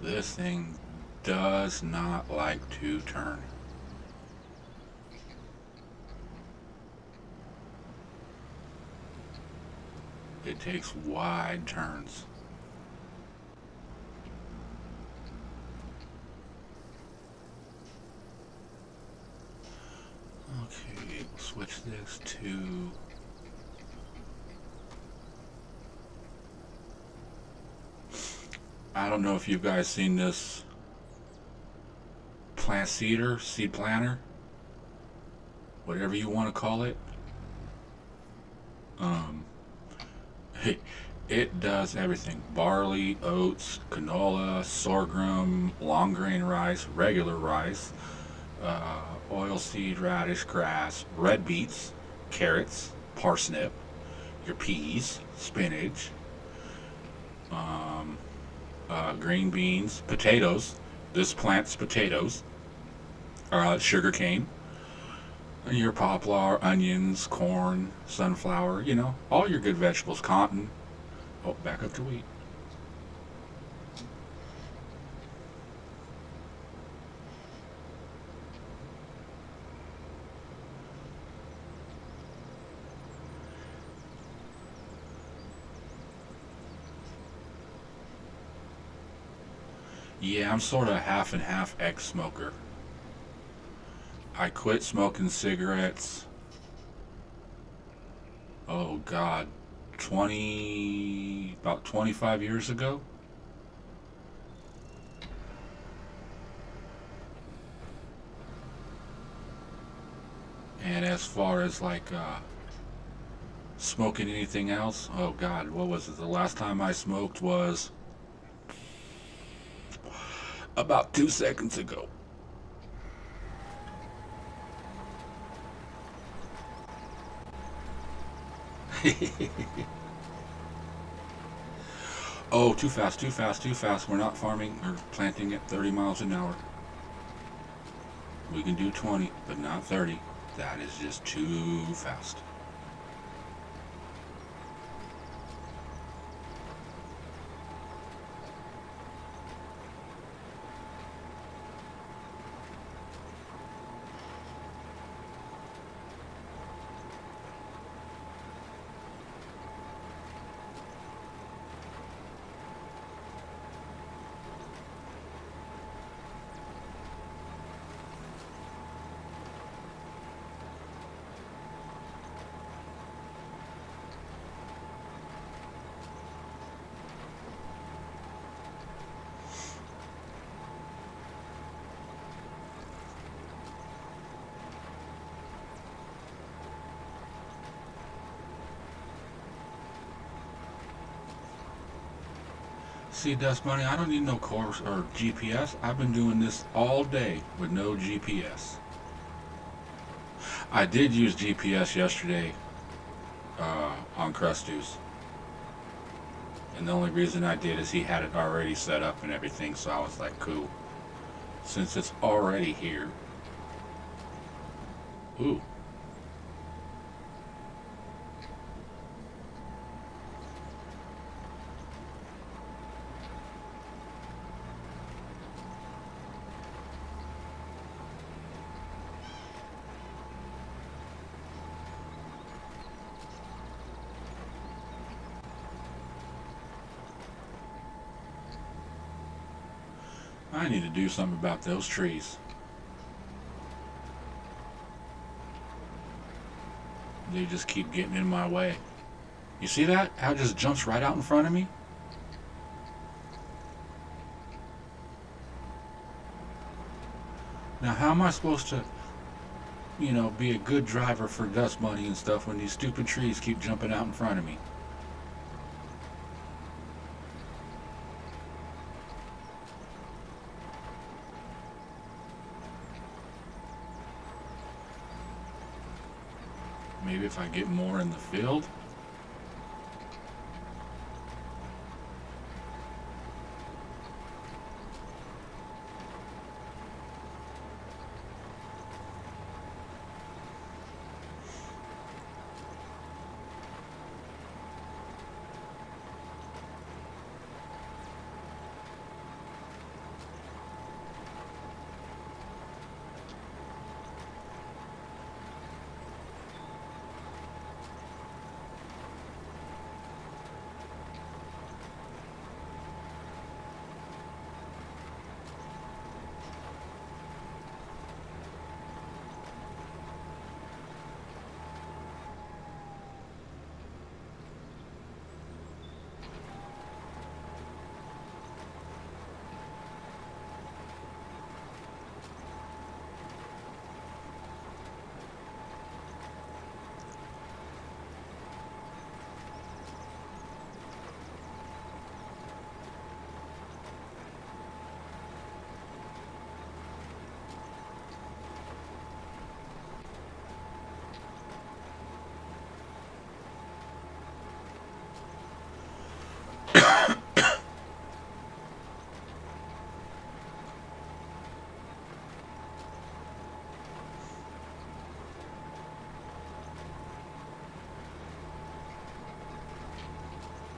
This thing does not like to turn. It takes wide turns. Okay, we'll switch this to I don't know if you guys seen this plant seeder, seed planter, whatever you want to call it. It does everything: barley, oats, canola, sorghum, long grain rice, regular rice, oilseed, radish, grass, red beets, carrots, parsnip, your peas, spinach, green beans, potatoes. This plants potatoes, sugar cane, your poplar, onions, corn, sunflower, all your good vegetables, cotton. Oh, back up to wheat. Yeah, I'm sort of half and half ex-smoker. I quit smoking cigarettes, oh God, about 25 years ago. And as far as like smoking anything else, oh God, what was it? The last time I smoked was about 2 seconds ago. Oh, too fast, too fast, too fast. We're not farming or planting at 30 miles an hour. We can do 20, but not 30. That is just too fast. See, Dust Bunny, I don't need no course or GPS. I've been doing this all day with no GPS. I did use GPS yesterday on Crustus. And the only reason I did is he had it already set up and everything, so I was like, cool. Since it's already here. Ooh. I need to do something about those trees. They just keep getting in my way. You see that? How it just jumps right out in front of me? Now, how am I supposed to, be a good driver for Dust Bunny and stuff when these stupid trees keep jumping out in front of me? Maybe if I get more in the field?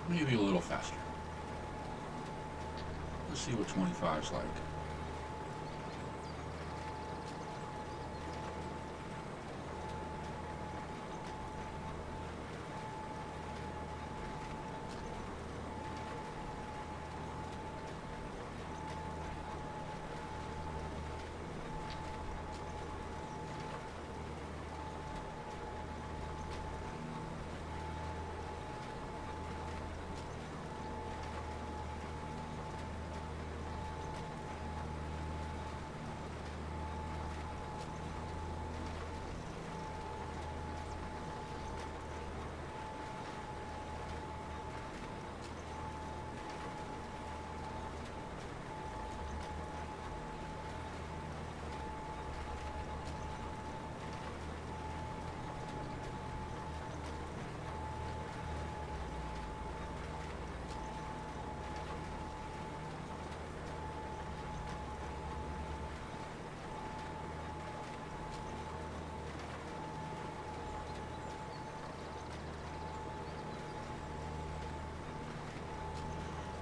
Maybe a little faster. Let's see what 25's like.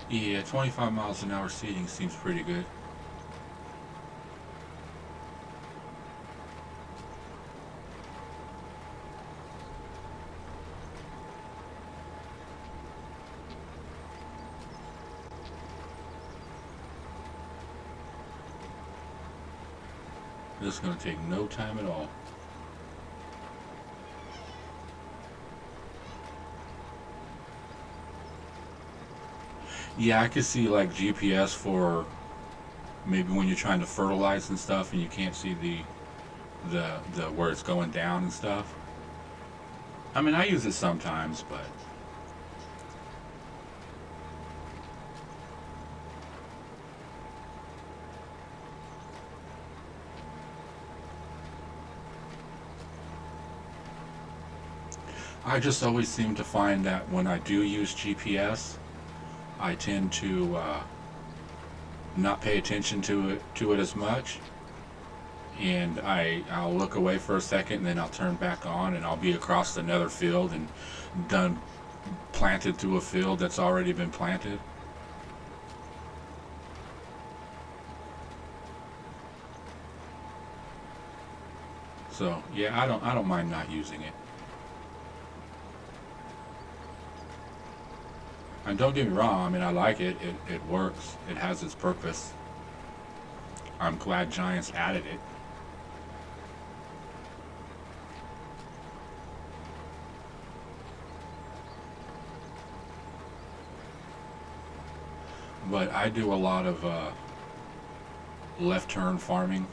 Yeah, 25 miles an hour seating seems pretty good. This is going to take no time at all. Yeah, I could see like GPS for maybe when you're trying to fertilize and stuff and you can't see the where it's going down and stuff. I mean, I use it sometimes, but I just always seem to find that when I do use GPS, I tend to not pay attention to it as much, and I'll look away for a second, and then I'll turn back on, and I'll be across another field and done planted through a field that's already been planted. So yeah, I don't mind not using it. And don't get me wrong, I mean I like it. It works. It has its purpose. I'm glad Giants added it. But I do a lot of left turn farming.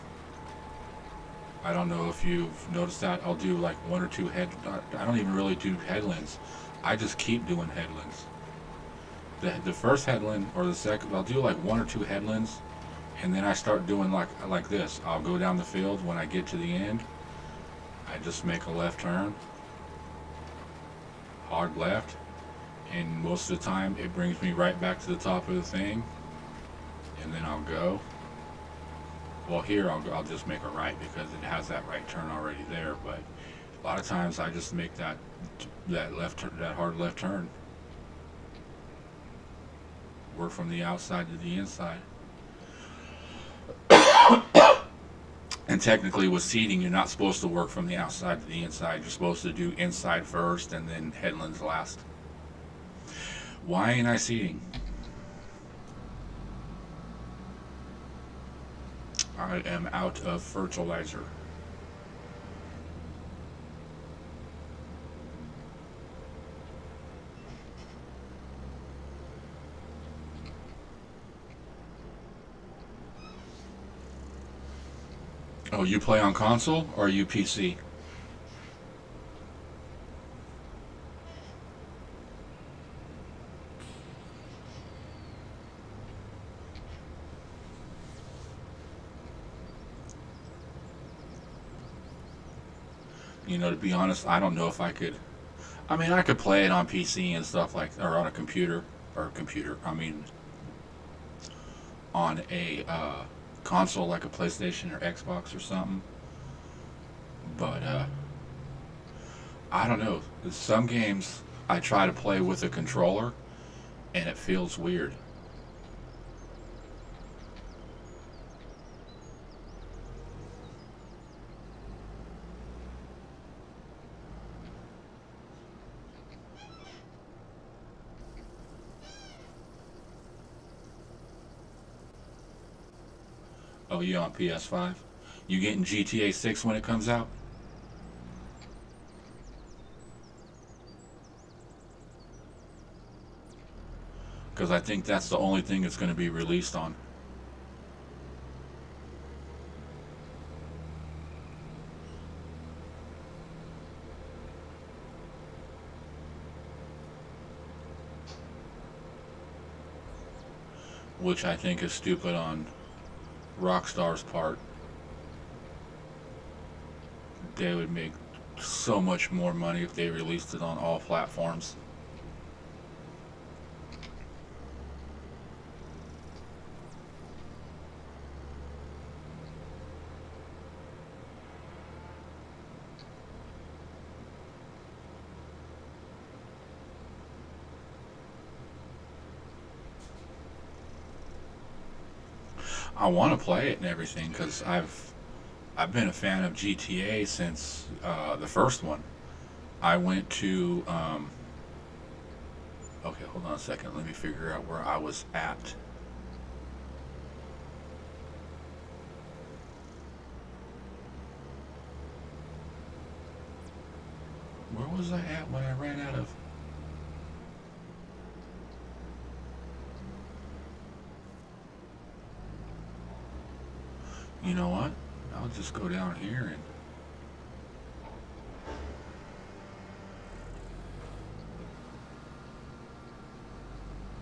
I don't know if you've noticed that. I'll do like one or two head. I don't even really do headlands. I just keep doing headlands. The first headland or the second, I'll do like one or two headlands, and then I start doing like this. I'll go down the field. When I get to the end, I just make a left turn, hard left, and most of the time it brings me right back to the top of the thing, and then I'll go. Well, here I'll just make a right because it has that right turn already there. But a lot of times I just make that left turn, that hard left turn. Work from the outside to the inside. And technically, with seating, you're not supposed to work from the outside to the inside. You're supposed to do inside first and then headlands last. Why ain't I seating? I am out of fertilizer. Oh, you play on console or are you PC? You know, to be honest, I don't know if I could. I mean, I could play it on PC and stuff like, or on a computer, or computer. I mean, on a console like a PlayStation or Xbox or something. But I don't know. Some games I try to play with a controller, and it feels weird. Oh, you on PS5? You getting GTA 6 when it comes out? Because I think that's the only thing it's going to be released on. Which I think is stupid on Rockstar's part. They would make so much more money if they released it on all platforms. I want to play it and everything because I've been a fan of GTA since the first one. I went to okay, hold on a second. Let me figure out where I was at. Where was I at when I ran out of? You know what? I'll just go down here and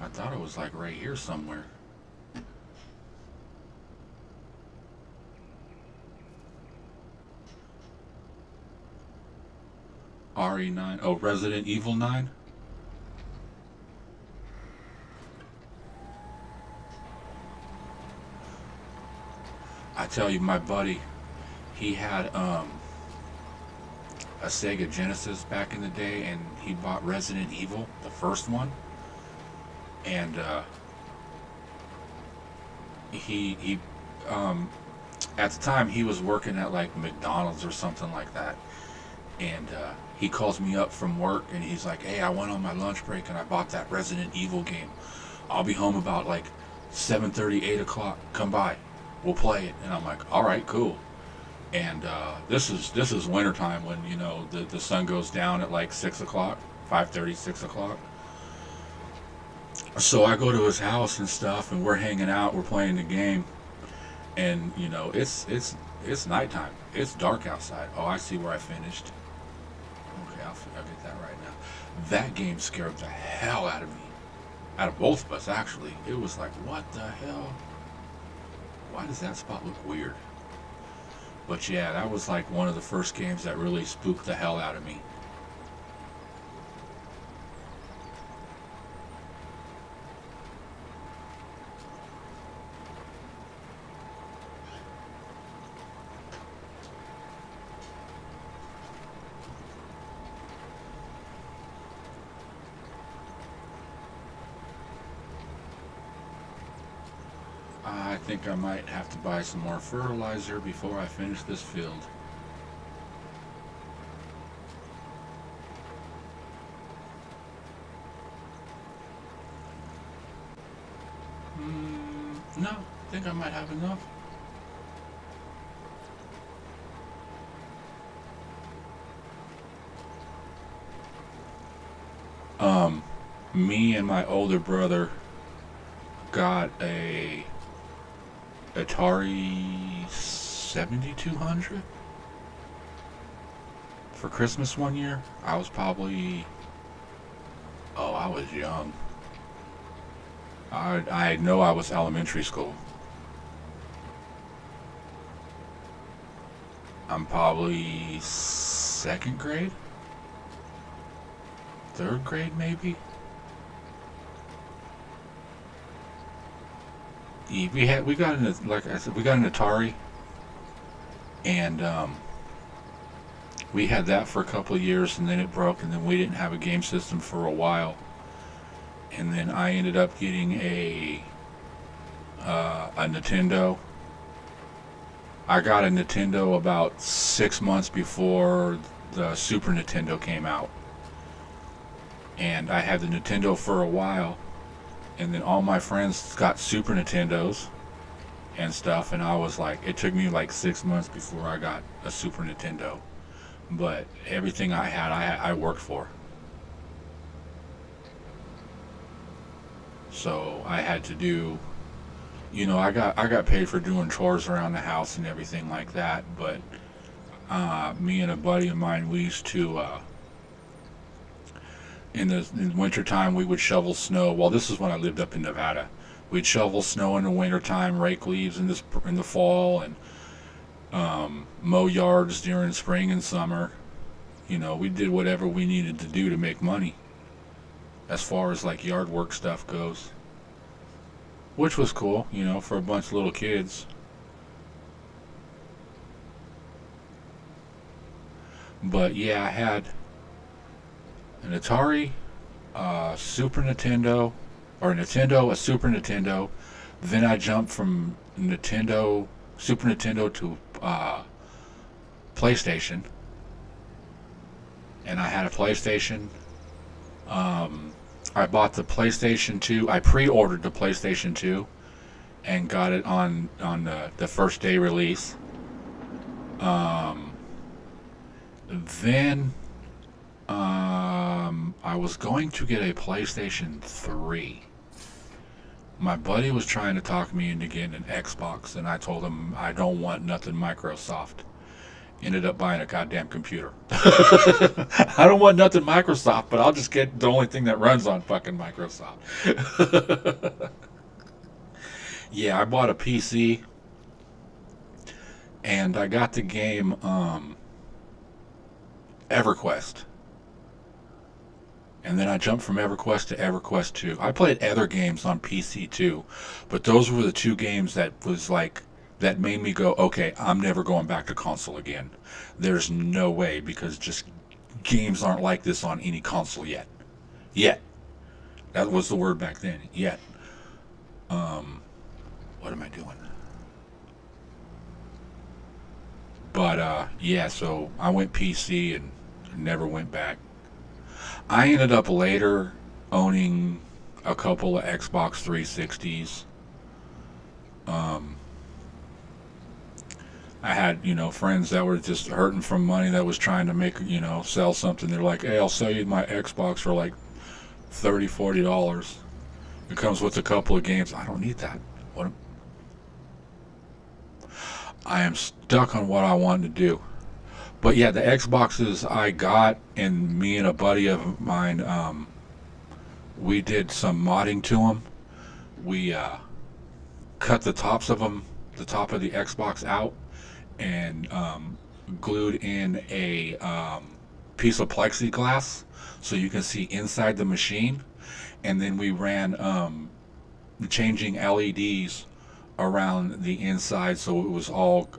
I thought it was like right here somewhere. RE9. Oh, Resident Evil 9. I tell you, my buddy, he had a Sega Genesis back in the day, and he bought Resident Evil, the first one, and he at the time he was working at like McDonald's or something like that, and he calls me up from work and he's like, "Hey, I went on my lunch break and I bought that Resident Evil game. I'll be home about like 7:30, 8 o'clock. Come by, we'll play it." And I'm like, "All right, cool." And this is wintertime when the sun goes down at like 6 o'clock, 5:30, 6 o'clock. So I go to his house and stuff, and we're hanging out, we're playing the game, and it's nighttime. It's dark outside. Oh, I see where I finished. Okay, I'll get that right now. That game scared the hell out of me. Out of both of us, actually. It was like, what the hell? Why does that spot look weird? But yeah, that was like one of the first games that really spooked the hell out of me. I think I might have to buy some more fertilizer before I finish this field. No, I think I might have enough. Me and my older brother got a Atari 7200 for Christmas one year. I was probably, I was young. I know I was elementary school. I'm probably second grade, third grade maybe. We got an, like I said, we got an Atari, and we had that for a couple of years, and then it broke, and then we didn't have a game system for a while, and then I ended up getting a Nintendo. I got a Nintendo about 6 months before the Super Nintendo came out, and I had the Nintendo for a while. And then all my friends got Super Nintendos and stuff, and I was like, it took me like 6 months before I got a Super Nintendo. But everything I had, I worked for. So I had to do, I got paid for doing chores around the house and everything like that. But me and a buddy of mine, we used to. In the wintertime, we would shovel snow. Well, this is when I lived up in Nevada. We'd shovel snow in the wintertime, rake leaves in the fall, and mow yards during spring and summer. We did whatever we needed to do to make money as far as like yard work stuff goes, which was cool, for a bunch of little kids. But yeah, I had an Atari, Super Nintendo, or Nintendo, a Super Nintendo. Then I jumped from Nintendo, Super Nintendo to PlayStation, and I had a PlayStation. I bought the PlayStation 2. I pre-ordered the PlayStation 2 and got it on the first day release. Then I was going to get a PlayStation 3. My buddy was trying to talk me into getting an Xbox, and I told him I don't want nothing Microsoft. Ended up buying a goddamn computer. I don't want nothing Microsoft, but I'll just get the only thing that runs on fucking Microsoft. Yeah, I bought a PC, and I got the game EverQuest. And then I jumped from EverQuest to EverQuest 2. I played other games on PC too, but those were the two games that was like, that made me go, okay, I'm never going back to console again. There's no way, because just games aren't like this on any console yet. Yet. That was the word back then. Yet. What am I doing? But yeah, so I went PC and never went back. I ended up later owning a couple of Xbox 360s. I had, friends that were just hurting from money, that was trying to make, sell something. They're like, hey, I'll sell you my Xbox for like $30, $40. It comes with a couple of games. I don't need that. I am stuck on what I wanted to do. But yeah, the Xboxes I got, and me and a buddy of mine, we did some modding to them. We cut the tops of them, the top of the Xbox out, and glued in a piece of plexiglass so you can see inside the machine. And then we ran changing LEDs around the inside, so it was all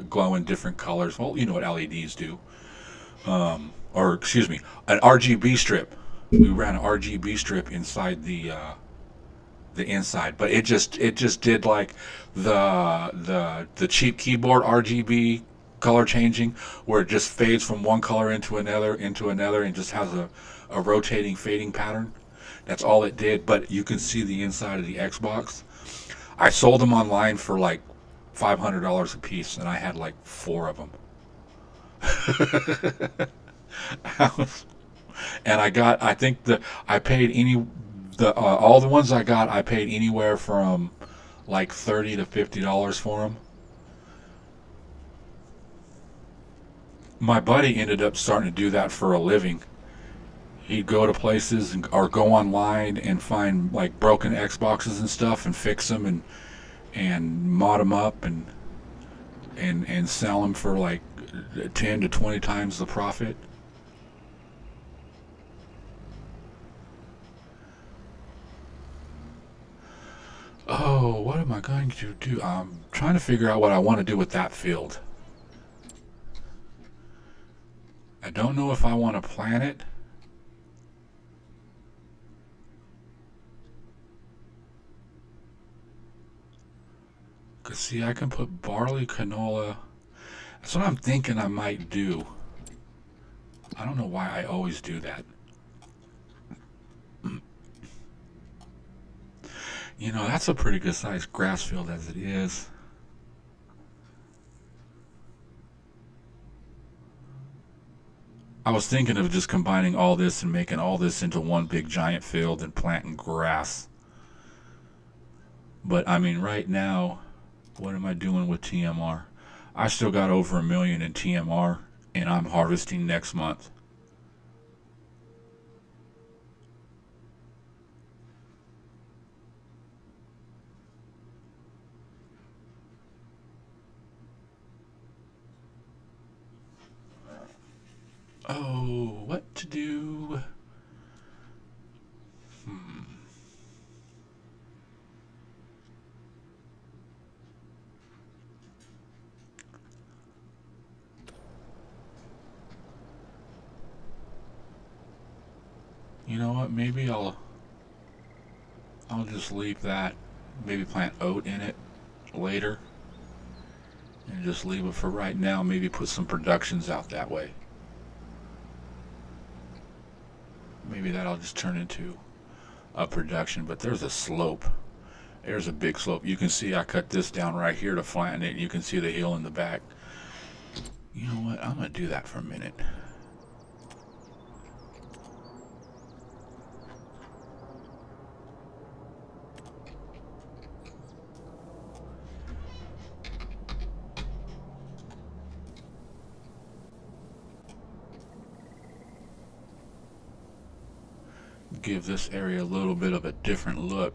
glowing different colors. Well, you know what LEDs do. Or excuse me, an RGB strip. We ran an RGB strip inside the inside, but it just did like the cheap keyboard RGB color changing, where it just fades from one color into another, and just has a rotating fading pattern. That's all it did, but you can see the inside of the Xbox. I sold them online for like $500 a piece, and I had like 4 of them. And I think I paid all the ones I got, I paid anywhere from like $30 to $50 for them. My buddy ended up starting to do that for a living. He'd go to places or go online and find like broken Xboxes and stuff and fix them and mod them up and sell them for like 10 to 20 times the profit. Oh, what am I going to do? I'm trying to figure out what I want to do with that field. I don't know if I want to plant it. Cause see, I can put barley, canola. That's what I'm thinking I might do. I don't know why I always do that. That's a pretty good sized grass field as it is. I was thinking of just combining all this and making all this into one big giant field and planting grass. But I mean, right now, what am I doing with TMR? I still got over $1 million in TMR, and I'm harvesting next month. Oh, what to do? You know what? Maybe I'll just leave that. Maybe plant oat in it. later and just leave it for right now. Maybe put some productions out that way. Maybe that'll just turn into a production. But there's a slope. There's a big slope. You can see I cut this down right here to flatten it. You can see the hill in the back. You know what? I'm going to do that for a minute. Give this area a little bit of a different look.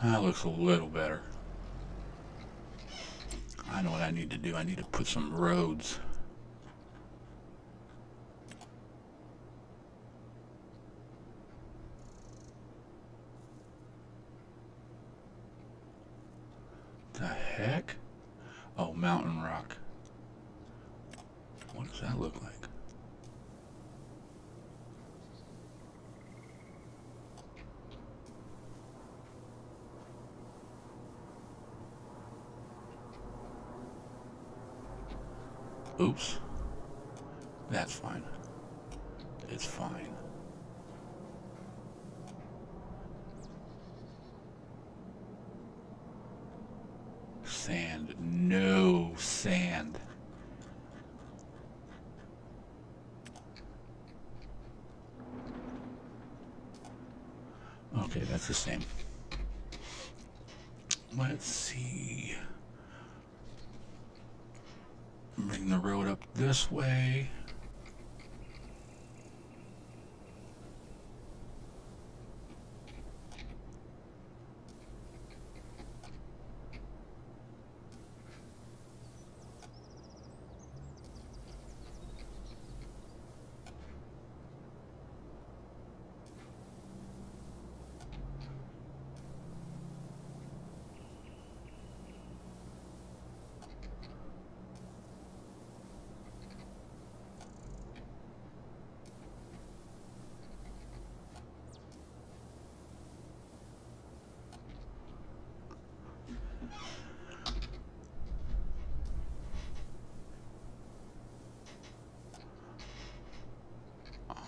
That looks a little better. I know what I need to do. I need to put some roads. The heck? Oh, mountain rock. What does that look like? Oops. That's fine. It's fine. Sand. No sand. Okay, that's the same. Let's see. Bring the road up this way.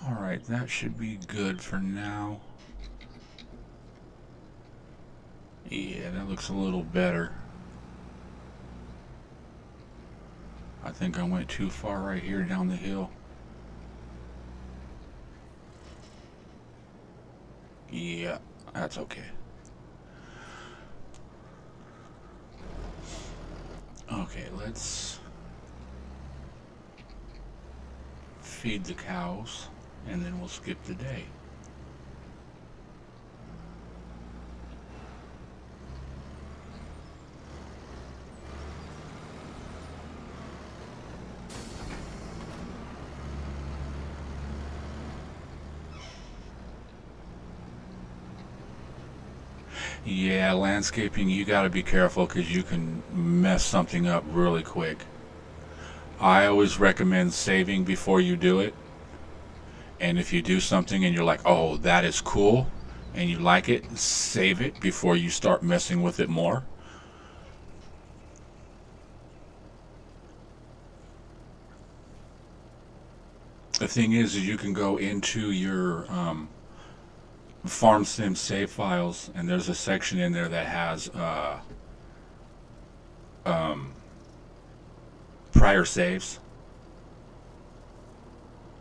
Alright, that should be good for now. Yeah, that looks a little better. I think I went too far right here down the hill. Yeah, that's okay. Okay, let's feed the cows and then we'll skip the day. Yeah, landscaping, you got to be careful because you can mess something up really quick. I always recommend saving before you do it. And if you do something and you're like, oh, that is cool, and you like it, save it before you start messing with it more. The thing is you can go into your farm sim save files, and there's a section in there that has prior saves,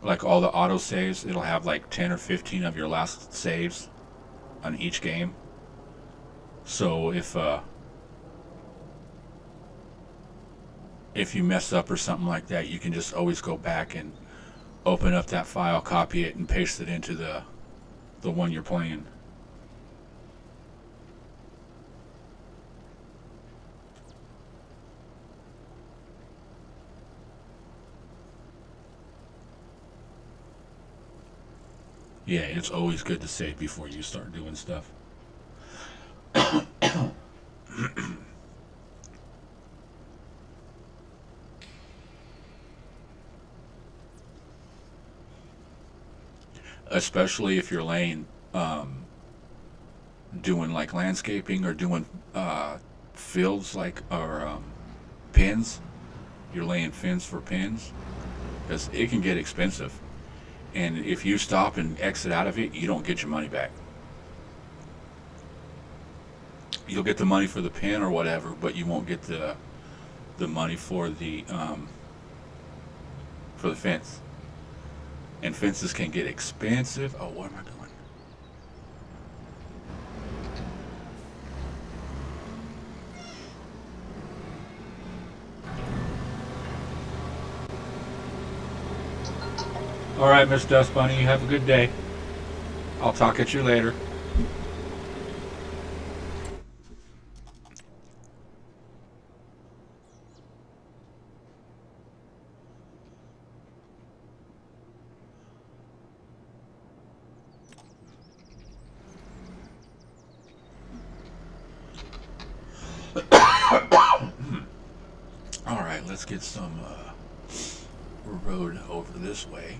like all the auto saves. It'll have like 10 or 15 of your last saves on each game. So if you mess up or something like that, you can just always go back and open up that file, copy it, and paste it into the one you're playing. Yeah, it's always good to save before you start doing stuff. Especially if you're laying, doing like landscaping or doing fields like or pins. You're laying fins for pins because it can get expensive. And if you stop and exit out of it, you don't get your money back. You'll get the money for the pin or whatever, but you won't get the money for the fence. And fences can get expensive. Oh, what am I doing? All right, Miss Dust Bunny, you have a good day. I'll talk at you later. All right, let's get some road over this way.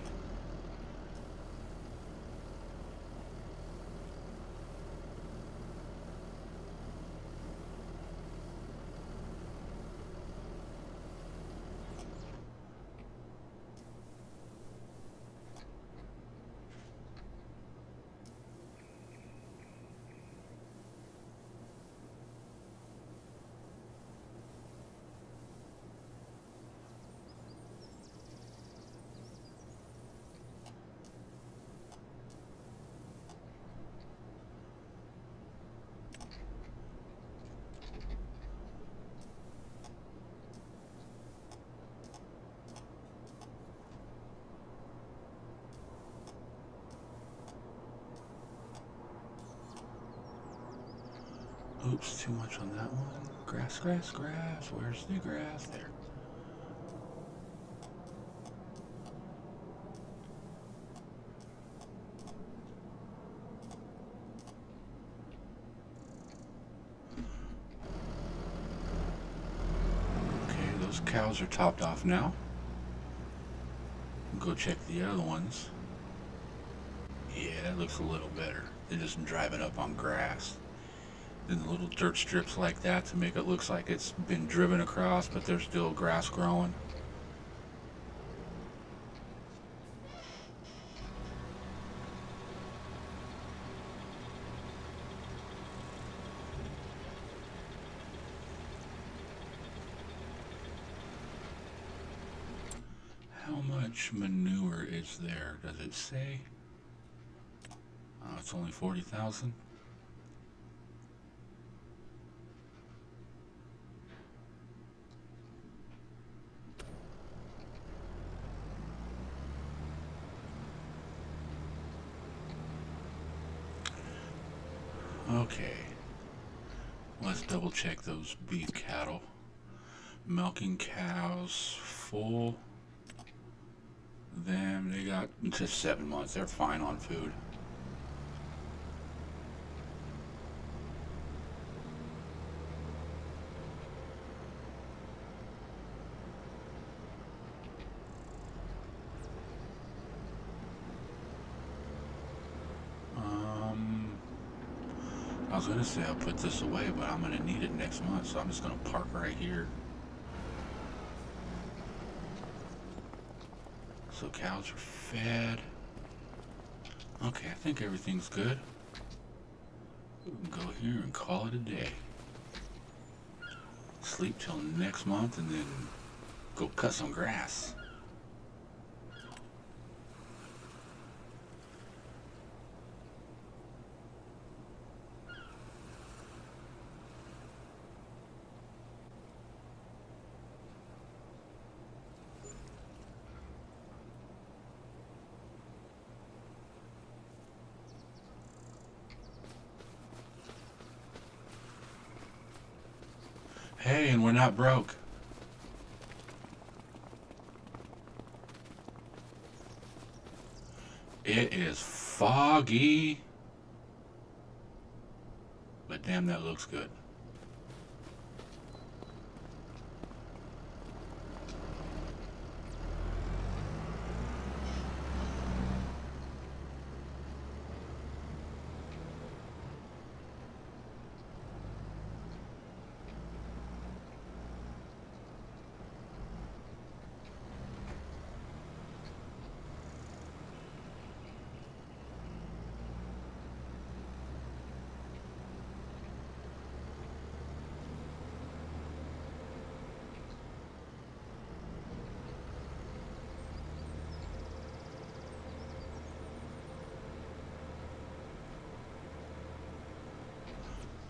Oops, too much on that one. Grass, grass, grass. Where's the grass? There. Okay, those cows are topped off now. Go check the other ones. Yeah, that looks a little better. They're just driving up on grass. Then little dirt strips like that to make it look like it's been driven across, but there's still grass growing. How much manure is there? Does it say? Oh, it's only 40,000. Okay, let's double check those beef cattle. Milking cows, full. Them, they got just 7 months. They're fine on food. I was gonna say I'll put this away, but I'm gonna need it next month, so I'm just gonna park right here. So cows are fed. Okay, I think everything's good. We can go here and call it a day. Sleep till next month and then go cut some grass. Hey, and we're not broke. It is foggy. But damn, that looks good.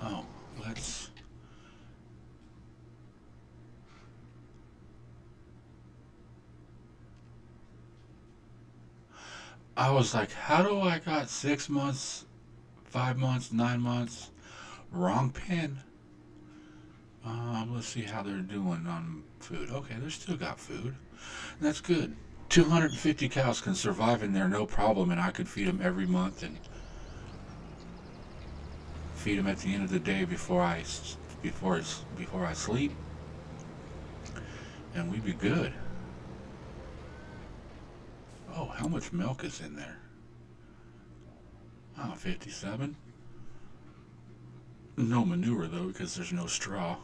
Oh, let's... I was like, how do I got 6 months, 5 months, 9 months? Wrong pin. Let's see how they're doing on food. Okay, they still got food. That's good. 250 cows can survive in there no problem, and I could feed them every month and feed them at the end of the day before I sleep, and we'd be good. Oh, how much milk is in there? Oh, 57. No manure though, because there's no straw.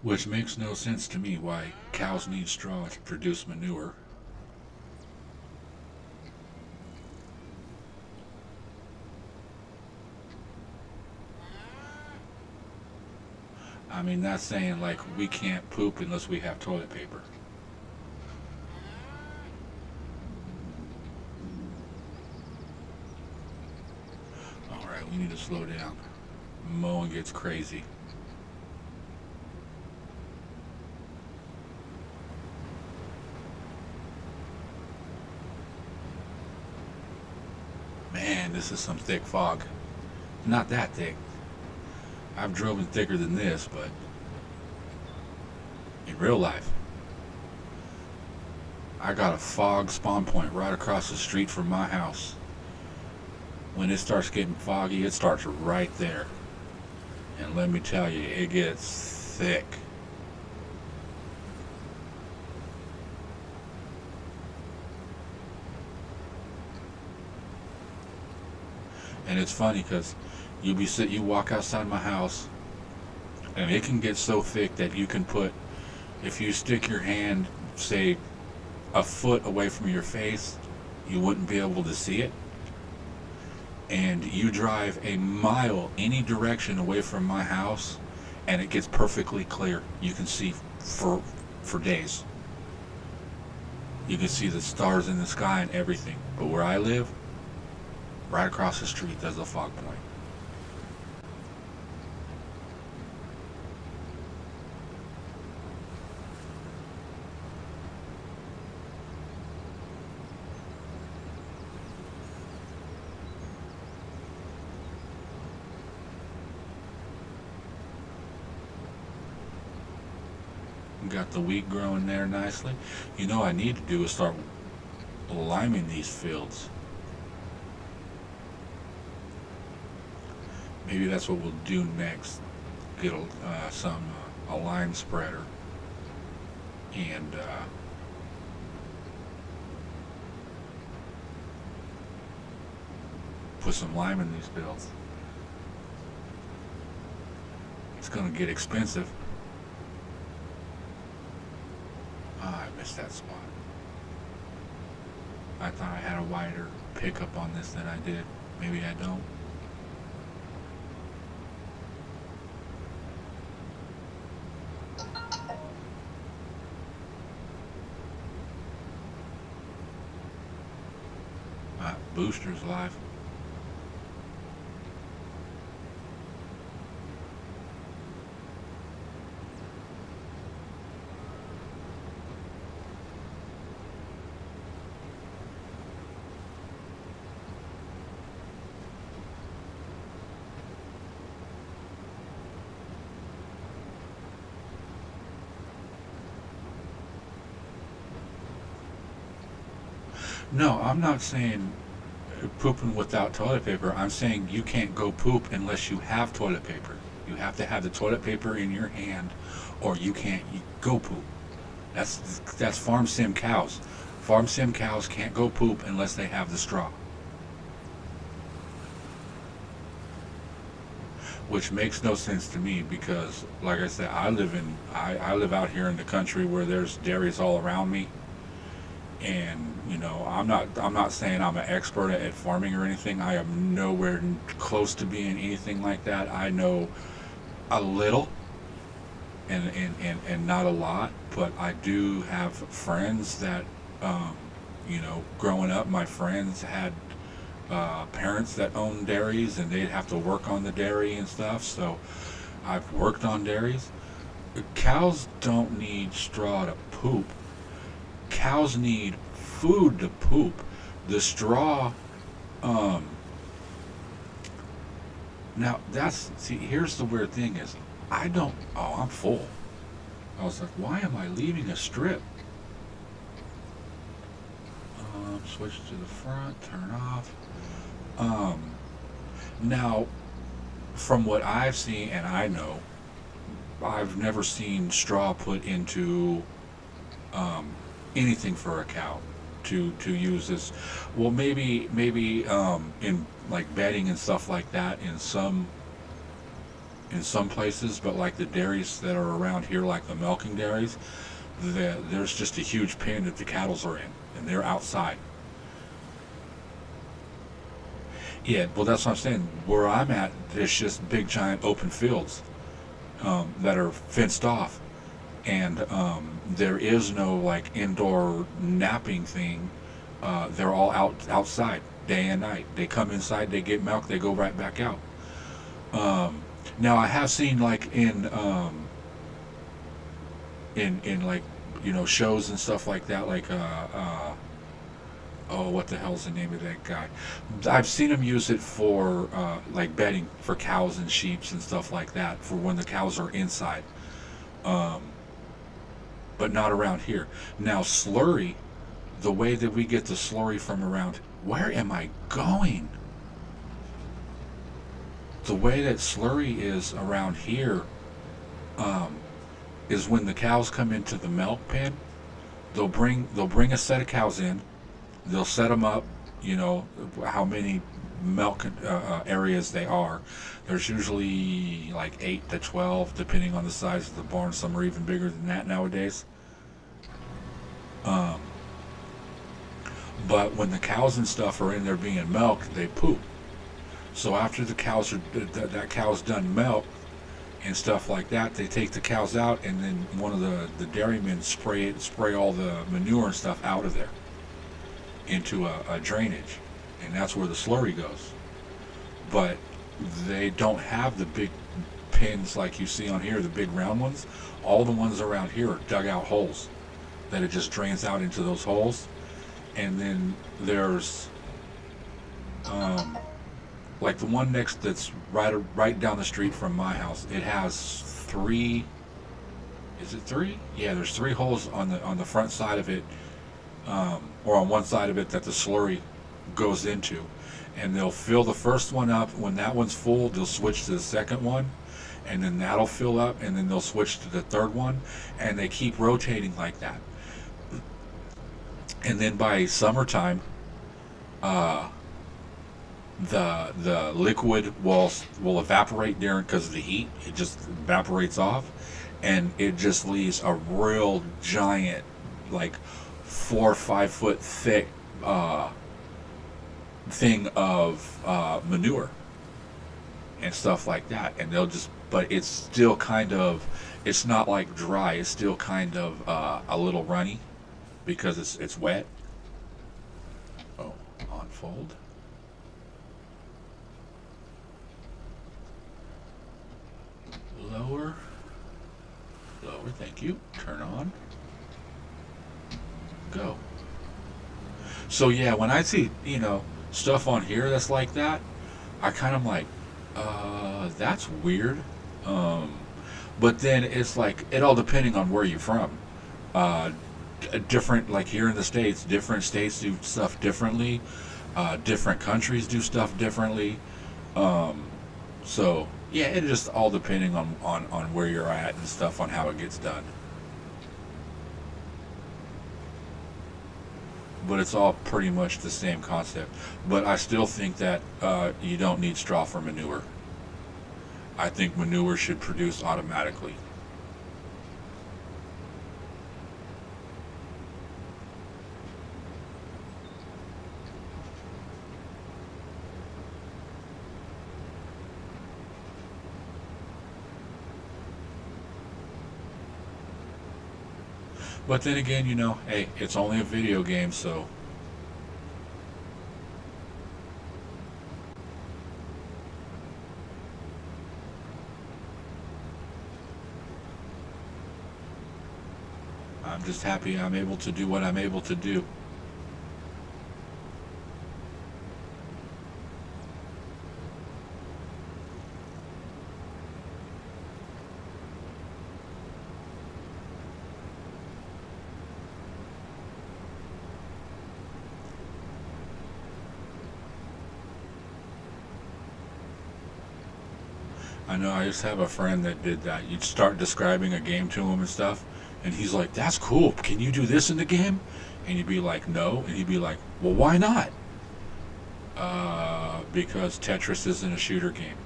Which makes no sense to me why cows need straw to produce manure. I mean, that's saying like we can't poop unless we have toilet paper. Alright, we need to slow down. Mowing gets crazy. Man, this is some thick fog. Not that thick. I've driven thicker than this, but in real life, I got a fog spawn point right across the street from my house. When it starts getting foggy, it starts right there. And let me tell you, it gets thick. And it's funny because you walk outside my house, and it can get so thick that you can put, if you stick your hand, say, a foot away from your face, you wouldn't be able to see it. And you drive a mile any direction away from my house, and it gets perfectly clear. You can see for days. You can see the stars in the sky and everything. But where I live, right across the street, there's a fog point. Got the wheat growing there nicely. You know what I need to do is start liming these fields. Maybe that's what we'll do next. Get a lime spreader and put some lime in these fields. It's gonna get expensive. I missed that spot. I thought I had a wider pickup on this than I did. Maybe I don't. Booster's live. No, I'm not saying pooping without toilet paper. I'm saying you can't go poop unless you have toilet paper. You have to have the toilet paper in your hand, or you can't go poop. That's farm sim cows. Farm sim cows can't go poop unless they have the straw, which makes no sense to me because, like I said, I live out here in the country where there's dairies all around me, and I'm not saying I'm an expert at farming or anything. I am nowhere close to being anything like that. I know a little, and not a lot, but I do have friends that, growing up, my friends had parents that owned dairies, and they'd have to work on the dairy and stuff. So I've worked on dairies. Cows don't need straw to poop. Cows need food to poop. The straw, um, now here's the weird thing is, I don't, oh, I'm full. I was like, why am I leaving a strip? Switch to the front, turn off. Um, Now, from what I've seen and I know, I've never seen straw put into um, anything for a cow to use this. Well, maybe in like bedding and stuff like that in some places, but like the dairies that are around here, like the milking dairies, there's just a huge pen that the cattle's are in, and they're outside. Yeah, well, that's what I'm saying. Where I'm at, there's just big, giant open fields that are fenced off, and there is no like indoor napping thing. They're all outside day and night. They come inside, they get milk, they go right back out. Um, Now I have seen like in like shows and stuff like that, like oh, what the hell's the name of that guy? I've seen him use it for like bedding for cows and sheeps and stuff like that for when the cows are inside, um, but not around here. Now slurry, the way that we get the slurry from around, where am I going? The way that slurry is around here, um, is when the cows come into the milk pen. They'll bring a set of cows in. They'll set them up. You know how many milk areas they are. There's usually like 8 to 12, depending on the size of the barn. Some are even bigger than that nowadays. Um, but when the cows and stuff are in there being milked, they poop. So after the cows are that cow's done milk and stuff like that, they take the cows out, and then one of the dairymen spray all the manure and stuff out of there into a drainage, and that's where the slurry goes. But they don't have the big pins like you see on here, the big round ones. All the ones around here are dug out holes that it just drains out into those holes, and then there's like the one next that's right down the street from my house. It has three. Is it three? Yeah, there's three holes on the front side of it, or on one side of it that the slurry goes into, and they'll fill the first one up. When that one's full, they'll switch to the second one, and then that'll fill up, and then they'll switch to the third one, and they keep rotating like that. And then by summertime, uh, the liquid will evaporate during because of the heat. It just evaporates off, and it just leaves a real giant, like 4 or 5 foot thick thing of manure and stuff like that. And they'll just, but it's still kind of, it's not like dry. It's still kind of a little runny because it's wet. Oh, unfold. Lower, thank you. Turn on. Go. So yeah, when I see, stuff on here that's like that, I kind of like, that's weird. But then it's like, it all depending on where you're from. Uh, different, like here in the States, different states do stuff differently. Different countries do stuff differently. So yeah, it just all depending on where you're at and stuff, on how it gets done. But it's all pretty much the same concept. But I still think that you don't need straw for manure. I think manure should produce automatically. But then again, hey, it's only a video game, so I'm just happy I'm able to do what I'm able to do. I know I just have a friend that did that. You'd start describing a game to him and stuff, and he's like, "That's cool. Can you do this in the game?" And you'd be like, "No," and he'd be like, "Well, why not?" Because Tetris isn't a shooter game.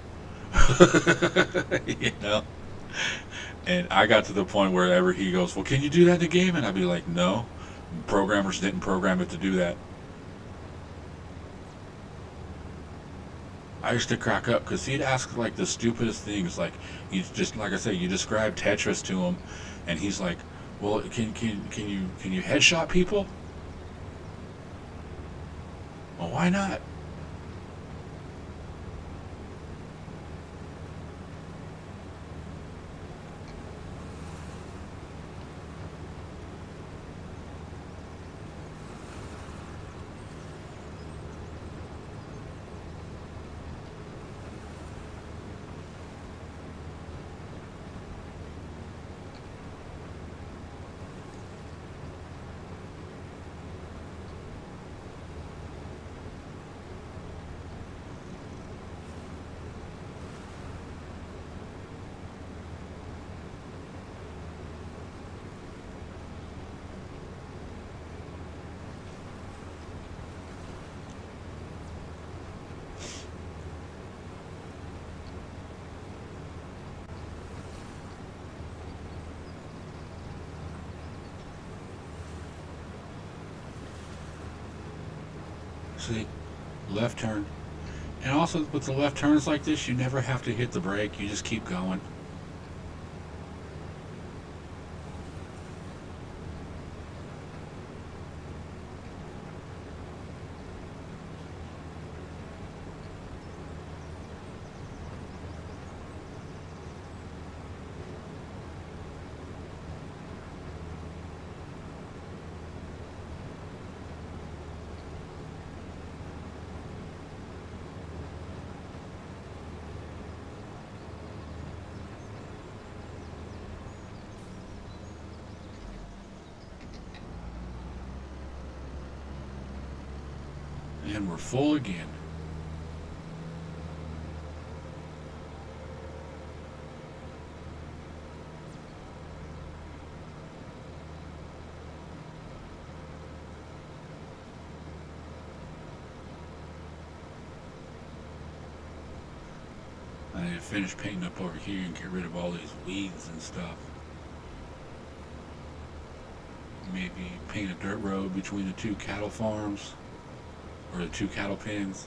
you know. And I got to the point wherever he goes, "Well, can you do that in the game?" And I'd be like, "No, programmers didn't program it to do that." I used to crack up because he'd ask like the stupidest things. Like, you just, like I say, you describe Tetris to him, and he's like, "Well, can you headshot people?" Well, why not? See, left turn. And also with the left turns like this, you never have to hit the brake. You just keep going. And we're full again. I need to finish painting up over here and get rid of all these weeds and stuff. Maybe paint a dirt road between the two cattle farms, or the two cattle pens.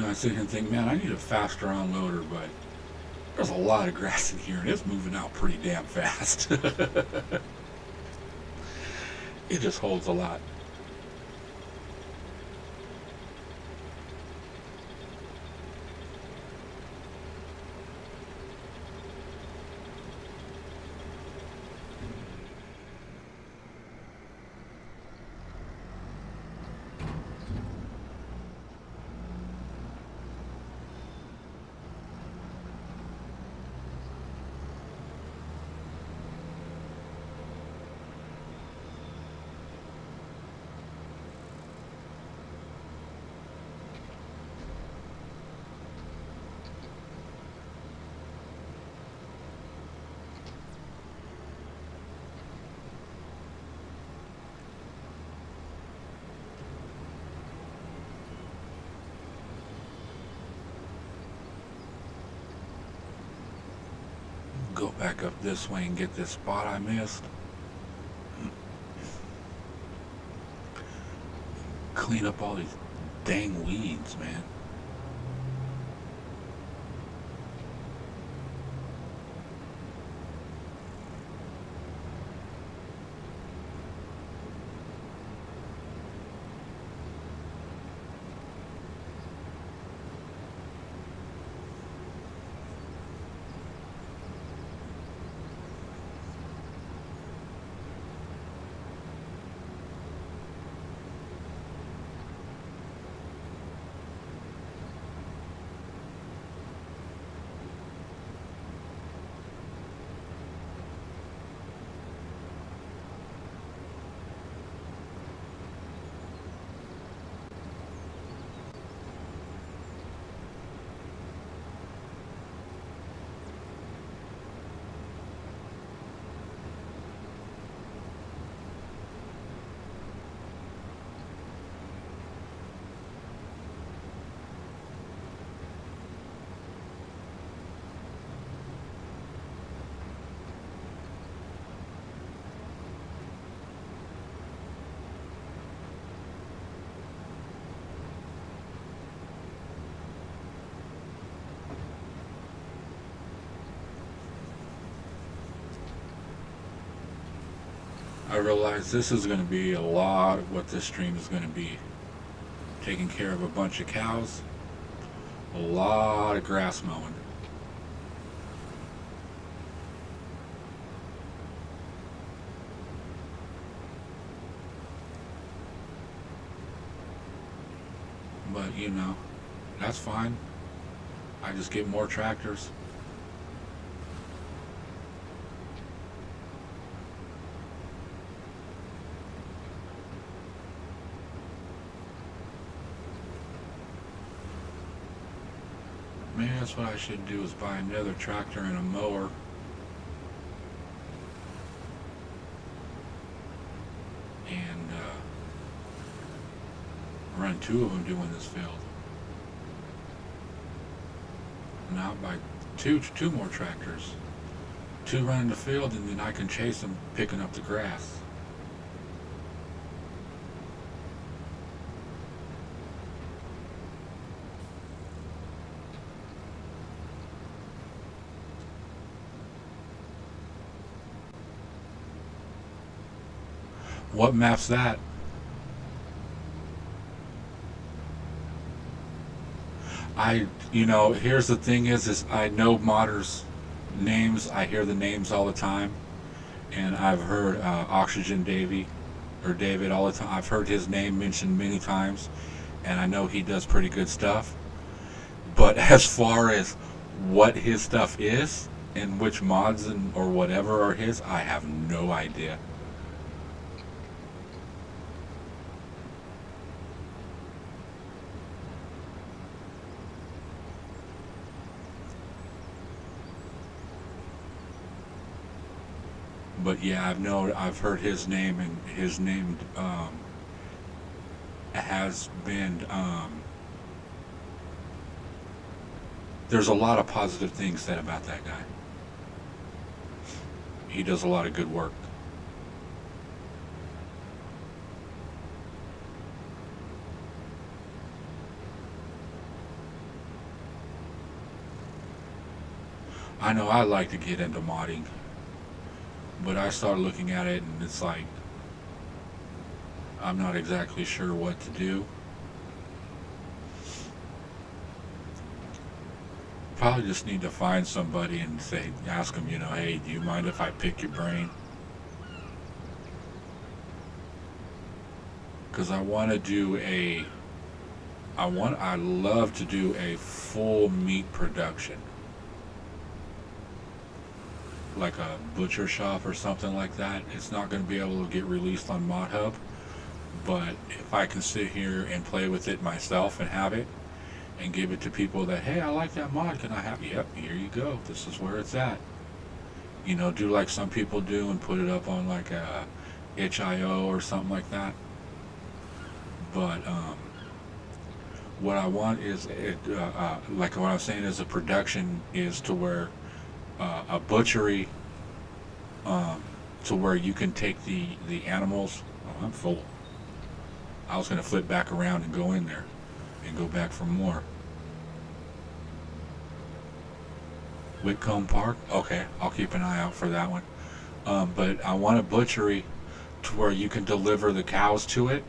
I sit here and think, man, I need a faster unloader, but there's a lot of grass in here and it's moving out pretty damn fast. It just holds a lot. go back up this way and get this spot I missed. Clean up all these dang weeds, man. I realize this is going to be a lot of what this stream is going to be. Taking care of a bunch of cows, a lot of grass mowing. But you know, that's fine. I just get more tractors. Maybe that's what I should do, is buy another tractor and a mower. And run two of them doing this field. Now I'll buy two more tractors. Two running the field, and then I can chase them picking up the grass. What map's that? Here's the thing is I know modders' names. I hear the names all the time. And I've heard Oxygen David all the time. I've heard his name mentioned many times. And I know he does pretty good stuff. But as far as what his stuff is, and which mods or whatever are his, I have no idea. But yeah, I've heard his name, and his name has been. There's a lot of positive things said about that guy. He does a lot of good work. I know I like to get into modding. But I start looking at it, and it's like, I'm not exactly sure what to do. Probably just need to find somebody and ask them, hey, do you mind if I pick your brain? Because I love to do a full meat production. Like a butcher shop or something like that. It's not going to be able to get released on ModHub, but if I can sit here and play with it myself and have it and give it to people that, hey, I like that mod, can I have it? Yep, here you go, this is where it's at. Do like some people do and put it up on like a itch.io or something like that. But what I want is like what I'm saying is a production is to where a butchery, to where you can take the animals. Oh, I'm full. I was going to flip back around and go in there and go back for more. Whitcomb Park. Okay, I'll keep an eye out for that one. But I want a butchery to where you can deliver the cows to it,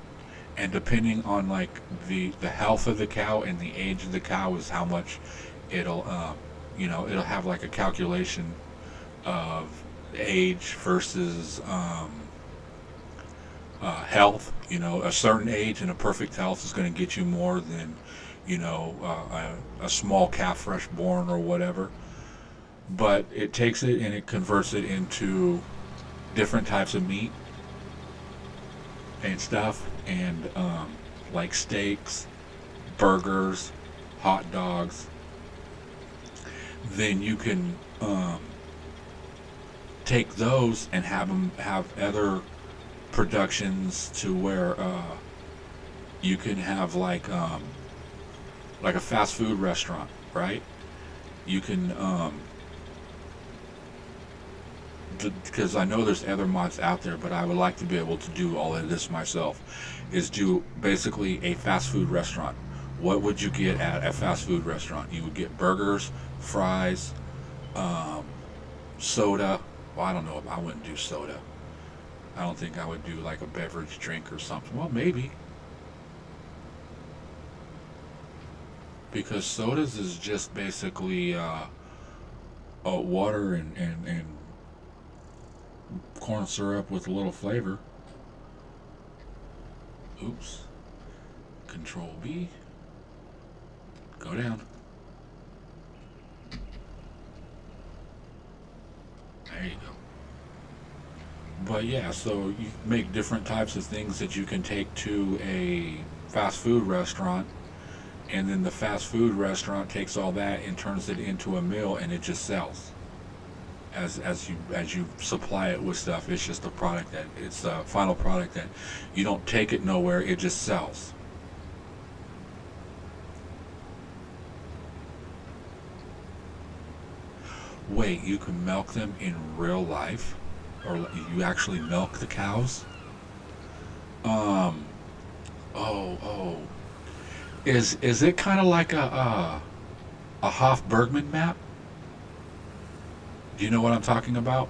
and depending on like the health of the cow and the age of the cow is how much it'll it'll have like a calculation of age versus health. A certain age and a perfect health is going to get you more than a small calf fresh born or whatever. But it takes it and it converts it into different types of meat and stuff, and like steaks, burgers, hot dogs. Then you can take those and have them have other productions to where you can have like a fast food restaurant, right? You can because I know there's other mods out there, but I would like to be able to do all of this myself, is do basically a fast food restaurant. What would you get at a fast food restaurant? You would get burgers, fries, soda. Well, I don't know. I wouldn't do soda. I don't think I would do like a beverage drink or something. Well, maybe. Because sodas is just basically water and corn syrup with a little flavor. Oops. Control B. Go down. There you go. But yeah, so you make different types of things that you can take to a fast food restaurant, and then the fast food restaurant takes all that and turns it into a meal, and it just sells. As you supply it with stuff, it's just a product that it's a final product that you don't take it nowhere, it just sells. Wait, you can milk them in real life? Or you actually milk the cows? Oh. Is it kind of like a Hoff Bergman map? Do you know what I'm talking about?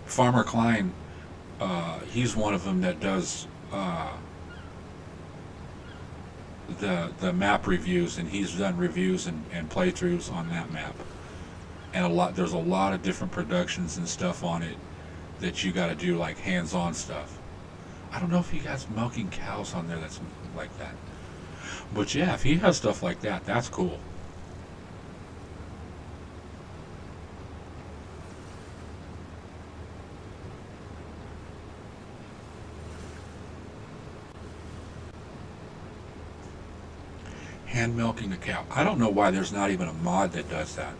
Farmer Klein, he's one of them that does the map reviews, and he's done reviews and playthroughs on that map. And there's a lot of different productions and stuff on it that you got to do, like hands-on stuff. I don't know if he has milking cows on there that's like that, but yeah, if he has stuff like that, that's cool. Hand milking a cow. I don't know why there's not even a mod that does that.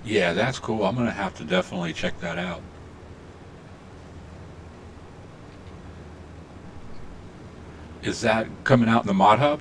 Yeah, that's cool. I'm gonna have to definitely check that out. Is that coming out in the mod hub?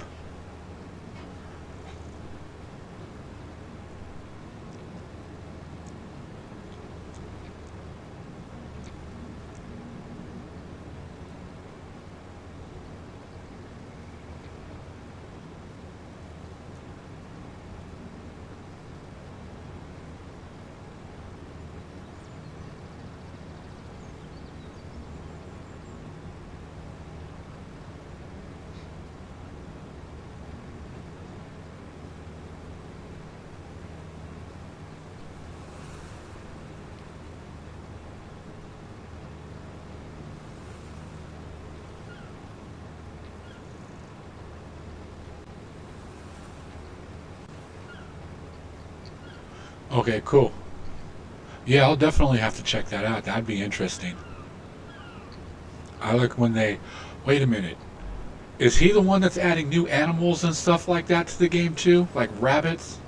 Okay, cool. Yeah, I'll definitely have to check that out. That'd be interesting. I like when they. Wait a minute. Is he the one that's adding new animals and stuff like that to the game too? Like rabbits?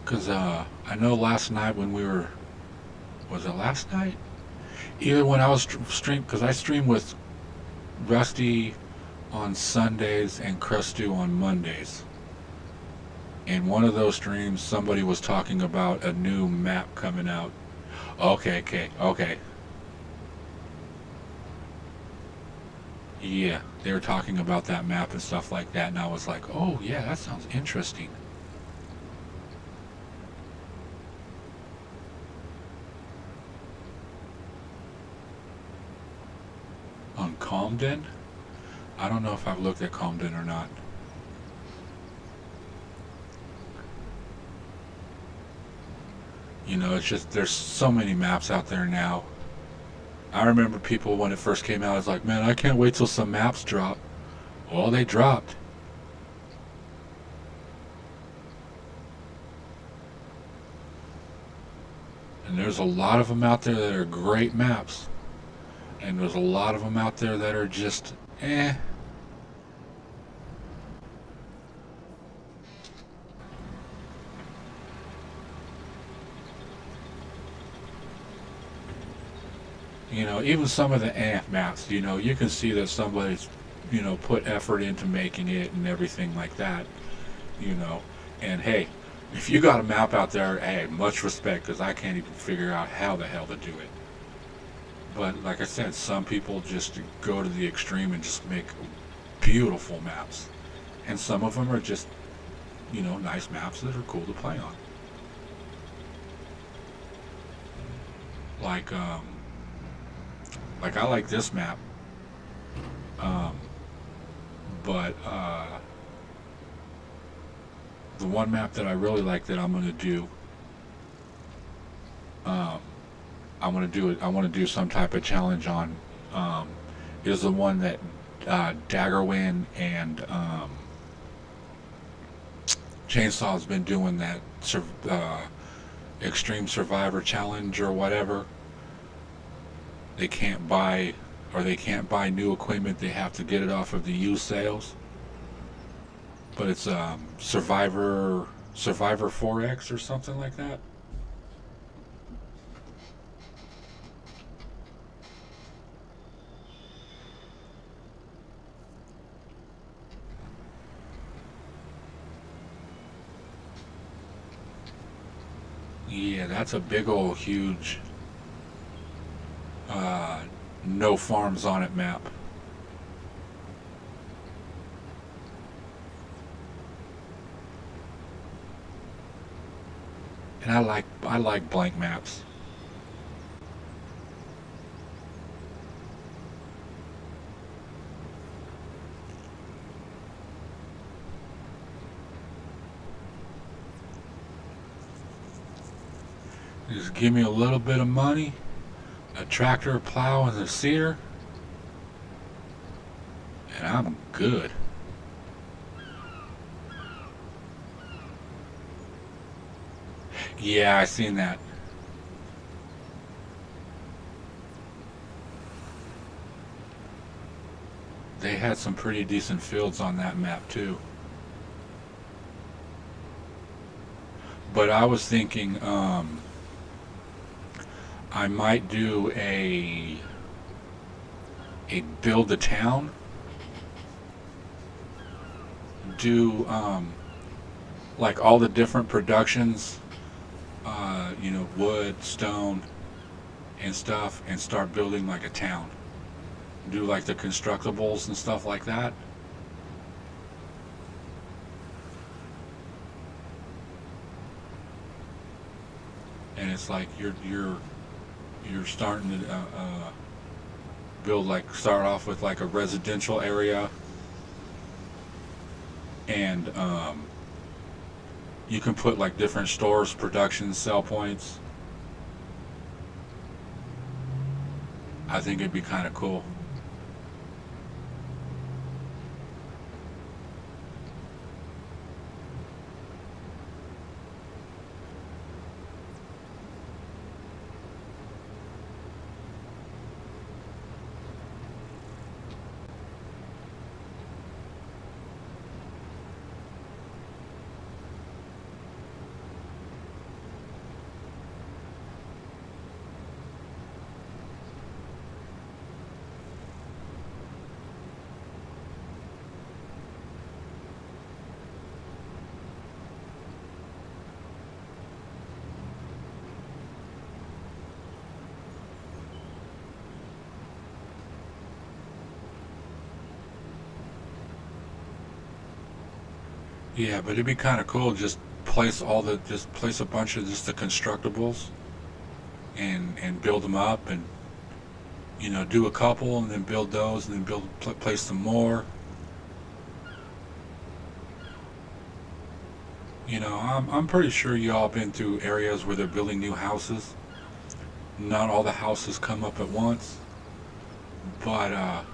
Because I know last night when we were. Was it last night? Either when I was stream. Because I stream with Rusty on Sundays and Crustu on Mondays. In one of those streams, somebody was talking about a new map coming out. Okay, okay, okay. Yeah, they were talking about that map and stuff like that, and I was like, oh, yeah, that sounds interesting. On Calmden? I don't know if I've looked at Calmden or not. You know, it's just, there's so many maps out there now. I remember people when it first came out, it's like, man, I can't wait till some maps drop. Well, they dropped. And there's a lot of them out there that are great maps. And there's a lot of them out there that are just, eh. You know, even some of the maps, you know, you can see that somebody's, you know, put effort into making it and everything like that, you know. And hey, if you got a map out there, hey, much respect, because I can't even figure out how the hell to do it. But like I said, some people just go to the extreme and just make beautiful maps. And some of them are just, you know, nice maps that are cool to play on. Like, I like this map, um, but the one map that I really like that I'm gonna do, um, I'm gonna do it. I want to do some type of challenge on, um, is the one that Daggerwin and Chainsaw's been doing, that Extreme Survivor Challenge or whatever. They can't buy, or they can't buy new equipment. They have to get it off of the used sales. But it's Survivor 4X or something like that. Yeah, that's a big old huge uh, no farms on it map. And I like blank maps. Just give me a little bit of money, a tractor, a plow, and a seeder, and I'm good. Yeah, I seen that. They had some pretty decent fields on that map too. But I was thinking, I might do a build a town. Do like all the different productions, you know, wood, stone, and stuff, and start building like a town. Do like the constructibles and stuff like that. And it's like you're starting to build like start off with like a residential area, and you can put like different stores, production, sell points. I think it'd be kind of cool. Yeah, but it'd be kind of cool. Just place a bunch of just the constructibles and build them up, and do a couple and then build those and then place some more. I'm pretty sure you all been through areas where they're building new houses. Not all the houses come up at once, but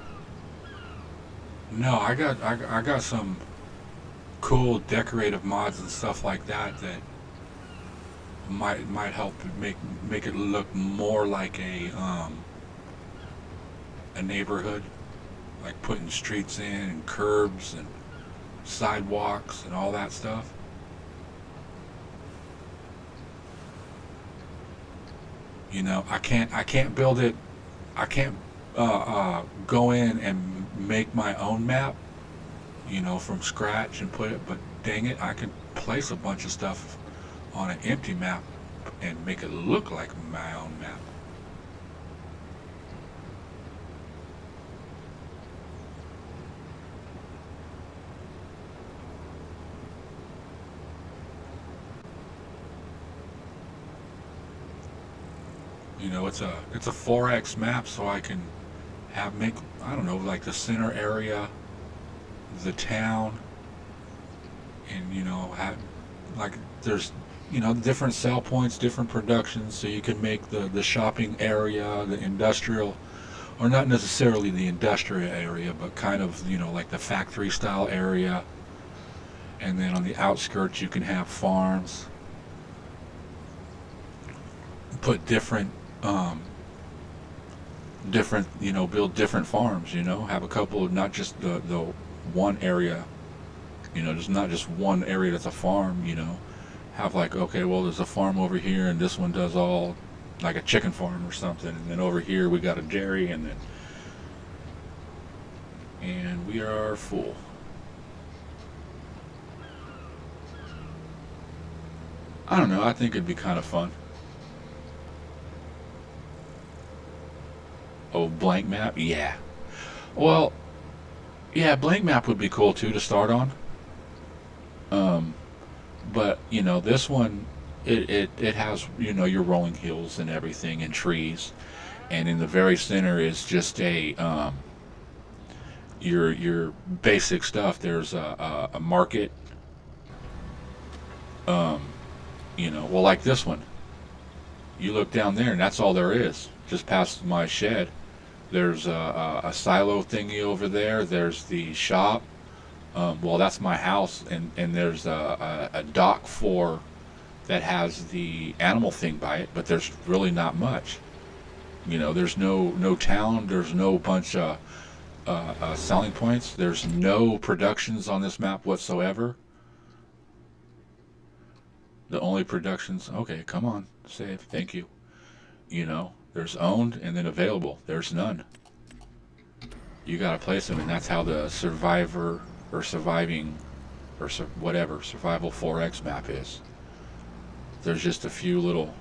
no, I got some cool decorative mods and stuff like that that might help make it look more like a neighborhood, like putting streets in and curbs and sidewalks and all that stuff. I can't build it. I can't go in and make my own map, from scratch and put it. But dang it, I can place a bunch of stuff on an empty map and make it look like my own map. It's a 4x map, so I can make, I don't know, like the center area, the town, and have like there's different sell points, different productions, so you can make the shopping area, the industrial, or not necessarily the industrial area, but kind of like the factory style area, and then on the outskirts you can have farms. Put build different farms, have a couple of, not just the one area, there's not just one area that's a farm, have like, okay, well, there's a farm over here and this one does all, like a chicken farm or something, and then over here we got a dairy, and we are full. I don't know, I think it'd be kind of fun. Oh, blank map? Yeah. Well, yeah, blank map would be cool too to start on. Um, but this one, it has your rolling hills and everything and trees, and in the very center is just your basic stuff. There's a market. Um, well, like this one. You look down there, and that's all there is. Just past my shed, there's a silo thingy over there. There's the shop. Well, that's my house, and there's a dock for that has the animal thing by it. But there's really not much. There's no town. There's no bunch of selling points. There's no productions on this map whatsoever. The only productions. Okay, come on, save. Thank you. There's owned and then available. There's none. You gotta place them, and that's how the survivor or surviving or whatever survival 4x map is. There's just a few little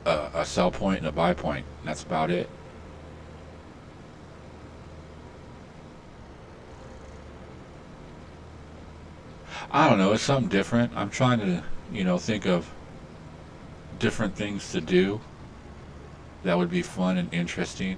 a sell point and a buy point. And that's about it. I don't know. It's something different. I'm trying to think of different things to do that would be fun and interesting.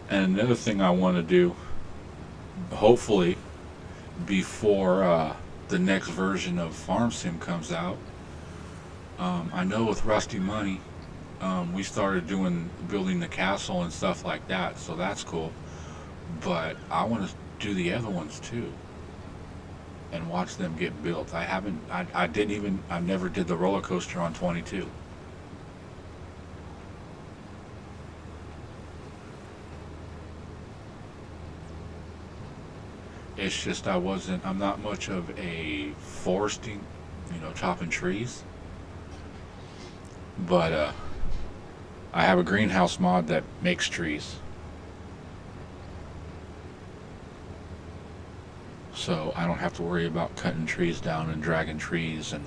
And another thing I want to do, hopefully, before the next version of Farm Sim comes out, I know with Rusty Money, we started building the castle and stuff like that, so that's cool. But I want to do the other ones too and watch them get built. I never did the roller coaster on 22. It's just I'm not much of a foresting, chopping trees. But I have a greenhouse mod that makes trees. So I don't have to worry about cutting trees down and dragging trees, and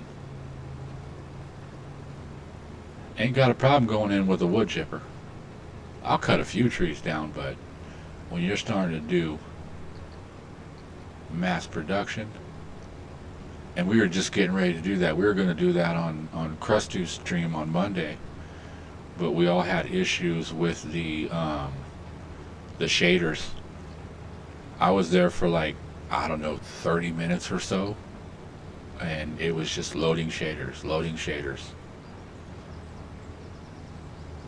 ain't got a problem going in with a wood chipper. I'll cut a few trees down, but when you're starting to do mass production, and we were just getting ready to do that. We were going to do that on Crustu's stream on Monday, but we all had issues with the shaders. I was there for like, I don't know, 30 minutes or so, and it was just loading shaders.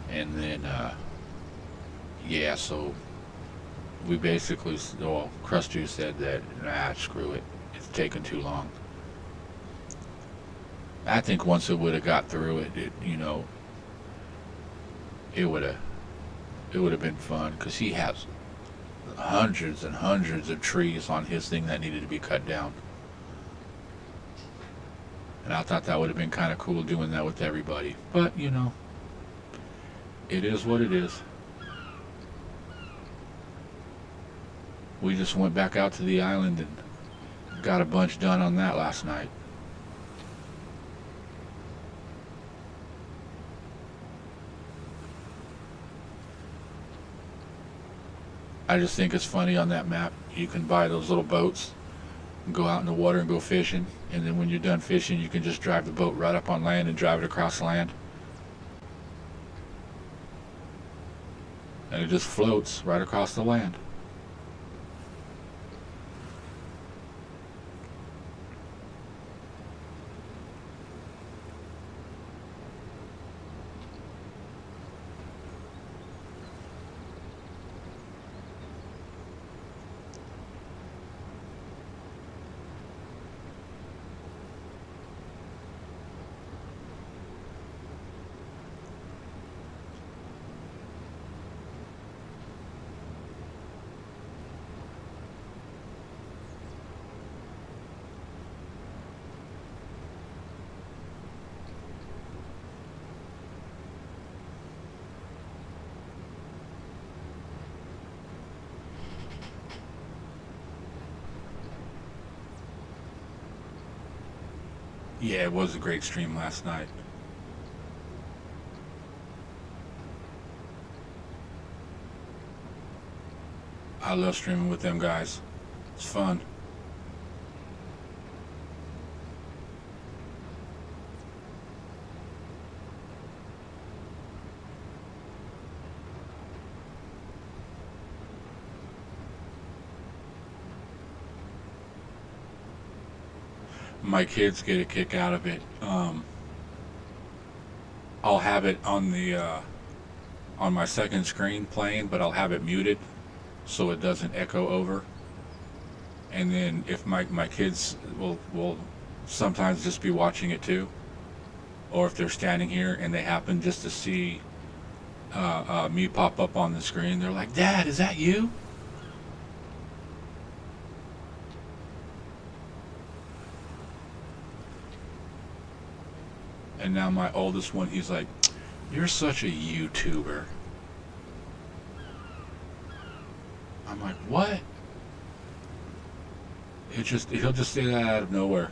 And then yeah, so we basically, well, Crustu said that, nah, screw it, it's taking too long. I think once it would have got through it, it would have been fun, because he has hundreds and hundreds of trees on his thing that needed to be cut down. And I thought that would have been kind of cool doing that with everybody. But, it is what it is. We just went back out to the island and got a bunch done on that last night. I just think it's funny on that map. You can buy those little boats and go out in the water and go fishing, and then when you're done fishing, you can just drive the boat right up on land and drive it across land. And it just floats right across the land. Yeah, it was a great stream last night. I love streaming with them guys. It's fun. My kids get a kick out of it. I'll have it on my second screen playing, but I'll have it muted so it doesn't echo over. And then if my kids will sometimes just be watching it too, or if they're standing here and they happen just to see me pop up on the screen, they're like, "Dad, is that you?" And now my oldest one, he's like, "You're such a YouTuber." I'm like, "What?" He'll just say that out of nowhere.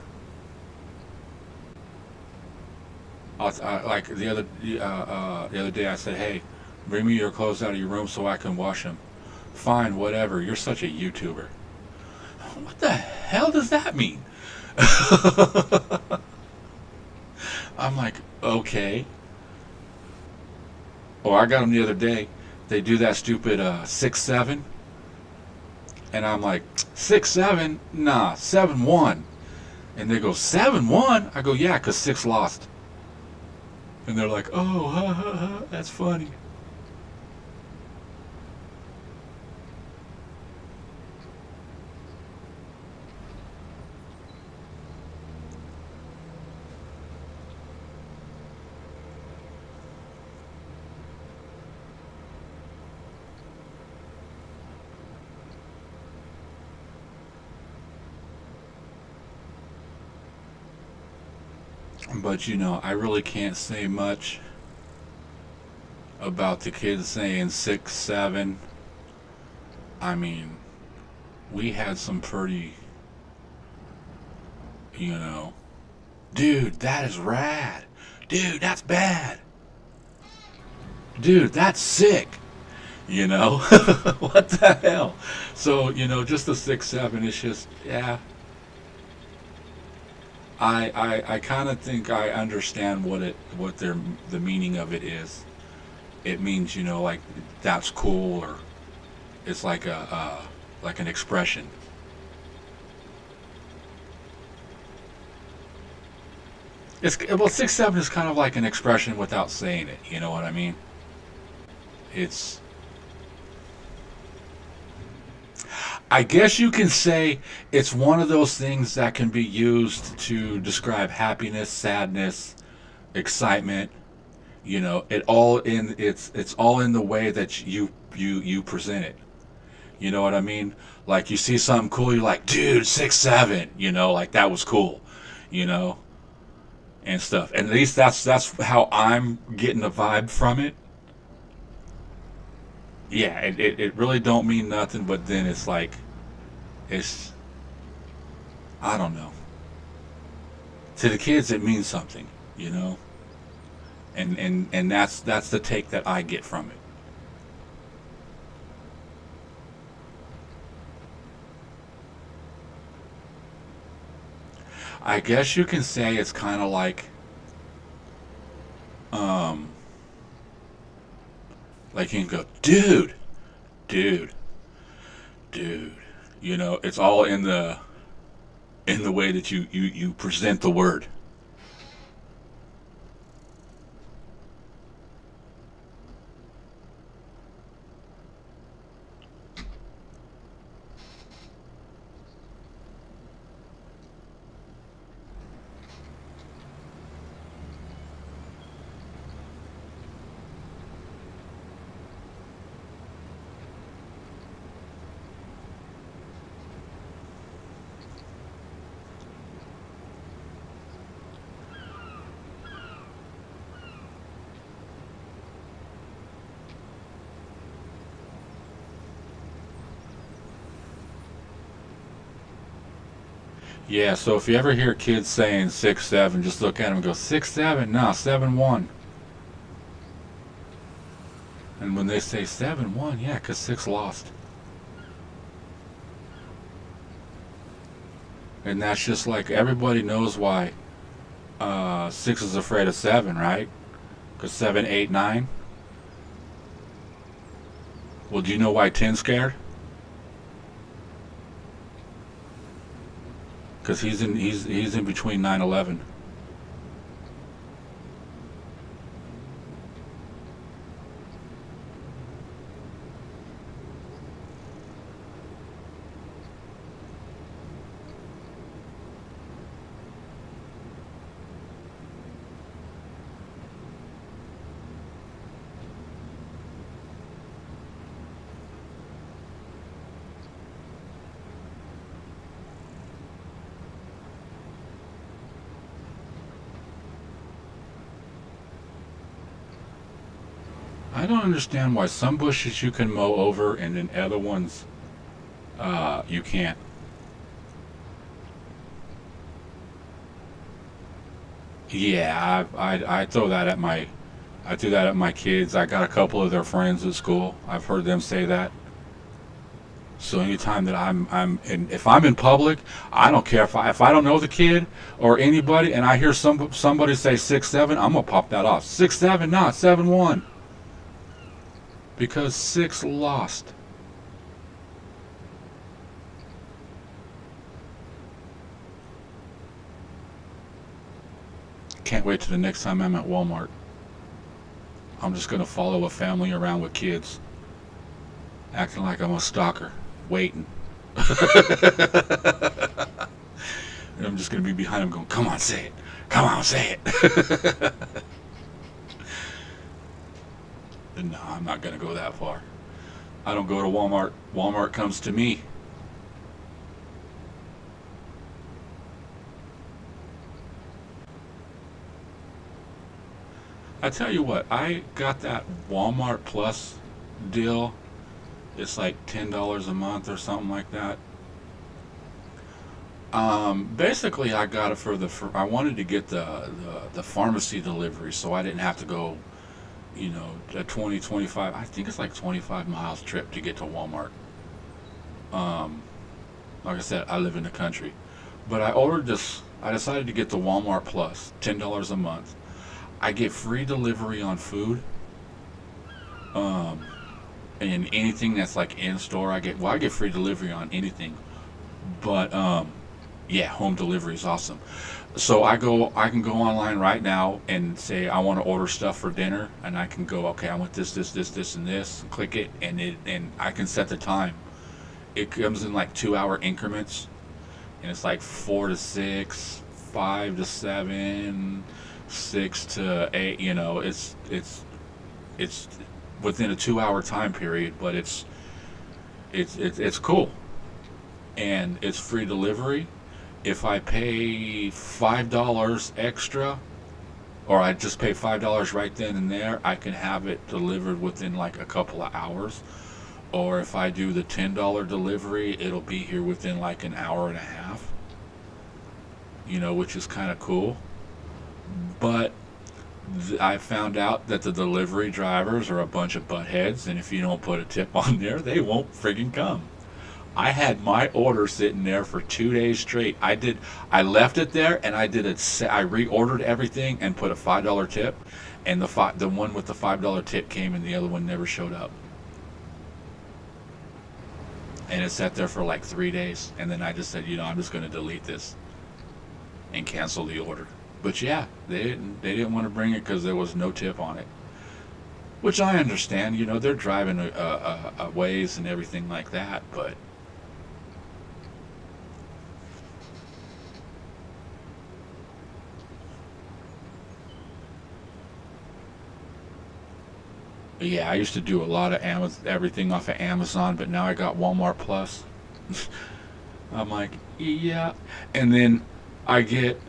Like the other day, I said, "Hey, bring me your clothes out of your room so I can wash them." "Fine, whatever. You're such a YouTuber." What the hell does that mean? I'm like, okay. Or I got him the other day. they do that stupid 6-7, and I'm like, 6-7? Nah, 7-1. And they go, 7-1? I go, yeah, 'cause 6 lost. And they're like, oh, ha, ha, ha, that's funny. But I really can't say much about the kids saying 6-7. I mean, we had some pretty, you know, dude, that is rad. Dude, that's bad. Dude, that's sick. What the hell? So, just the 6-7 is just, yeah. I kind of think I understand what the meaning of it is. It means, like, that's cool, or it's like like an expression. Well, 6-7 is kind of like an expression without saying it. You know what I mean? It's, I guess you can say it's one of those things that can be used to describe happiness, sadness, excitement. It's all in the way that you present it. You know what I mean? Like, you see something cool, you're like, dude, 6-7. Like, that was cool. You know, and stuff. And at least that's how I'm getting the vibe from it. Yeah, it really don't mean nothing, but then it's like, it's, I don't know. To the kids, it means something, and that's the take that I get from it. I guess you can say it's kind of um, like you can go, dude, dude, dude. It's all in the way that you present the word. Yeah, so if you ever hear kids saying 6-7, just look at them and go, 6-7? No, 7-1. And when they say 7-1, yeah, 'cause 6 lost. And that's just like, everybody knows why 6 is afraid of 7, right? 'Cause 7, 8, 9. Well, do you know why 10's scared? 'Cause he's in between 9-11. I don't understand why some bushes you can mow over and then other ones you can't. Yeah, I throw that at I do that at my kids. I got a couple of their friends at school. I've heard them say that. So anytime that if I'm in public, I don't care if I don't know the kid or anybody, and I hear somebody say 6-7, I'm gonna pop that off. 6-7, not 7-1. because 6 lost. Can't wait till the next time I'm at Walmart. I'm just going to follow a family around with kids, acting like I'm a stalker, waiting. And I'm just going to be behind them going, come on, say it. Come on, say it. And no, I'm not going to go that far. I don't go to Walmart. Walmart comes to me. I tell you what, I got that Walmart Plus deal. It's like $10 a month or something like that. Basically, I got it for I wanted to get the pharmacy delivery, so I didn't have to go, a 25, I think it's like 25 miles trip to get to Walmart. Like I said, I live in the country. But I decided to get the Walmart Plus, $10 a month. I get free delivery on food. And anything that's like in store, I get free delivery on anything. But yeah, home delivery is awesome. So I can go online right now and say I want to order stuff for dinner, and I can go, okay, I want this, and this, and click it, and I can set the time. It comes in like 2-hour increments, and it's like 4 to 6, 5 to 7, 6 to 8. It's within a 2-hour time period, but it's cool, and it's free delivery. If I pay $5 extra, or I just pay $5 right then and there, I can have it delivered within like a couple of hours. Or if I do the $10 delivery, it'll be here within like an hour and a half. Which is kind of cool. But I found out that the delivery drivers are a bunch of buttheads, and if you don't put a tip on there, they won't friggin' come. I had my order sitting there for 2 days straight. I left it there, and I reordered everything and put a $5 tip, and the one with the $5 tip came, and the other one never showed up. And it sat there for like 3 days, and then I just said, I'm just going to delete this and cancel the order. But yeah, they didn't want to bring it because there was no tip on it, which I understand. They're driving a ways and everything like that, but yeah, I used to do a lot of everything off of Amazon, but now I got Walmart Plus. I'm like, yeah, and then I get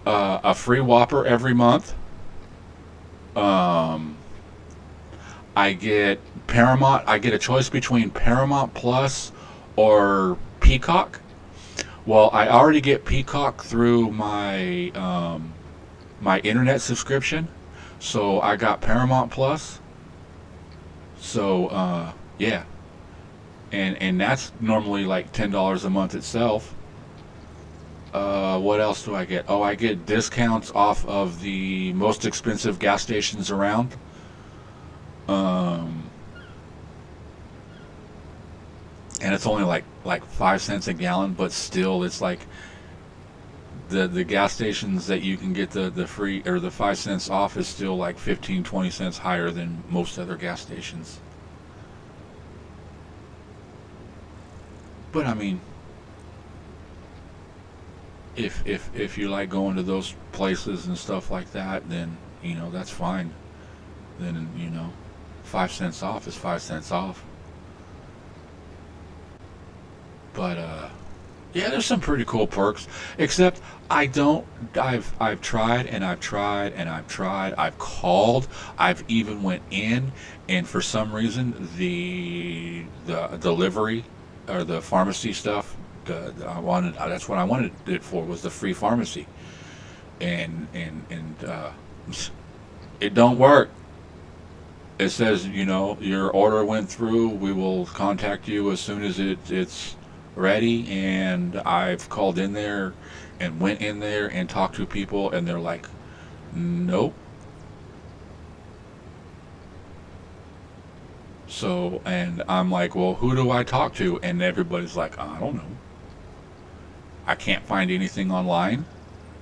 a free Whopper every month. I get Paramount. I get a choice between Paramount Plus or Peacock. Well, I already get Peacock through my my internet subscription, so I got Paramount Plus. So yeah, and that's normally like $10 a month itself. What else do I get? Oh, I get discounts off of the most expensive gas stations around. And it's only like 5 cents a gallon, but still, it's like the gas stations that you can get the free or the 5 cents off is still like 15-20 cents higher than most other gas stations. But I mean, if you like going to those places and stuff like that, then that's fine. Then 5 cents off is 5 cents off. But yeah, there's some pretty cool perks. Except I've tried and I've tried and I've tried. I've called. I've even went in, and for some reason the delivery or the pharmacy stuff, that's what I wanted it for, was the free pharmacy, and it don't work. It says, your order went through. We will contact you as soon as it's ready. And I've called in there and went in there and talked to people, and they're like, nope. So, and I'm like, well, who do I talk to? And everybody's like, I don't know. I can't find anything online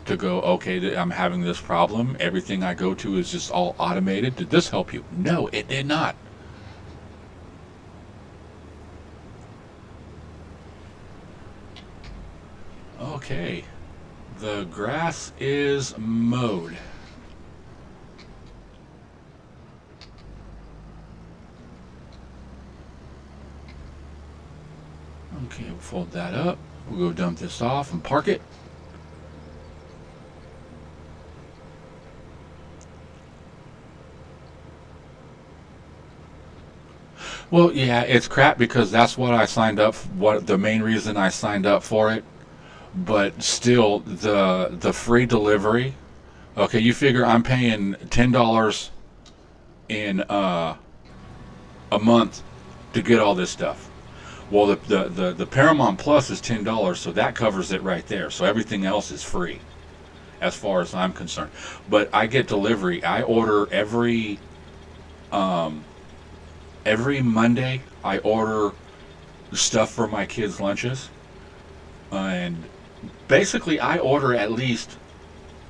to go, okay, I'm having this problem. Everything I go to is just all automated. Did this help you? No, it did not. Okay. The grass is mowed. Okay, we'll fold that up. We'll go dump this off and park it. Well, yeah, it's crap because that's what I signed up for, what the main reason I signed up for it. But still, the free delivery. Okay, you figure I'm paying $10 in a month to get all this stuff. Well, the Paramount Plus is $10, so that covers it right there. So everything else is free, as far as I'm concerned. But I get delivery. I order every Monday. I order stuff for my kids' lunches, and basically I order at least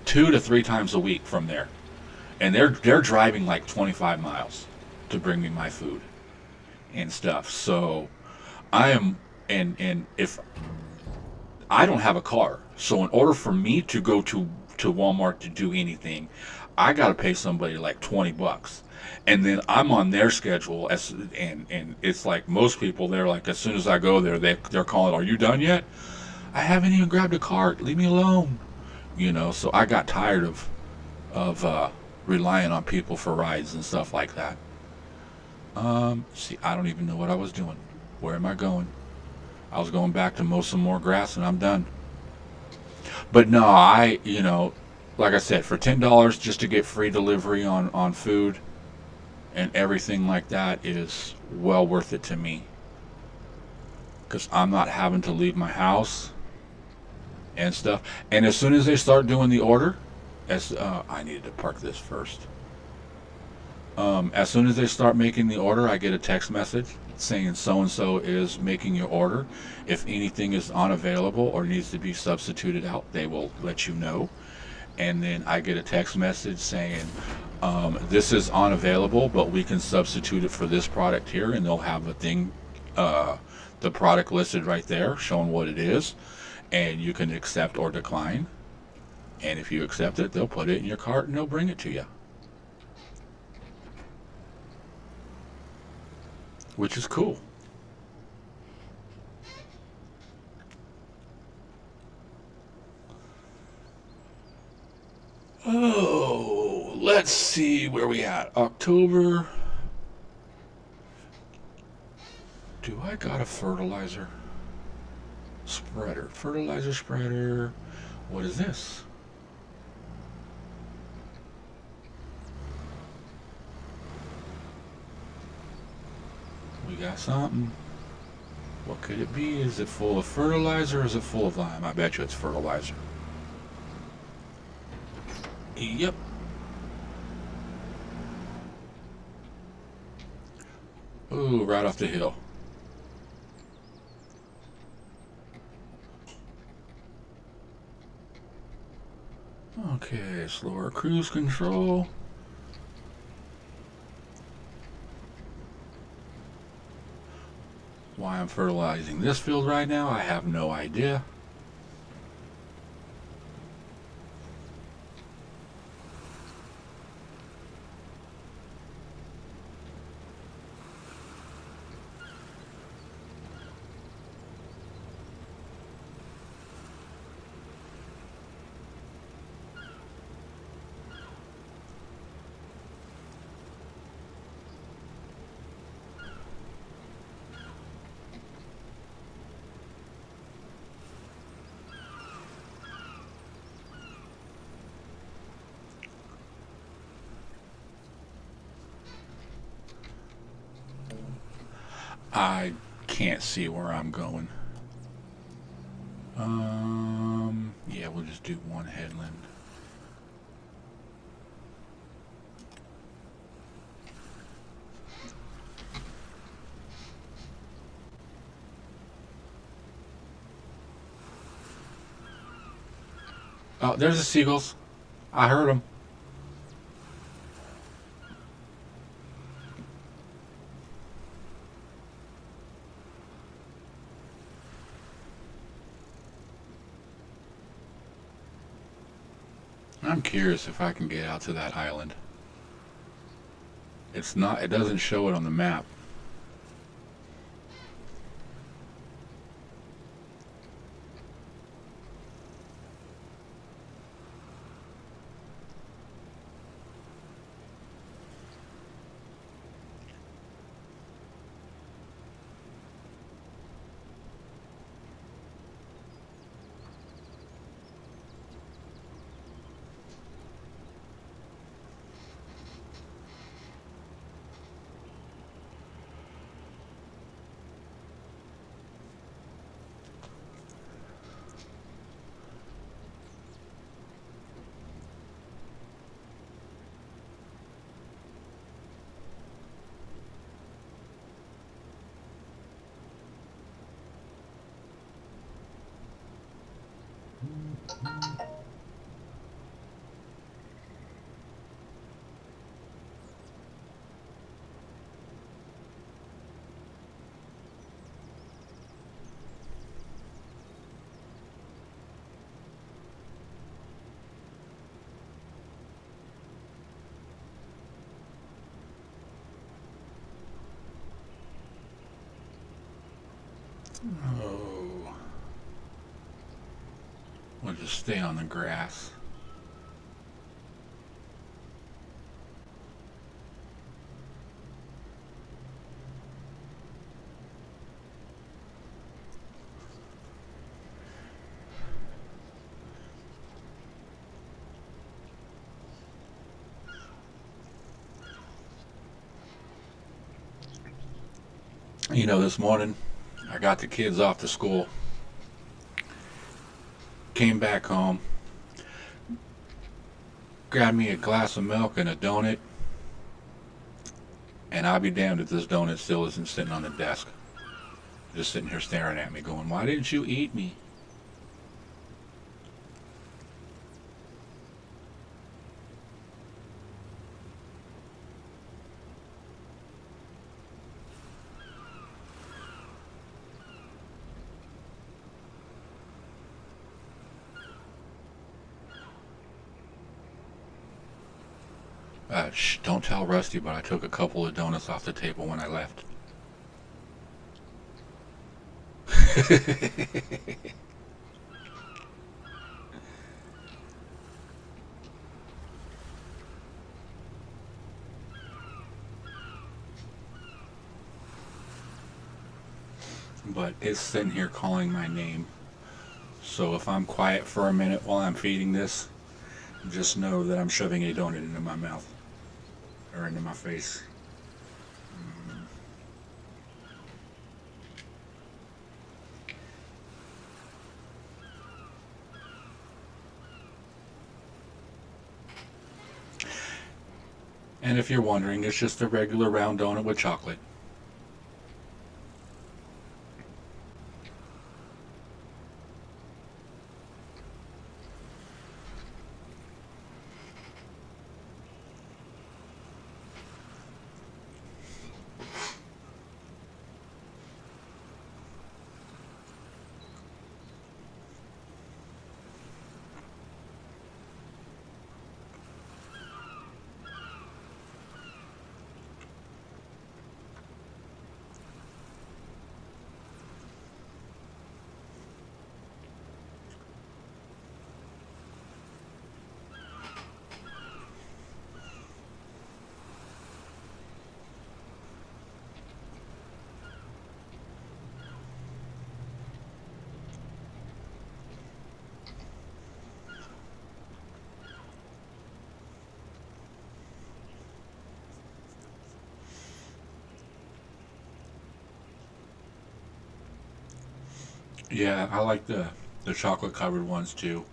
2 to 3 times a week from there, and they're driving like 25 miles to bring me my food and stuff. So I am, and if I don't have a car, so in order for me to go to Walmart to do anything, I got to pay somebody like $20. And then I'm on their schedule and it's like most people, they're like, as soon as I go there, they're calling, are you done yet? I haven't even grabbed a cart. Leave me alone. So I got tired of relying on people for rides and stuff like that. See, I don't even know what I was doing. Where am I going? I was going back to mow some more grass and I'm done. But no, like I said, for $10 just to get free delivery on food and everything like that is well worth it to me. Because I'm not having to leave my house and stuff. And as soon as they start doing the order, I needed to park this first. As soon as they start making the order, I get a text message saying so-and-so is making your order. If anything is unavailable or needs to be substituted out, they will let you know. And then I get a text message saying, this is unavailable, but we can substitute it for this product here, and they'll have a thing, the product listed right there, showing what it is, and you can accept or decline. And if you accept it, they'll put it in your cart and they'll bring it to you. Which is cool. Oh, let's see where we at. October. Do I got a fertilizer spreader? Fertilizer spreader. What is this? We got something. What could it be? Is it full of fertilizer or is it full of lime? I bet you it's fertilizer. Yep. Ooh, right off the hill. Okay, slower cruise control. Why I'm fertilizing this field right now, I have no idea. I can't see where I'm going. Yeah, we'll just do one headland. Oh, there's the seagulls. I heard them. I'm curious if I can get out to that island. It's not. It doesn't show it on the map. Oh, we'll just stay on the grass. You know, this morning I got the kids off to school, came back home, grabbed me a glass of milk and a donut, and I'll be damned if this donut still isn't sitting on the desk. Just sitting here staring at me going, why didn't you eat me? Shh, don't tell Rusty, but I took a couple of donuts off the table when I left. But it's sitting here calling my name. So if I'm quiet for a minute while I'm feeding this, just know that I'm shoving a donut into my mouth. Or into my face. And if you're wondering, it's just a regular round donut with chocolate. Yeah, I like the chocolate covered ones too.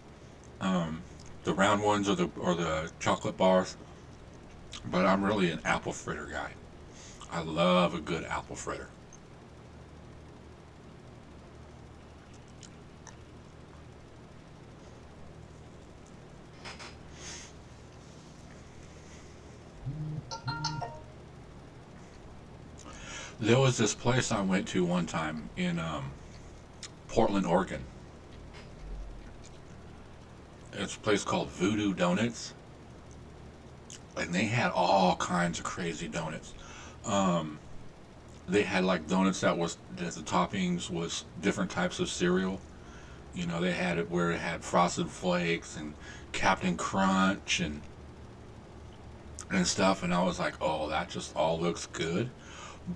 Um, the round ones or the chocolate bars. But I'm really an apple fritter guy. I love a good apple fritter. There was this place I went to one time in Portland, Oregon. It's a place called Voodoo Donuts, and they had all kinds of crazy donuts. Um, they had like donuts that the toppings was different types of cereal. You know, they had it where it had Frosted Flakes and Captain Crunch and stuff, and I was like, oh, that just all looks good.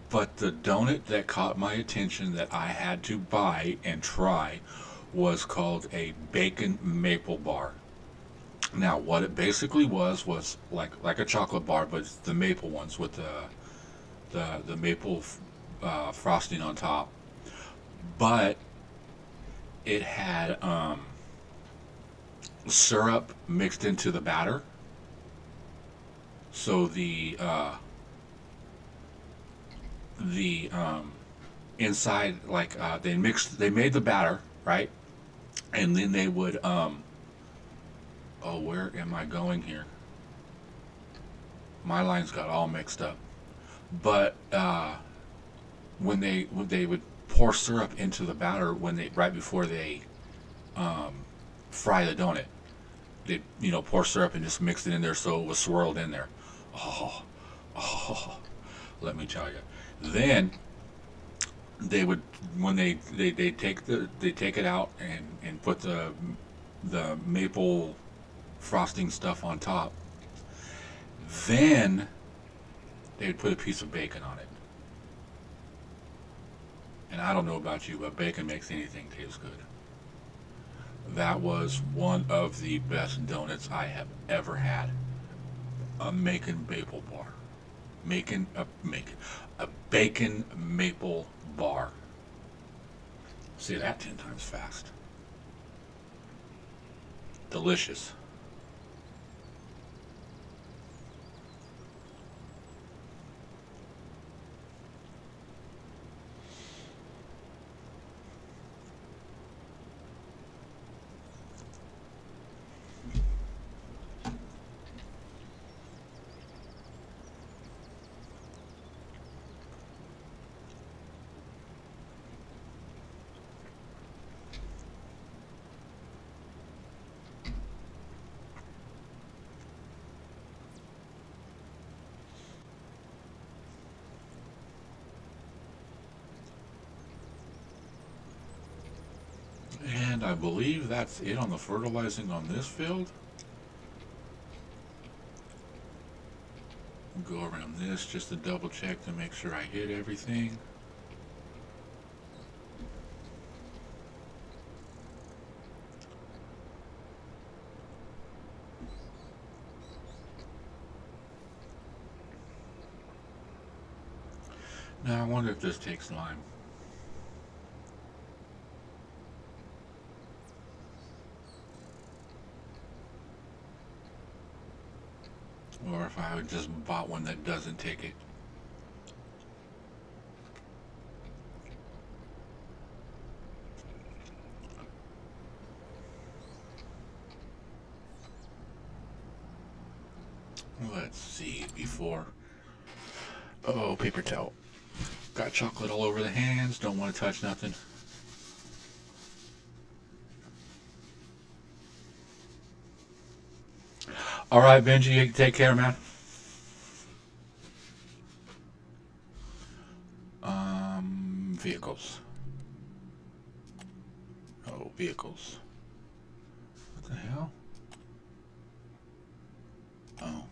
But the donut that caught my attention that I had to buy and try was called a bacon maple bar. Now, what it basically was like a chocolate bar, but it's the maple ones with the maple frosting on top. But it had syrup mixed into the batter, so the inside, like they made the batter, right, and then they would oh, where am I going here? My lines got all mixed up. But when they would pour syrup into the batter when they right before they um, fry the donut, they pour syrup and just mix it in there so it was swirled in there. Oh, oh, let me tell you. Then they would when they take it out and put the maple frosting stuff on top. Then they would put a piece of bacon on it. And I don't know about you, but bacon makes anything taste good. That was one of the best donuts I have ever had. A bacon maple bar. A bacon maple bar. Say that 10 times fast. Delicious. And I believe that's it on the fertilizing on this field. Go around this just to double check to make sure I hit everything. Now I wonder if this takes time. Or if I would just bought one that doesn't take it. Let's see before. Oh, paper towel. Got chocolate all over the hands. Don't want to touch nothing. All right, Benji, you take care, man. Vehicles. Oh, vehicles. What the hell? Oh.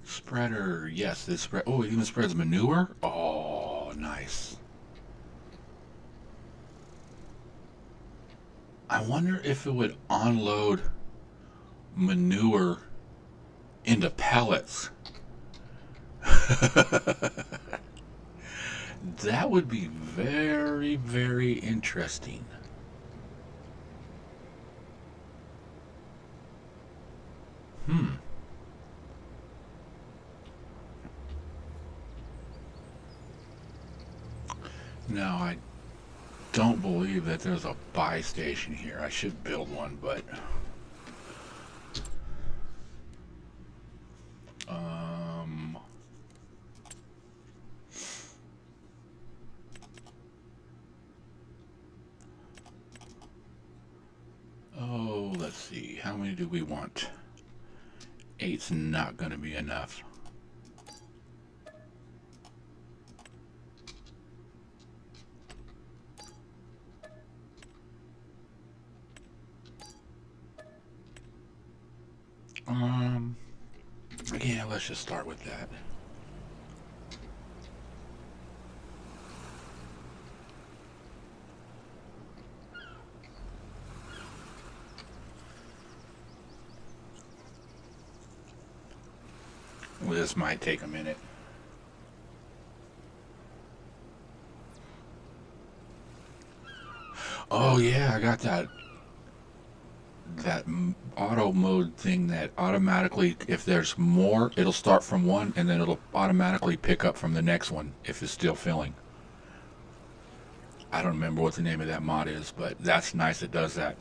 Spreader. Yes, this spread. Oh, it even spreads manure. Oh, nice. I wonder if it would unload manure into pellets. That would be very, very interesting. Hmm. Now, I don't believe that there's a buy station here. I should build one, but many do we want? 8's not going to be enough. Yeah, let's just start with that. Well, this might take a minute. Oh yeah, I got that auto mode thing that automatically, if there's more, it'll start from one and then it'll automatically pick up from the next one if it's still filling. I don't remember what the name of that mod is, but that's nice. It does that.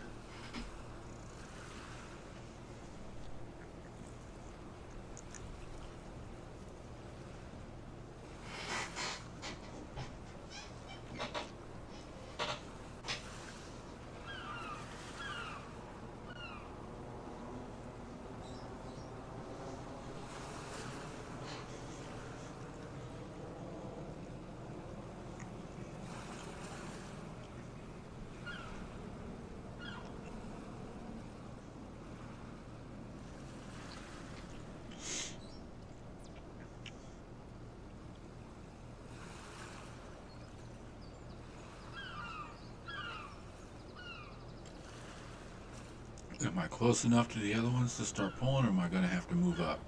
Am I close enough to the other ones to start pulling, or am I going to have to move up?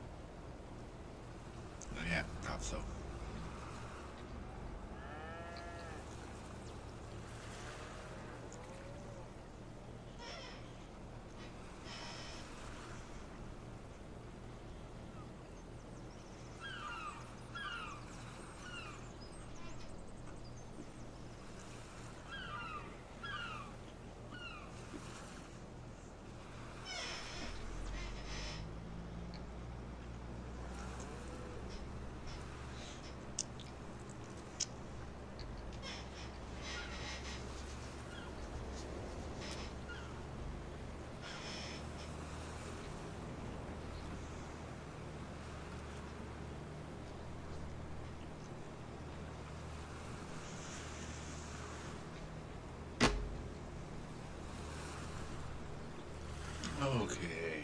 Yeah, thought so. Okay.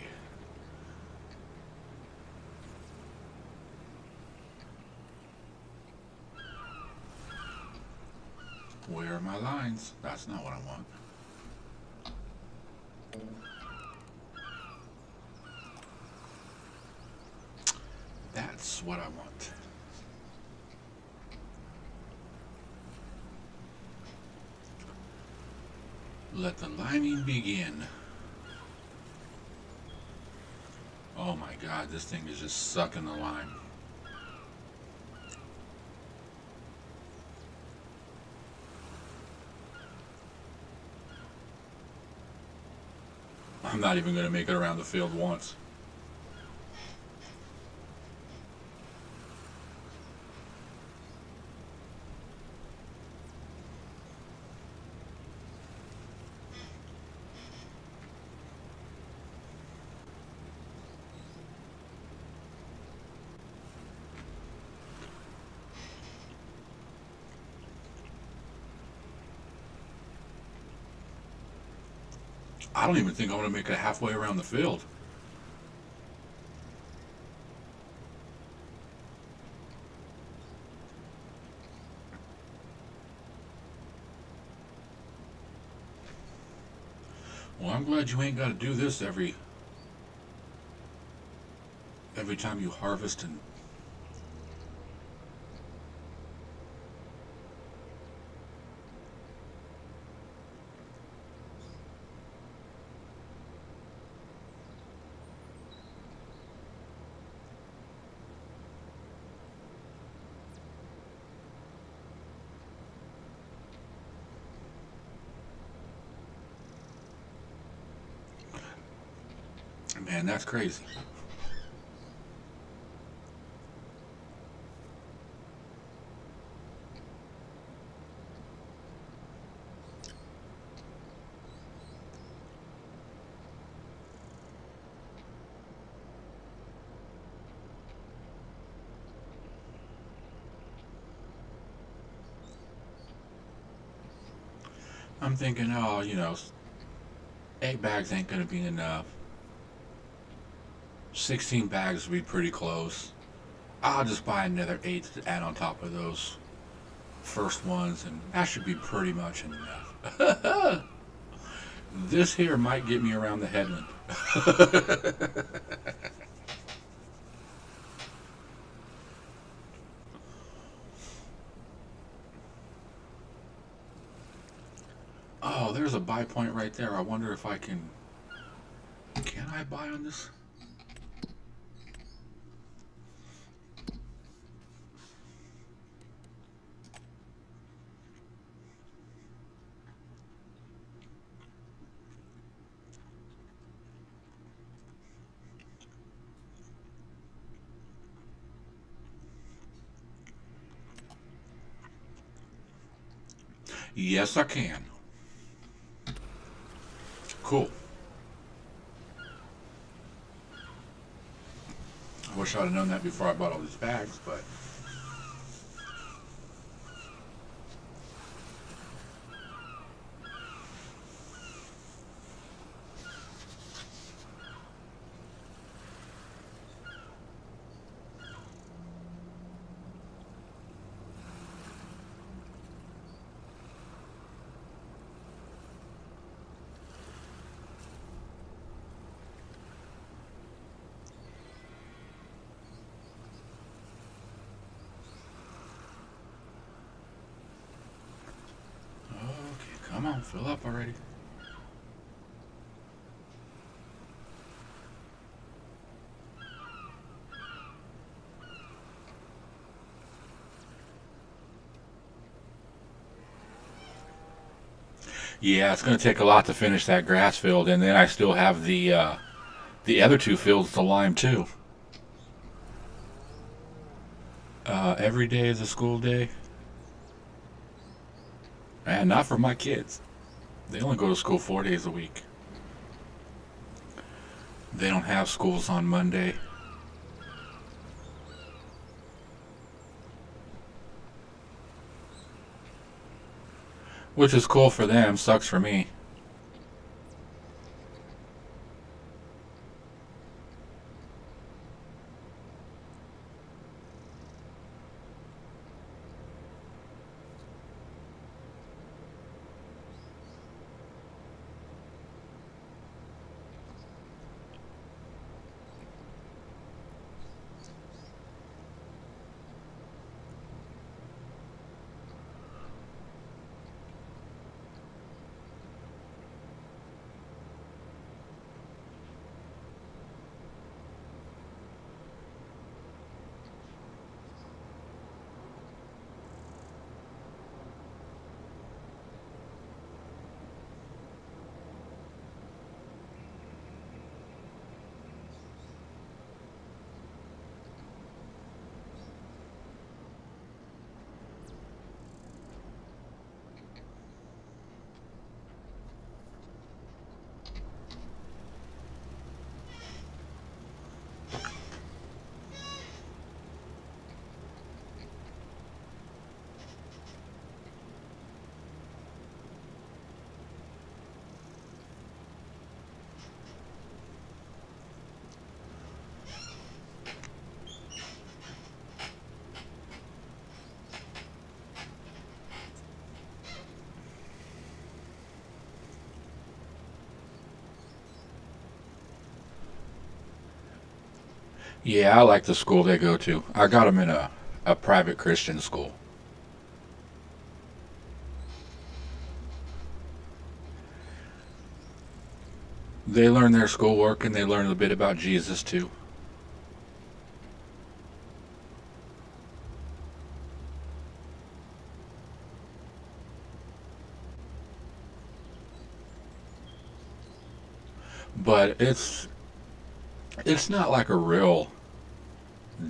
Where are my lines? That's not what I want. That's what I want. Let the liming begin. Oh my god, this thing is just sucking the lime. I'm not even going to make it around the field once. I don't even think I'm going to make it halfway around the field. Well, I'm glad you ain't got to do this every time you harvest and man, that's crazy. I'm thinking, oh, 8 bags ain't gonna be enough. 16 bags would be pretty close. I'll just buy another 8 to add on top of those first ones, and that should be pretty much enough. This here might get me around the headland. Oh, there's a buy point right there. I wonder if I can. Can I buy on this? Yes, I can. Cool. I wish I'd have known that before I bought all these bags, but okay, come on, fill up already. Yeah, it's going to take a lot to finish that grass field, and then I still have the other 2 fields to lime too. Every day is a school day, and not for my kids. They only go to school 4 days a week. They don't have schools on Monday. Which is cool for them, sucks for me. Yeah, I like the school they go to. I got them in a private Christian school. They learn their schoolwork and they learn a bit about Jesus too. But it's not like a real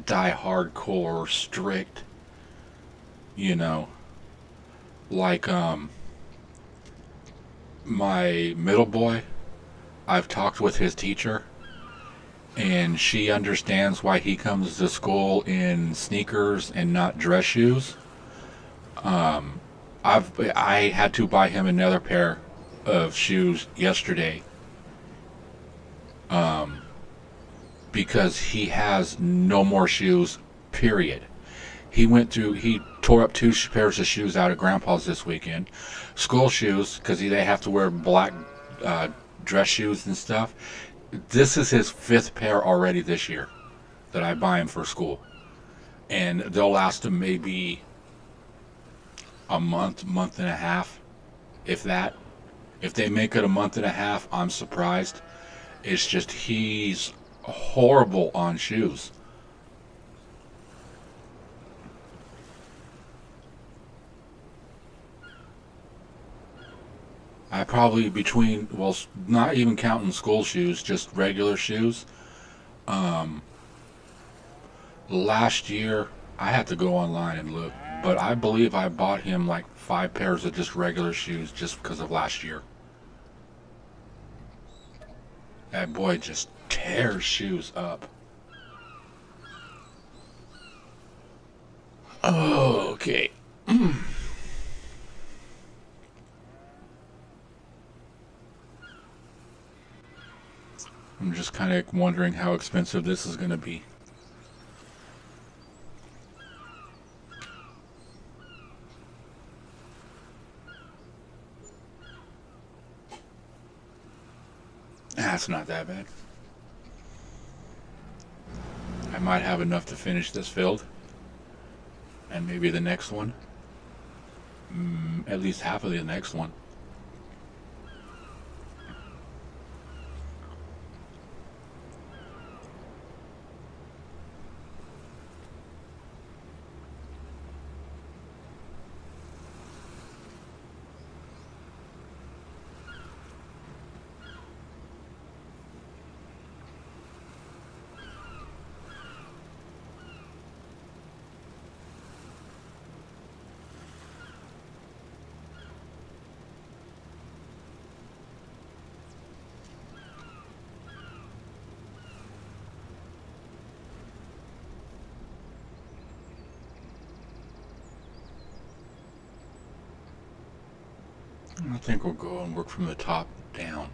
die hardcore strict, you know, like my middle boy. I've talked with his teacher and she understands why he comes to school in sneakers and not dress shoes. I had to buy him another pair of shoes yesterday, because he has no more shoes. Period. He tore up two pairs of shoes out of Grandpa's this weekend. School shoes, because they have to wear black dress shoes and stuff. This is his fifth pair already this year that I buy him for school. And they'll last him maybe a month and a half, if that. If they make it a month and a half, I'm surprised. It's just he's horrible on shoes. I probably between, well, not even counting school shoes, just regular shoes. Um, Last year, I had to go online and look, but I believe I bought him like 5 pairs of just regular shoes just because of last year. That boy just tears shoes up. Oh, okay. I'm just kind of wondering how expensive this is going to be. That's not that bad. I might have enough to finish this field, and maybe the next one. At least half of the next one. I think we'll go and work from the top down.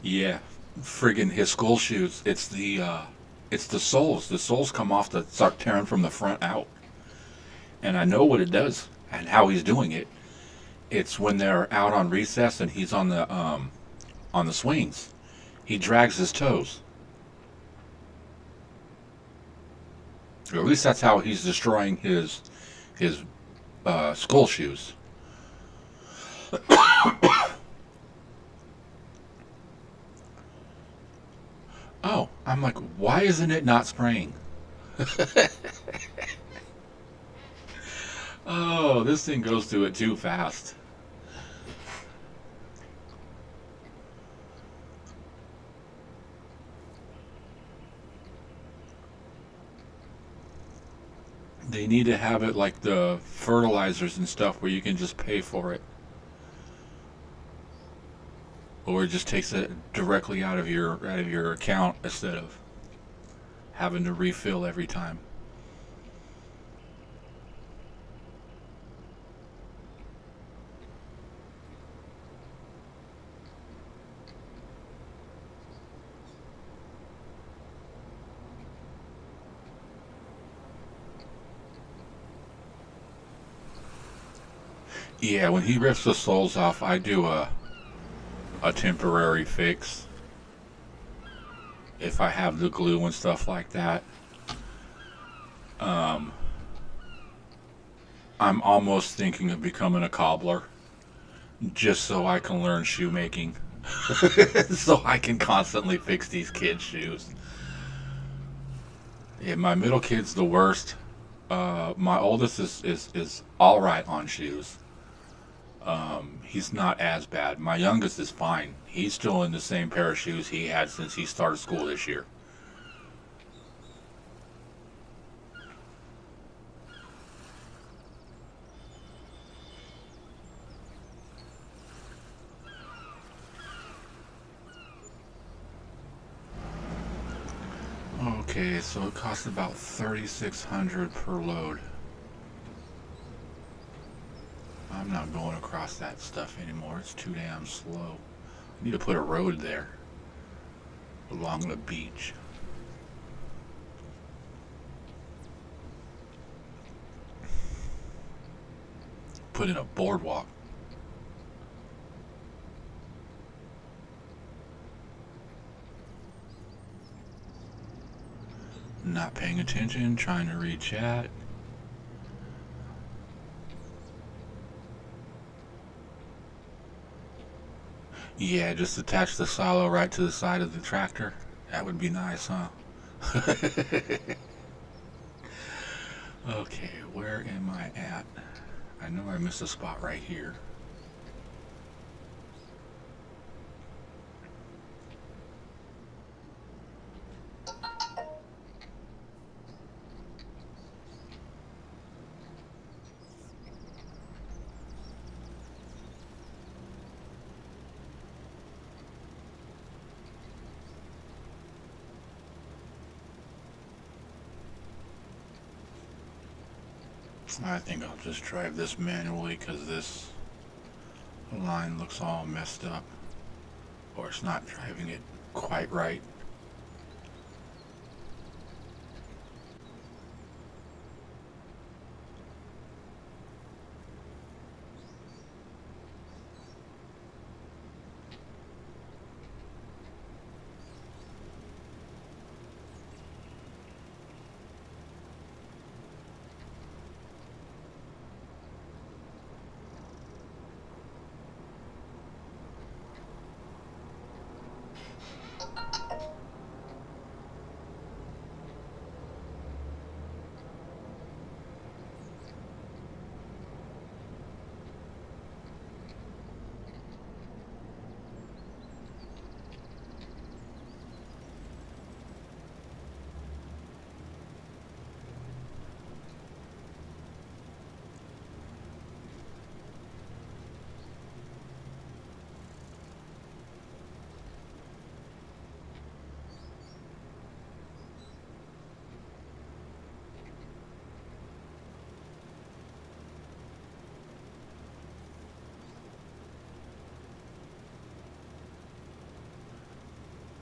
Yeah, friggin' his school shoes. It's the soles. The soles come off the start tearing from the front out, and I know what it does and how he's doing it. It's when they're out on recess and he's on the swings. He drags his toes. Or at least that's how he's destroying his school shoes. Oh, I'm like, why isn't it not spraying? Oh, this thing goes through it too fast. They need to have it like the fertilizers and stuff where you can just pay for it. Or it just takes it directly out of your account instead of having to refill every time. Yeah, when he rips the soles off, I do a temporary fix if I have the glue and stuff like that. I'm almost thinking of becoming a cobbler just so I can learn shoemaking. So I can constantly fix these kids' shoes. Yeah, my middle kid's the worst. My oldest is all right on shoes. He's not as bad. My youngest is fine. He's still in the same pair of shoes he had since he started school this year. Okay, so it costs about $3,600 per load. I'm not going across that stuff anymore. It's too damn slow. I need to put a road there along the beach. Put in a boardwalk. Not paying attention, trying to read chat. Yeah, just attach the silo right to the side of the tractor. That would be nice, huh? Okay, where am I at? I know I missed a spot right here. I think I'll just drive this manually because this line looks all messed up, or it's not driving it quite right.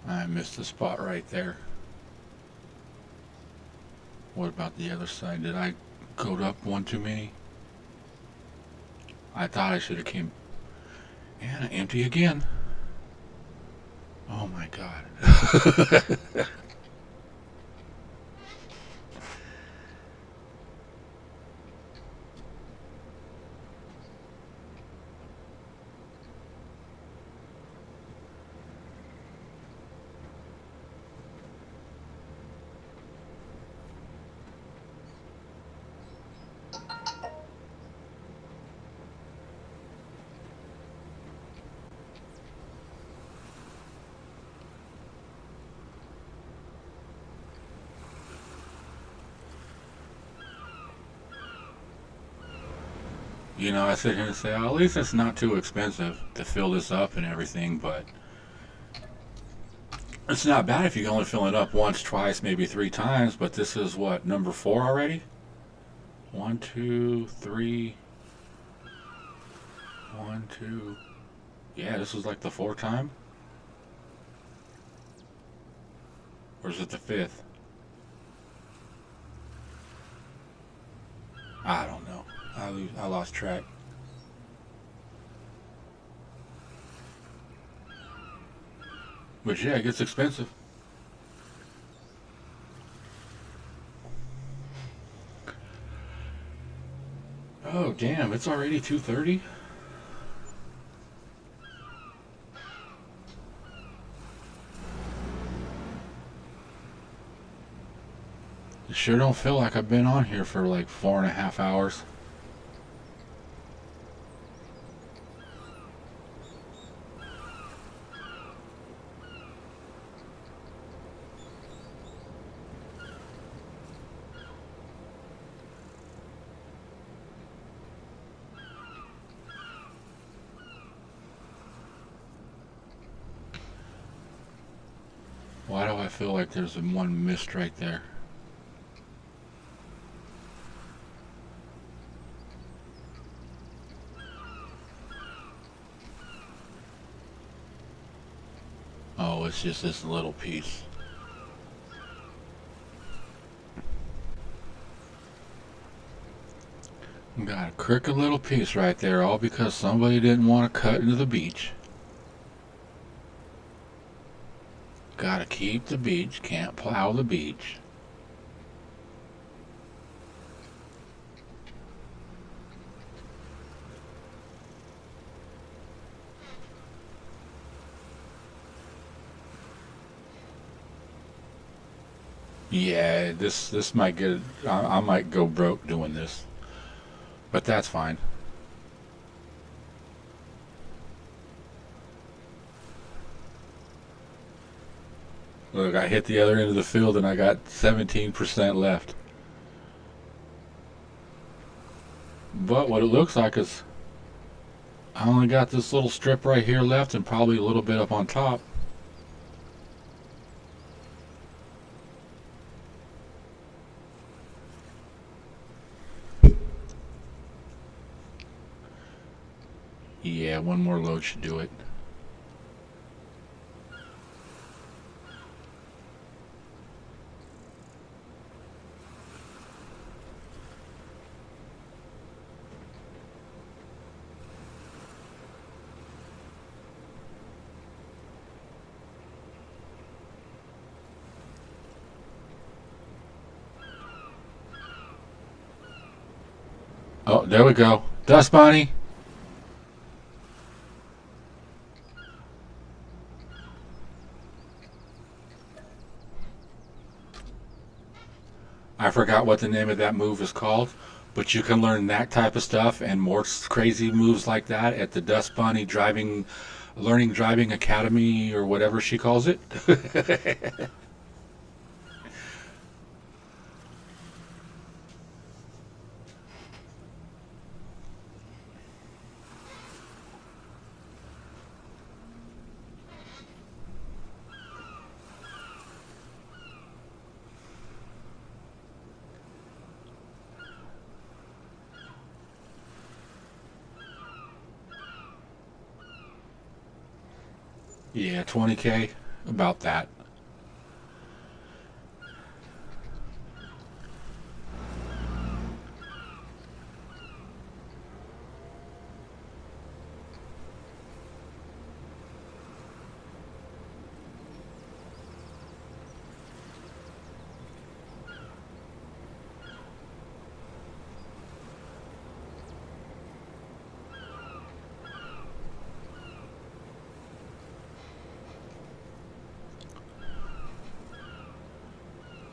I missed the spot right there. What about the other side? Did I code up one too many? I thought I should have came. And empty again. Oh my god. You know, I sit here and say, oh, at least it's not too expensive to fill this up and everything, but it's not bad if you can only fill it up once, twice, maybe 3 times, but this is what, number 4 already? 1, 2, 3. 1, 2. Yeah, this is like the 4th time? Or is it the 5th? I don't know. I lost track. But yeah, it gets expensive. Oh damn, it's already 2:30. It sure don't feel like I've been on here for like 4.5 hours. Why do I feel like there's one missed right there? Oh, it's just this little piece. Got a crooked little piece right there, all because somebody didn't want to cut into the beach. Gotta keep the beach, can't plow the beach. Yeah, this might get. I might go broke doing this, but that's fine. Look, I hit the other end of the field and I got 17% left. But what it looks like is I only got this little strip right here left and probably a little bit up on top. Yeah, one more load should do it. Oh, there we go. Dust bunny. I forgot what the name of that move is called, but you can learn that type of stuff and more crazy moves like that at the Dust Bunny Learning Driving Academy or whatever she calls it. Yeah, 20K, about that.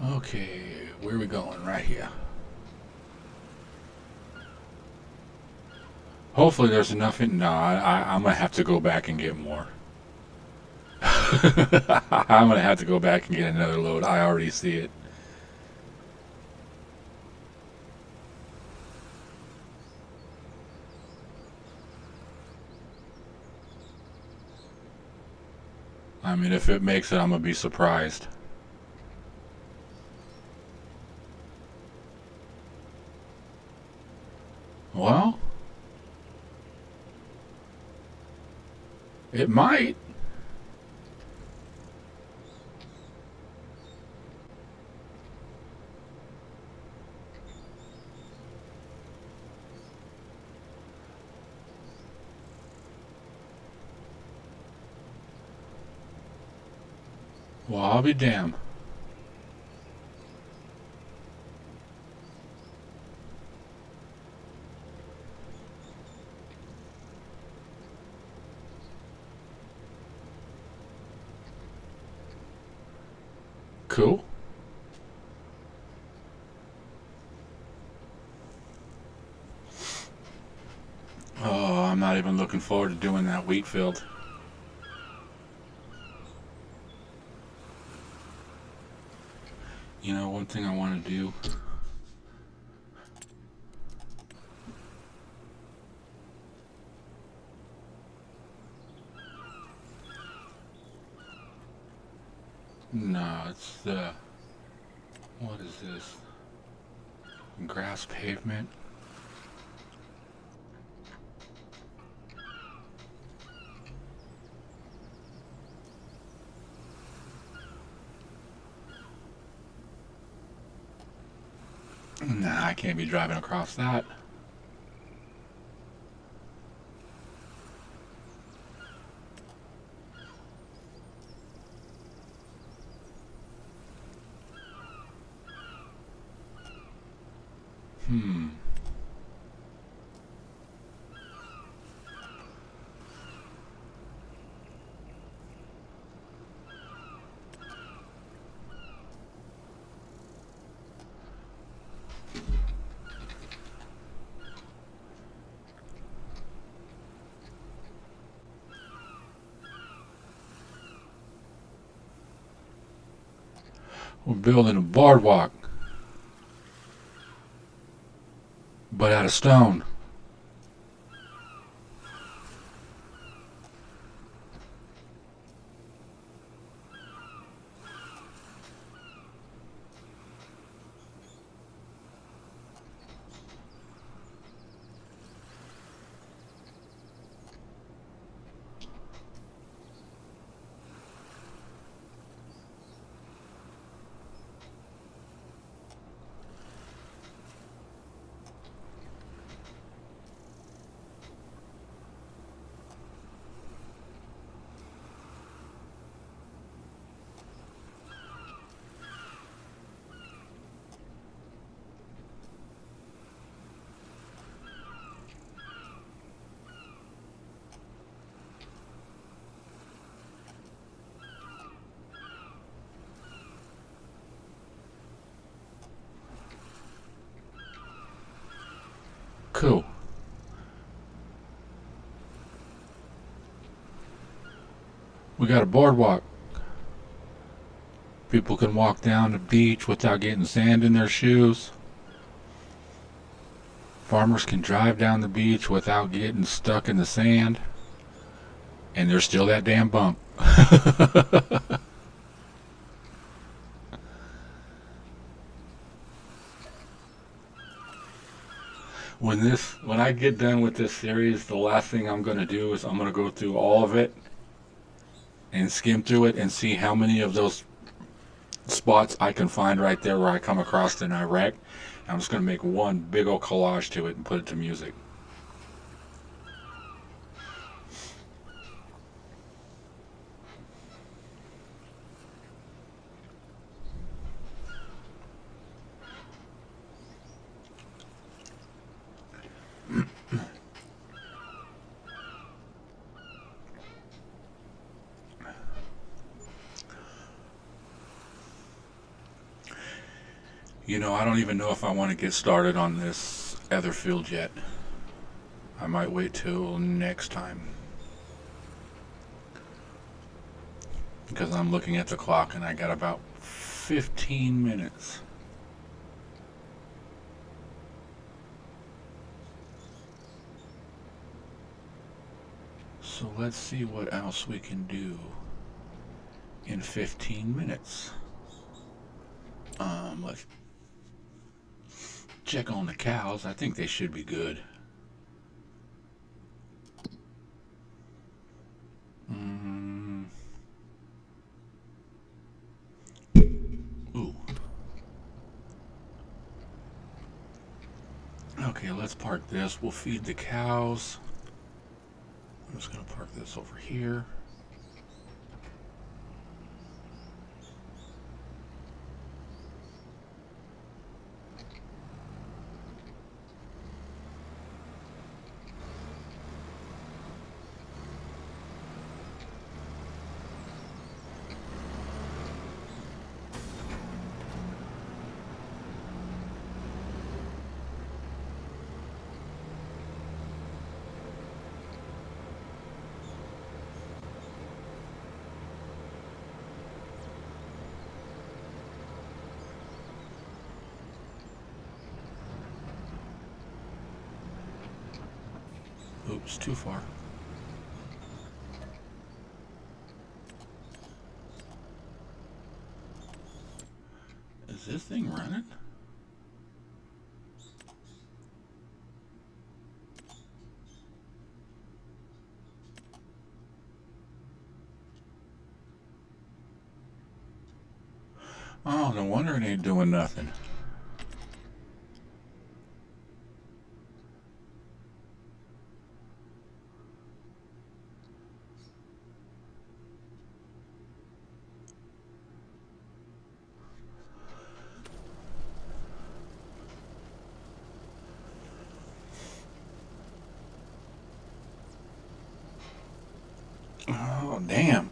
Okay, where are we going? Right here. Hopefully there's enough in. No, I'm gonna have to go back and get more. I'm gonna have to go back and get another load. I already see it. I mean, if it makes it, I'm gonna be surprised. Well, it might. Well, I'll be damned. Cool. Oh, I'm not even looking forward to doing that wheat field. You know, one thing I want to do. No, it's the. What is this? Grass pavement? Nah, I can't be driving across that. Hmm. We're building a boardwalk, but out of stone. Cool. We got a boardwalk. People can walk down the beach without getting sand in their shoes. Farmers can drive down the beach without getting stuck in the sand. And there's still that damn bump. When I get done with this series, the last thing I'm going to do is I'm going to go through all of it and skim through it and see how many of those spots I can find right there where I come across in Iraq. I'm just going to make one big old collage to it and put it to music. You know, I don't even know if I want to get started on this other field yet. I might wait till next time. Because I'm looking at the clock and I got about 15 minutes. So let's see what else we can do in 15 minutes. Let's check on the cows. I think they should be good. Ooh. Okay, let's park this. We'll feed the cows. I'm just going to park this over here. Oops, too far. Is this thing running? Oh, no wonder it ain't doing nothing. Oh, damn.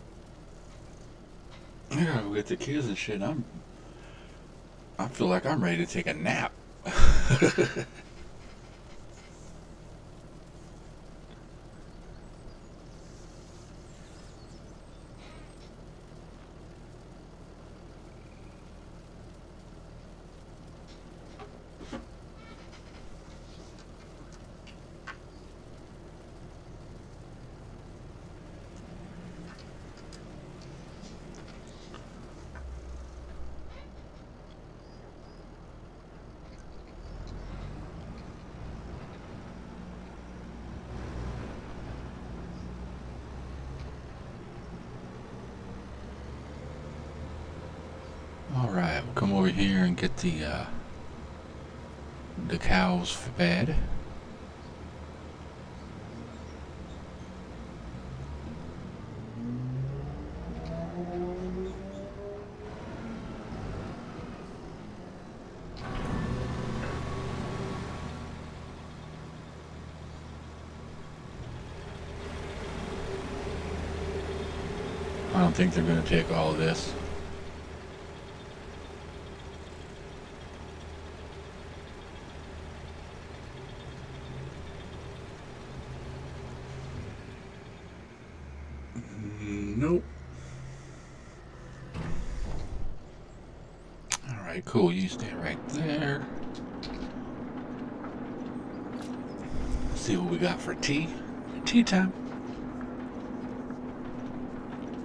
I gotta go get the kids and shit. I feel like I'm ready to take a nap. Alright, we'll come over here and get the cows fed. I don't think they're going to take all of this. Nope. Alright, cool. You stay right there. Let's see what we got for tea. Tea time.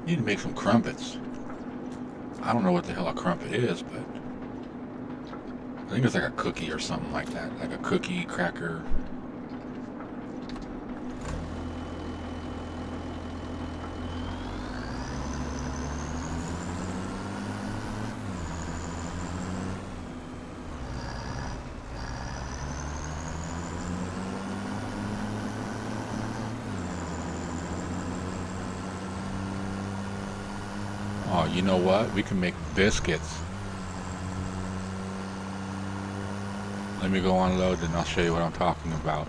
Need to make some crumpets. I don't know what the hell a crumpet is, but I think it's like a cookie or something like that. Like a cookie, cracker. Oh, you know what? We can make biscuits. Let me go unload and I'll show you what I'm talking about.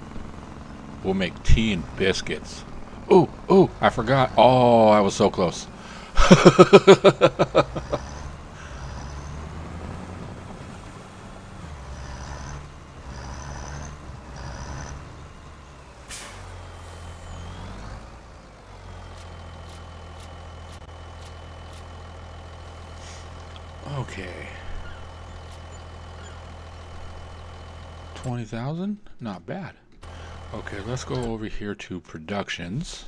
We'll make tea and biscuits. Ooh, ooh, I forgot. Oh, I was so close. Okay. 20,000? Not bad. Okay, let's go over here to productions.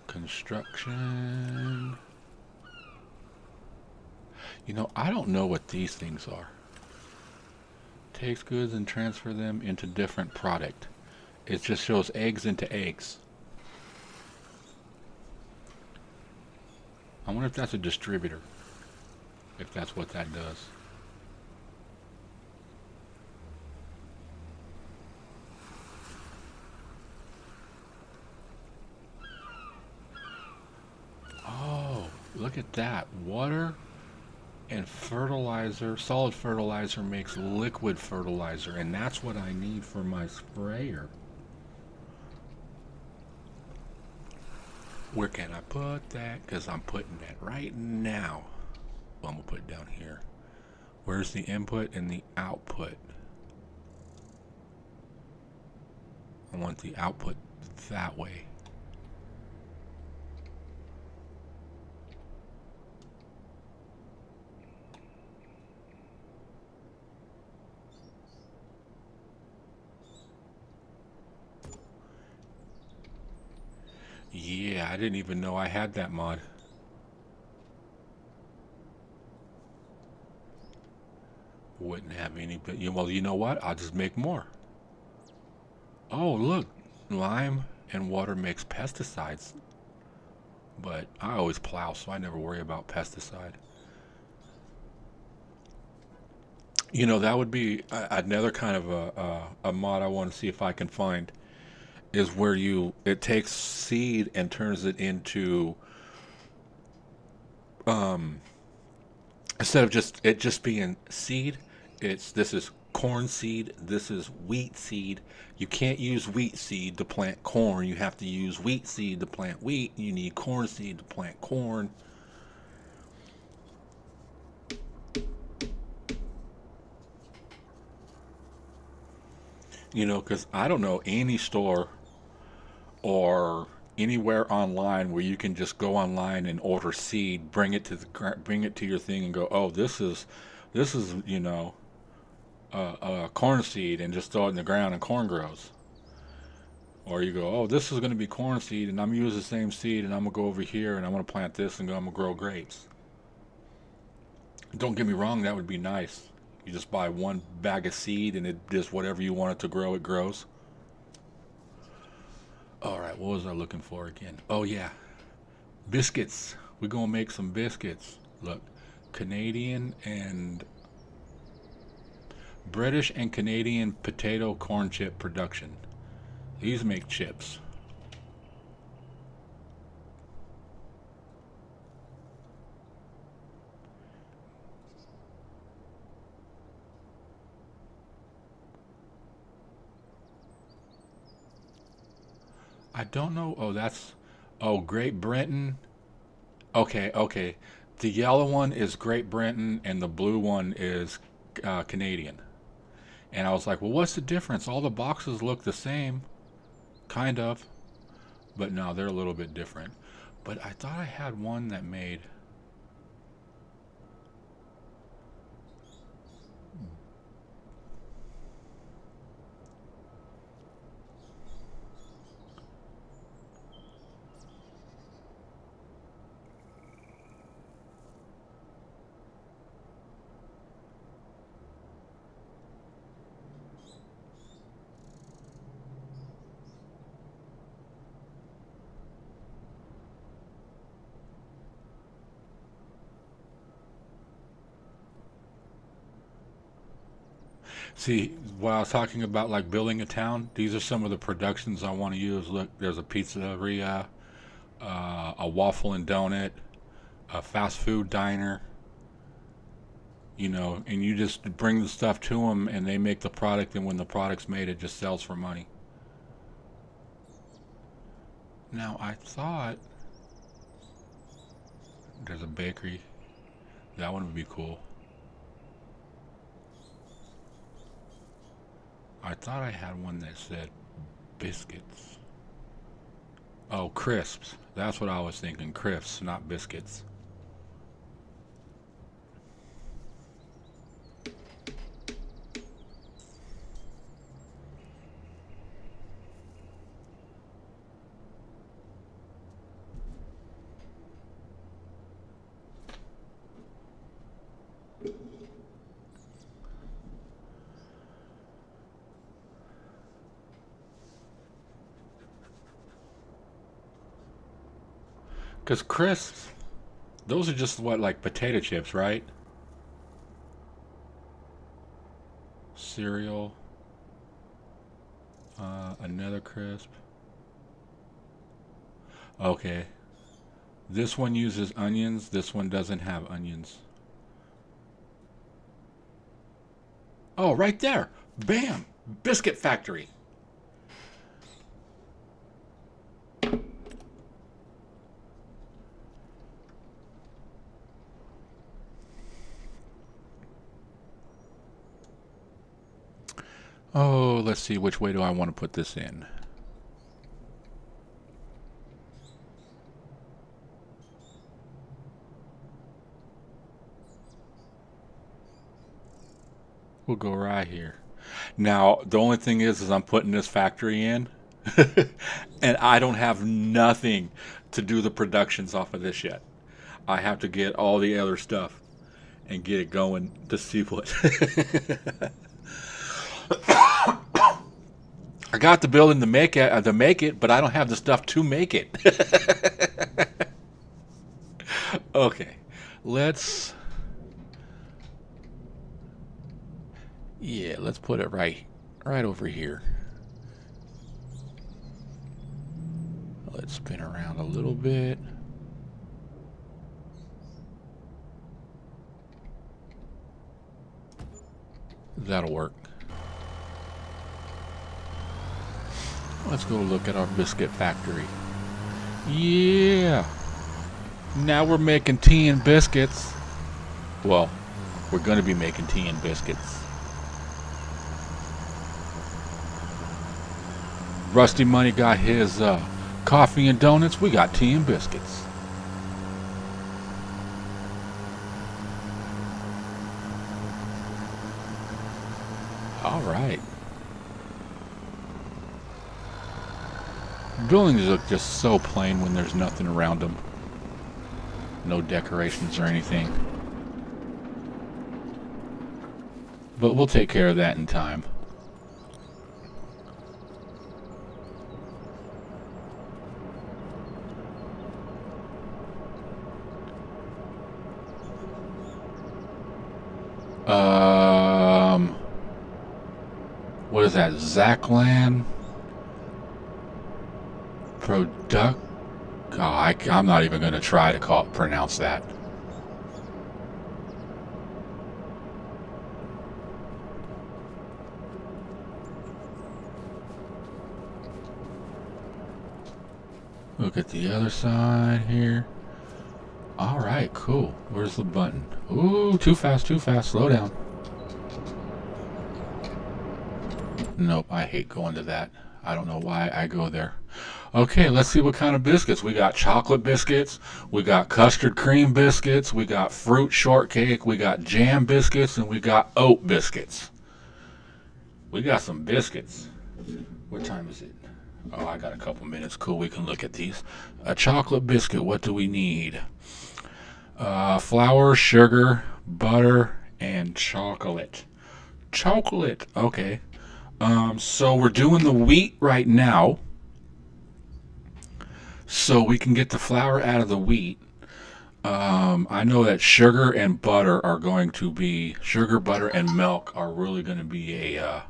Construction. You know, I don't know what these things are. Takes goods and transfer them into different product. It just shows eggs into eggs. I wonder if that's a distributor. If that's what that does. Oh, look at that. Water and fertilizer, solid fertilizer makes liquid fertilizer, and that's what I need for my sprayer. Where can I put that? Because I'm putting that right now. Well, I'm going to put it down here. Where's the input and the output? I want the output that way. Yeah, I didn't even know I had that mod. Wouldn't have any, but well, you know what? I'll just make more. Oh, look, lime and water makes pesticides, but I always plow, so I never worry about pesticide. You know, that would be another kind of a mod I want to see if I can find is where it takes seed and turns it into instead of just being seed, this is corn seed, this is wheat seed. You can't use wheat seed to plant corn. You have to use wheat seed to plant wheat. You need corn seed to plant corn. You know, because I don't know any store or anywhere online where you can just go online and order seed, bring it to your thing, and go, oh, this is corn seed, and just throw it in the ground and corn grows. Or you go, oh, this is going to be corn seed, and I'm using the same seed, and I'm gonna go over here and I'm gonna plant this, and I'm gonna grow grapes. Don't get me wrong, that would be nice. You just buy one bag of seed, and it just whatever you want it to grow, it grows. All right, what was I looking for again? Oh yeah, biscuits. We're gonna make some biscuits. Look, Canadian and British and Canadian potato corn chip production. These make chips. I don't know. Great Britain. Okay, okay. The yellow one is Great Britain, and the blue one is Canadian. And I was like, well, what's the difference? All the boxes look the same, kind of, but no, they're a little bit different. But I thought I had one that made. See, while I was talking about like building a town, these are some of the productions I want to use. Look, there's a pizzeria, a waffle and donut, a fast food diner, and you just bring the stuff to them and they make the product, and when the product's made, it just sells for money. Now, I thought there's a bakery. That one would be cool. I thought I had one that said biscuits. Oh, crisps. That's what I was thinking. Crisps, not biscuits. Because crisps, those are just what, like potato chips, right? Cereal, another crisp. Okay. This one uses onions. This one doesn't have onions. Oh, right there. Bam! Biscuit factory. Oh, let's see. Which way do I want to put this in? We'll go right here. Now, the only thing is I'm putting this factory in. And I don't have nothing to do the productions off of this yet. I have to get all the other stuff and get it going to see what. I got the building to make it, but I don't have the stuff to make it. Okay, let's put it right over here. Let's spin around a little bit. That'll work. Let's go look at our biscuit factory. Yeah. Now we're making tea and biscuits. Well, we're going to be making tea and biscuits. Rusty Money got his coffee and donuts. We got tea and biscuits. All right. Buildings look just so plain when there's nothing around them. No decorations or anything. But we'll take care of that in time. What is that? Zachland Product. Oh, I'm not even going to try to pronounce that. Look at the other side here. All right, cool. Where's the button? Ooh, too fast, too fast. Slow down. Nope, I hate going to that. I don't know why I go there. Okay, let's see what kind of biscuits. We got chocolate biscuits, we got custard cream biscuits, we got fruit shortcake, we got jam biscuits, and we got oat biscuits. We got some biscuits. What time is it? Oh, I got a couple minutes. Cool, we can look at these. A chocolate biscuit, what do we need? Flour, sugar, butter, and chocolate. Chocolate, okay. So we're doing the wheat right now, so we can get the flour out of the wheat. I know that sugar and butter are going to be, sugar, butter, and milk are really going to be a,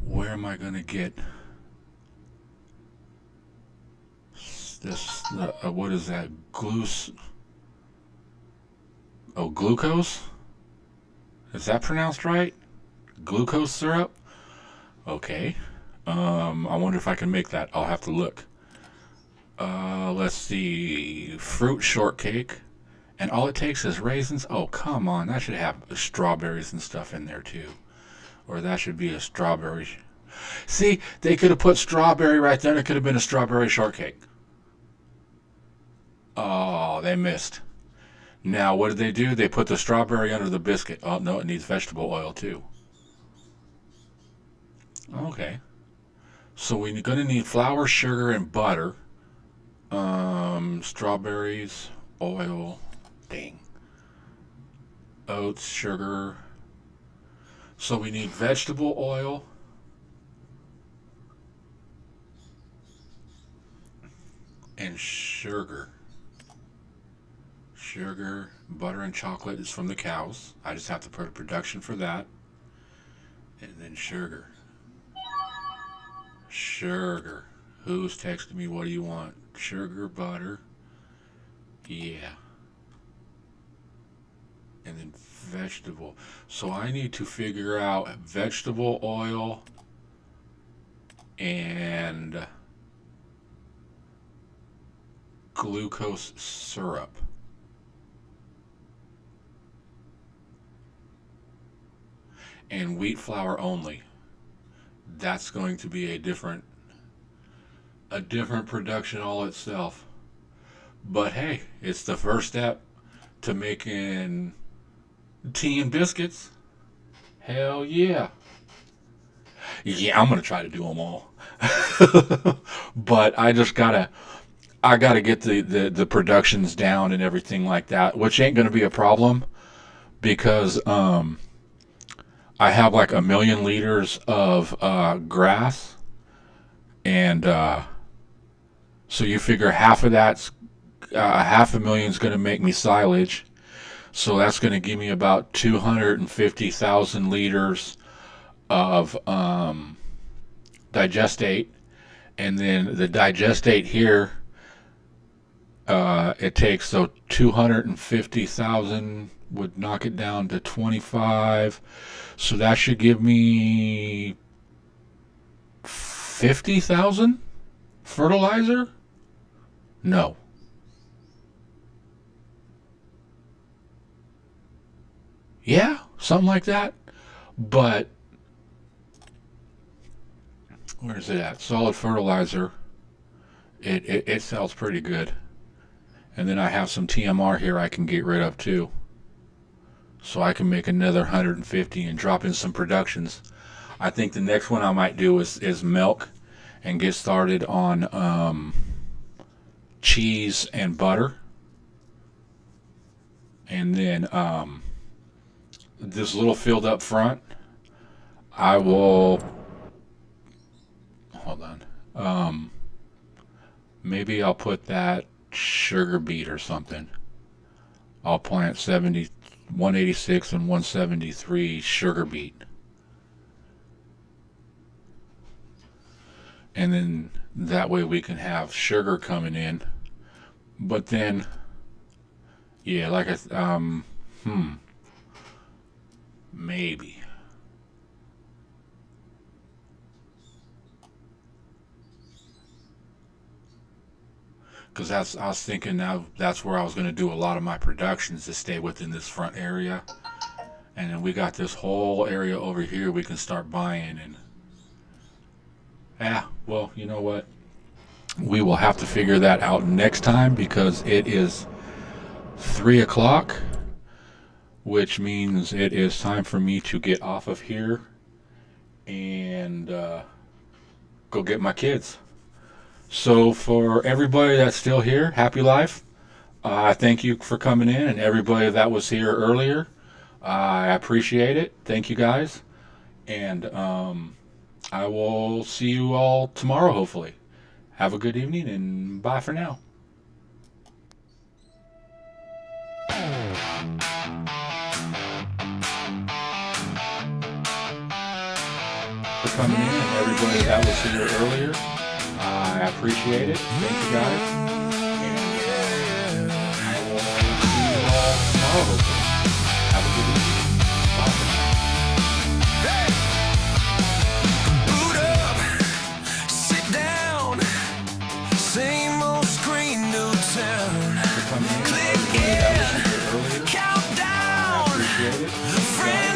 where am I going to get this, what is that, glucose? Is that pronounced right? Glucose syrup? Okay. I wonder if I can make that. I'll have to look. Let's see. Fruit shortcake. And all it takes is raisins? Oh, come on. That should have strawberries and stuff in there, too. Or that should be a strawberry. See, they could have put strawberry right there. It could have been a strawberry shortcake. Oh, they missed. Now, what did they do? They put the strawberry under the biscuit. Oh, no, it needs vegetable oil, too. Okay. So we're going to need flour, sugar, and butter. Strawberries, oil, dang. Oats, sugar. So we need vegetable oil. And sugar. Sugar, butter, and chocolate is from the cows. I just have to put a production for that. And then sugar. Sugar. Who's texting me? What do you want? Sugar, butter. Yeah. And then vegetable. So I need to figure out vegetable oil and glucose syrup. And wheat flour only. That's going to be a different production all itself. But hey, it's the first step to making tea and biscuits. Hell yeah. Yeah, I'm gonna try to do them all. But I gotta get the productions down and everything like that, which ain't gonna be a problem because I have like 1,000,000 liters of grass, and so you figure half of that's half a million's gonna make me silage, so that's gonna give me about 250,000 liters of digestate, and then the digestate here, it takes, so 250,000 would knock it down to 25, so that should give me 50,000 fertilizer. No, yeah, something like that. But where's it at? Solid fertilizer. It sells pretty good. And then I have some TMR here I can get rid of too. So I can make another 150 and drop in some productions. I think the next one I might do is milk and get started on cheese and butter. And then this little field up front, I will, hold on. Maybe I'll put that sugar beet or something. I'll plant 186 and 173 sugar beet. And then that way we can have sugar coming in. But then, yeah, like maybe. Because I was thinking now that's where I was going to do a lot of my productions, to stay within this front area. And then we got this whole area over here we can start buying. And yeah, well, you know what? We will have to figure that out next time, because it is 3 o'clock, which means it is time for me to get off of here and go get my kids. So for everybody that's still here, happy life. I thank you for coming in, and everybody that was here earlier, I appreciate it. Thank you guys, and I will see you all tomorrow, hopefully. Have a good evening, and bye for now. For coming in, and everybody that was here earlier, I appreciate it. Thank you guys. And I will see you all tomorrow, hopefully.